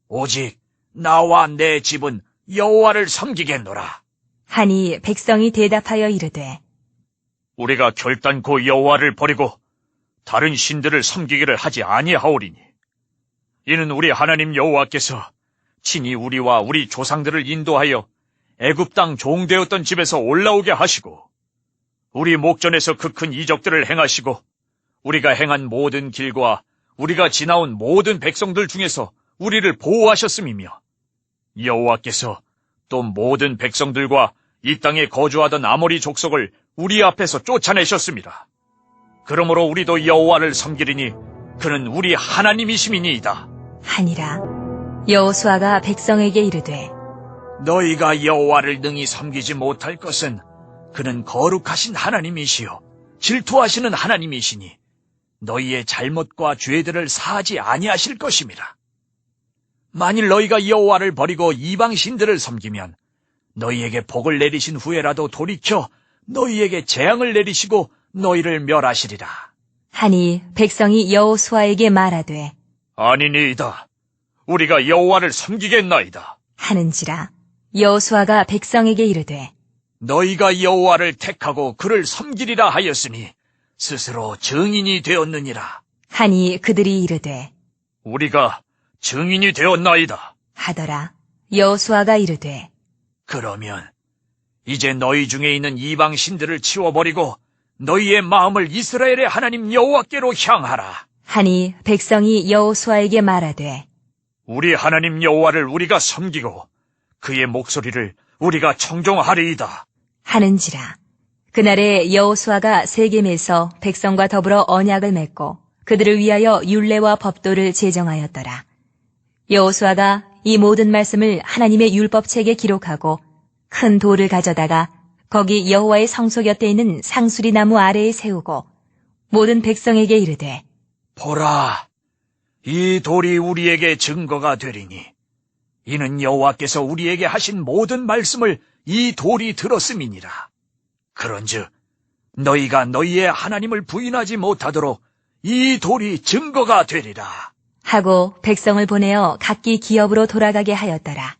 오직 나와 내 집은 여호와를 섬기겠노라. 하니 백성이 대답하여 이르되 우리가 결단코 여호와를 버리고 다른 신들을 섬기기를 하지 아니하오리니 이는 우리 하나님 여호와께서 친히 우리와 우리 조상들을 인도하여 애굽 땅 종되었던 집에서 올라오게 하시고 우리 목전에서 그 큰 이적들을 행하시고 우리가 행한 모든 길과 우리가 지나온 모든 백성들 중에서 우리를 보호하셨음이며 여호와께서 또 모든 백성들과 이 땅에 거주하던 아모리 족속을 우리 앞에서 쫓아내셨습니다. 그러므로 우리도 여호와를 섬기리니 그는 우리 하나님이심이니이다. 하니라. 여호수아가 백성에게 이르되 너희가 여호와를 능히 섬기지 못할 것은 그는 거룩하신 하나님이시요 질투하시는 하나님이시니 너희의 잘못과 죄들을 사하지 아니하실 것임이라. 만일 너희가 여호와를 버리고 이방 신들을 섬기면 너희에게 복을 내리신 후에라도 돌이켜 너희에게 재앙을 내리시고 너희를 멸하시리라. 하니 백성이 여호수아에게 말하되 아니니이다. 우리가 여호와를 섬기겠나이다. 하는지라. 여호수아가 백성에게 이르되 너희가 여호와를 택하고 그를 섬기리라 하였으니 스스로 증인이 되었느니라. 하니 그들이 이르되 우리가 증인이 되었나이다. 하더라. 여호수아가 이르되 그러면 이제 너희 중에 있는 이방 신들을 치워버리고 너희의 마음을 이스라엘의 하나님 여호와께로 향하라. 하니 백성이 여호수아에게 말하되 우리 하나님 여호와를 우리가 섬기고 그의 목소리를 우리가 청종하리이다. 하는지라. 그날에 여호수아가 세겜에서 백성과 더불어 언약을 맺고 그들을 위하여 율례와 법도를 제정하였더라. 여호수아가 이 모든 말씀을 하나님의 율법책에 기록하고 큰 돌을 가져다가 거기 여호와의 성소 곁에 있는 상수리 나무 아래에 세우고 모든 백성에게 이르되 보라, 이 돌이 우리에게 증거가 되리니 이는 여호와께서 우리에게 하신 모든 말씀을 이 돌이 들었음이니라. 그런즉 너희가 너희의 하나님을 부인하지 못하도록 이 돌이 증거가 되리라. 하고 백성을 보내어 각기 기업으로 돌아가게 하였더라.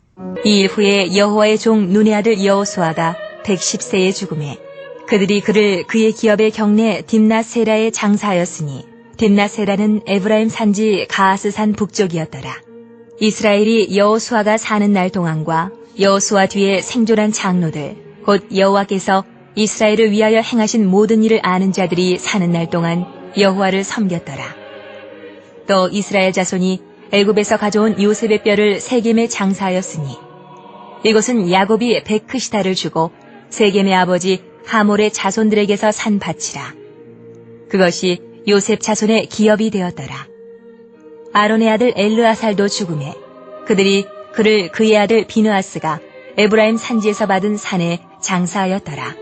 이 일 후에 여호와의 종 눈의 아들 여호수아가 110세에 죽음에 그들이 그를 그의 기업의 경내 딥나세라에 장사하였으니 딥나세라는 에브라임 산지 가하스산 북쪽이었더라. 이스라엘이 여호수아가 사는 날 동안과 여호수아 뒤에 생존한 장로들 곧 여호와께서 이스라엘을 위하여 행하신 모든 일을 아는 자들이 사는 날 동안 여호와를 섬겼더라. 또 이스라엘 자손이 애굽에서 가져온 요셉의 뼈를 세겜에 장사하였으니 이것은 야곱이 베크시다를 주고 세겜의 아버지 하몰의 자손들에게서 산 밭이라. 그것이 요셉 자손의 기업이 되었더라. 아론의 아들 엘르아살도 죽음에 그들이 그를 그의 아들 비느하스가 에브라임 산지에서 받은 산에 장사하였더라.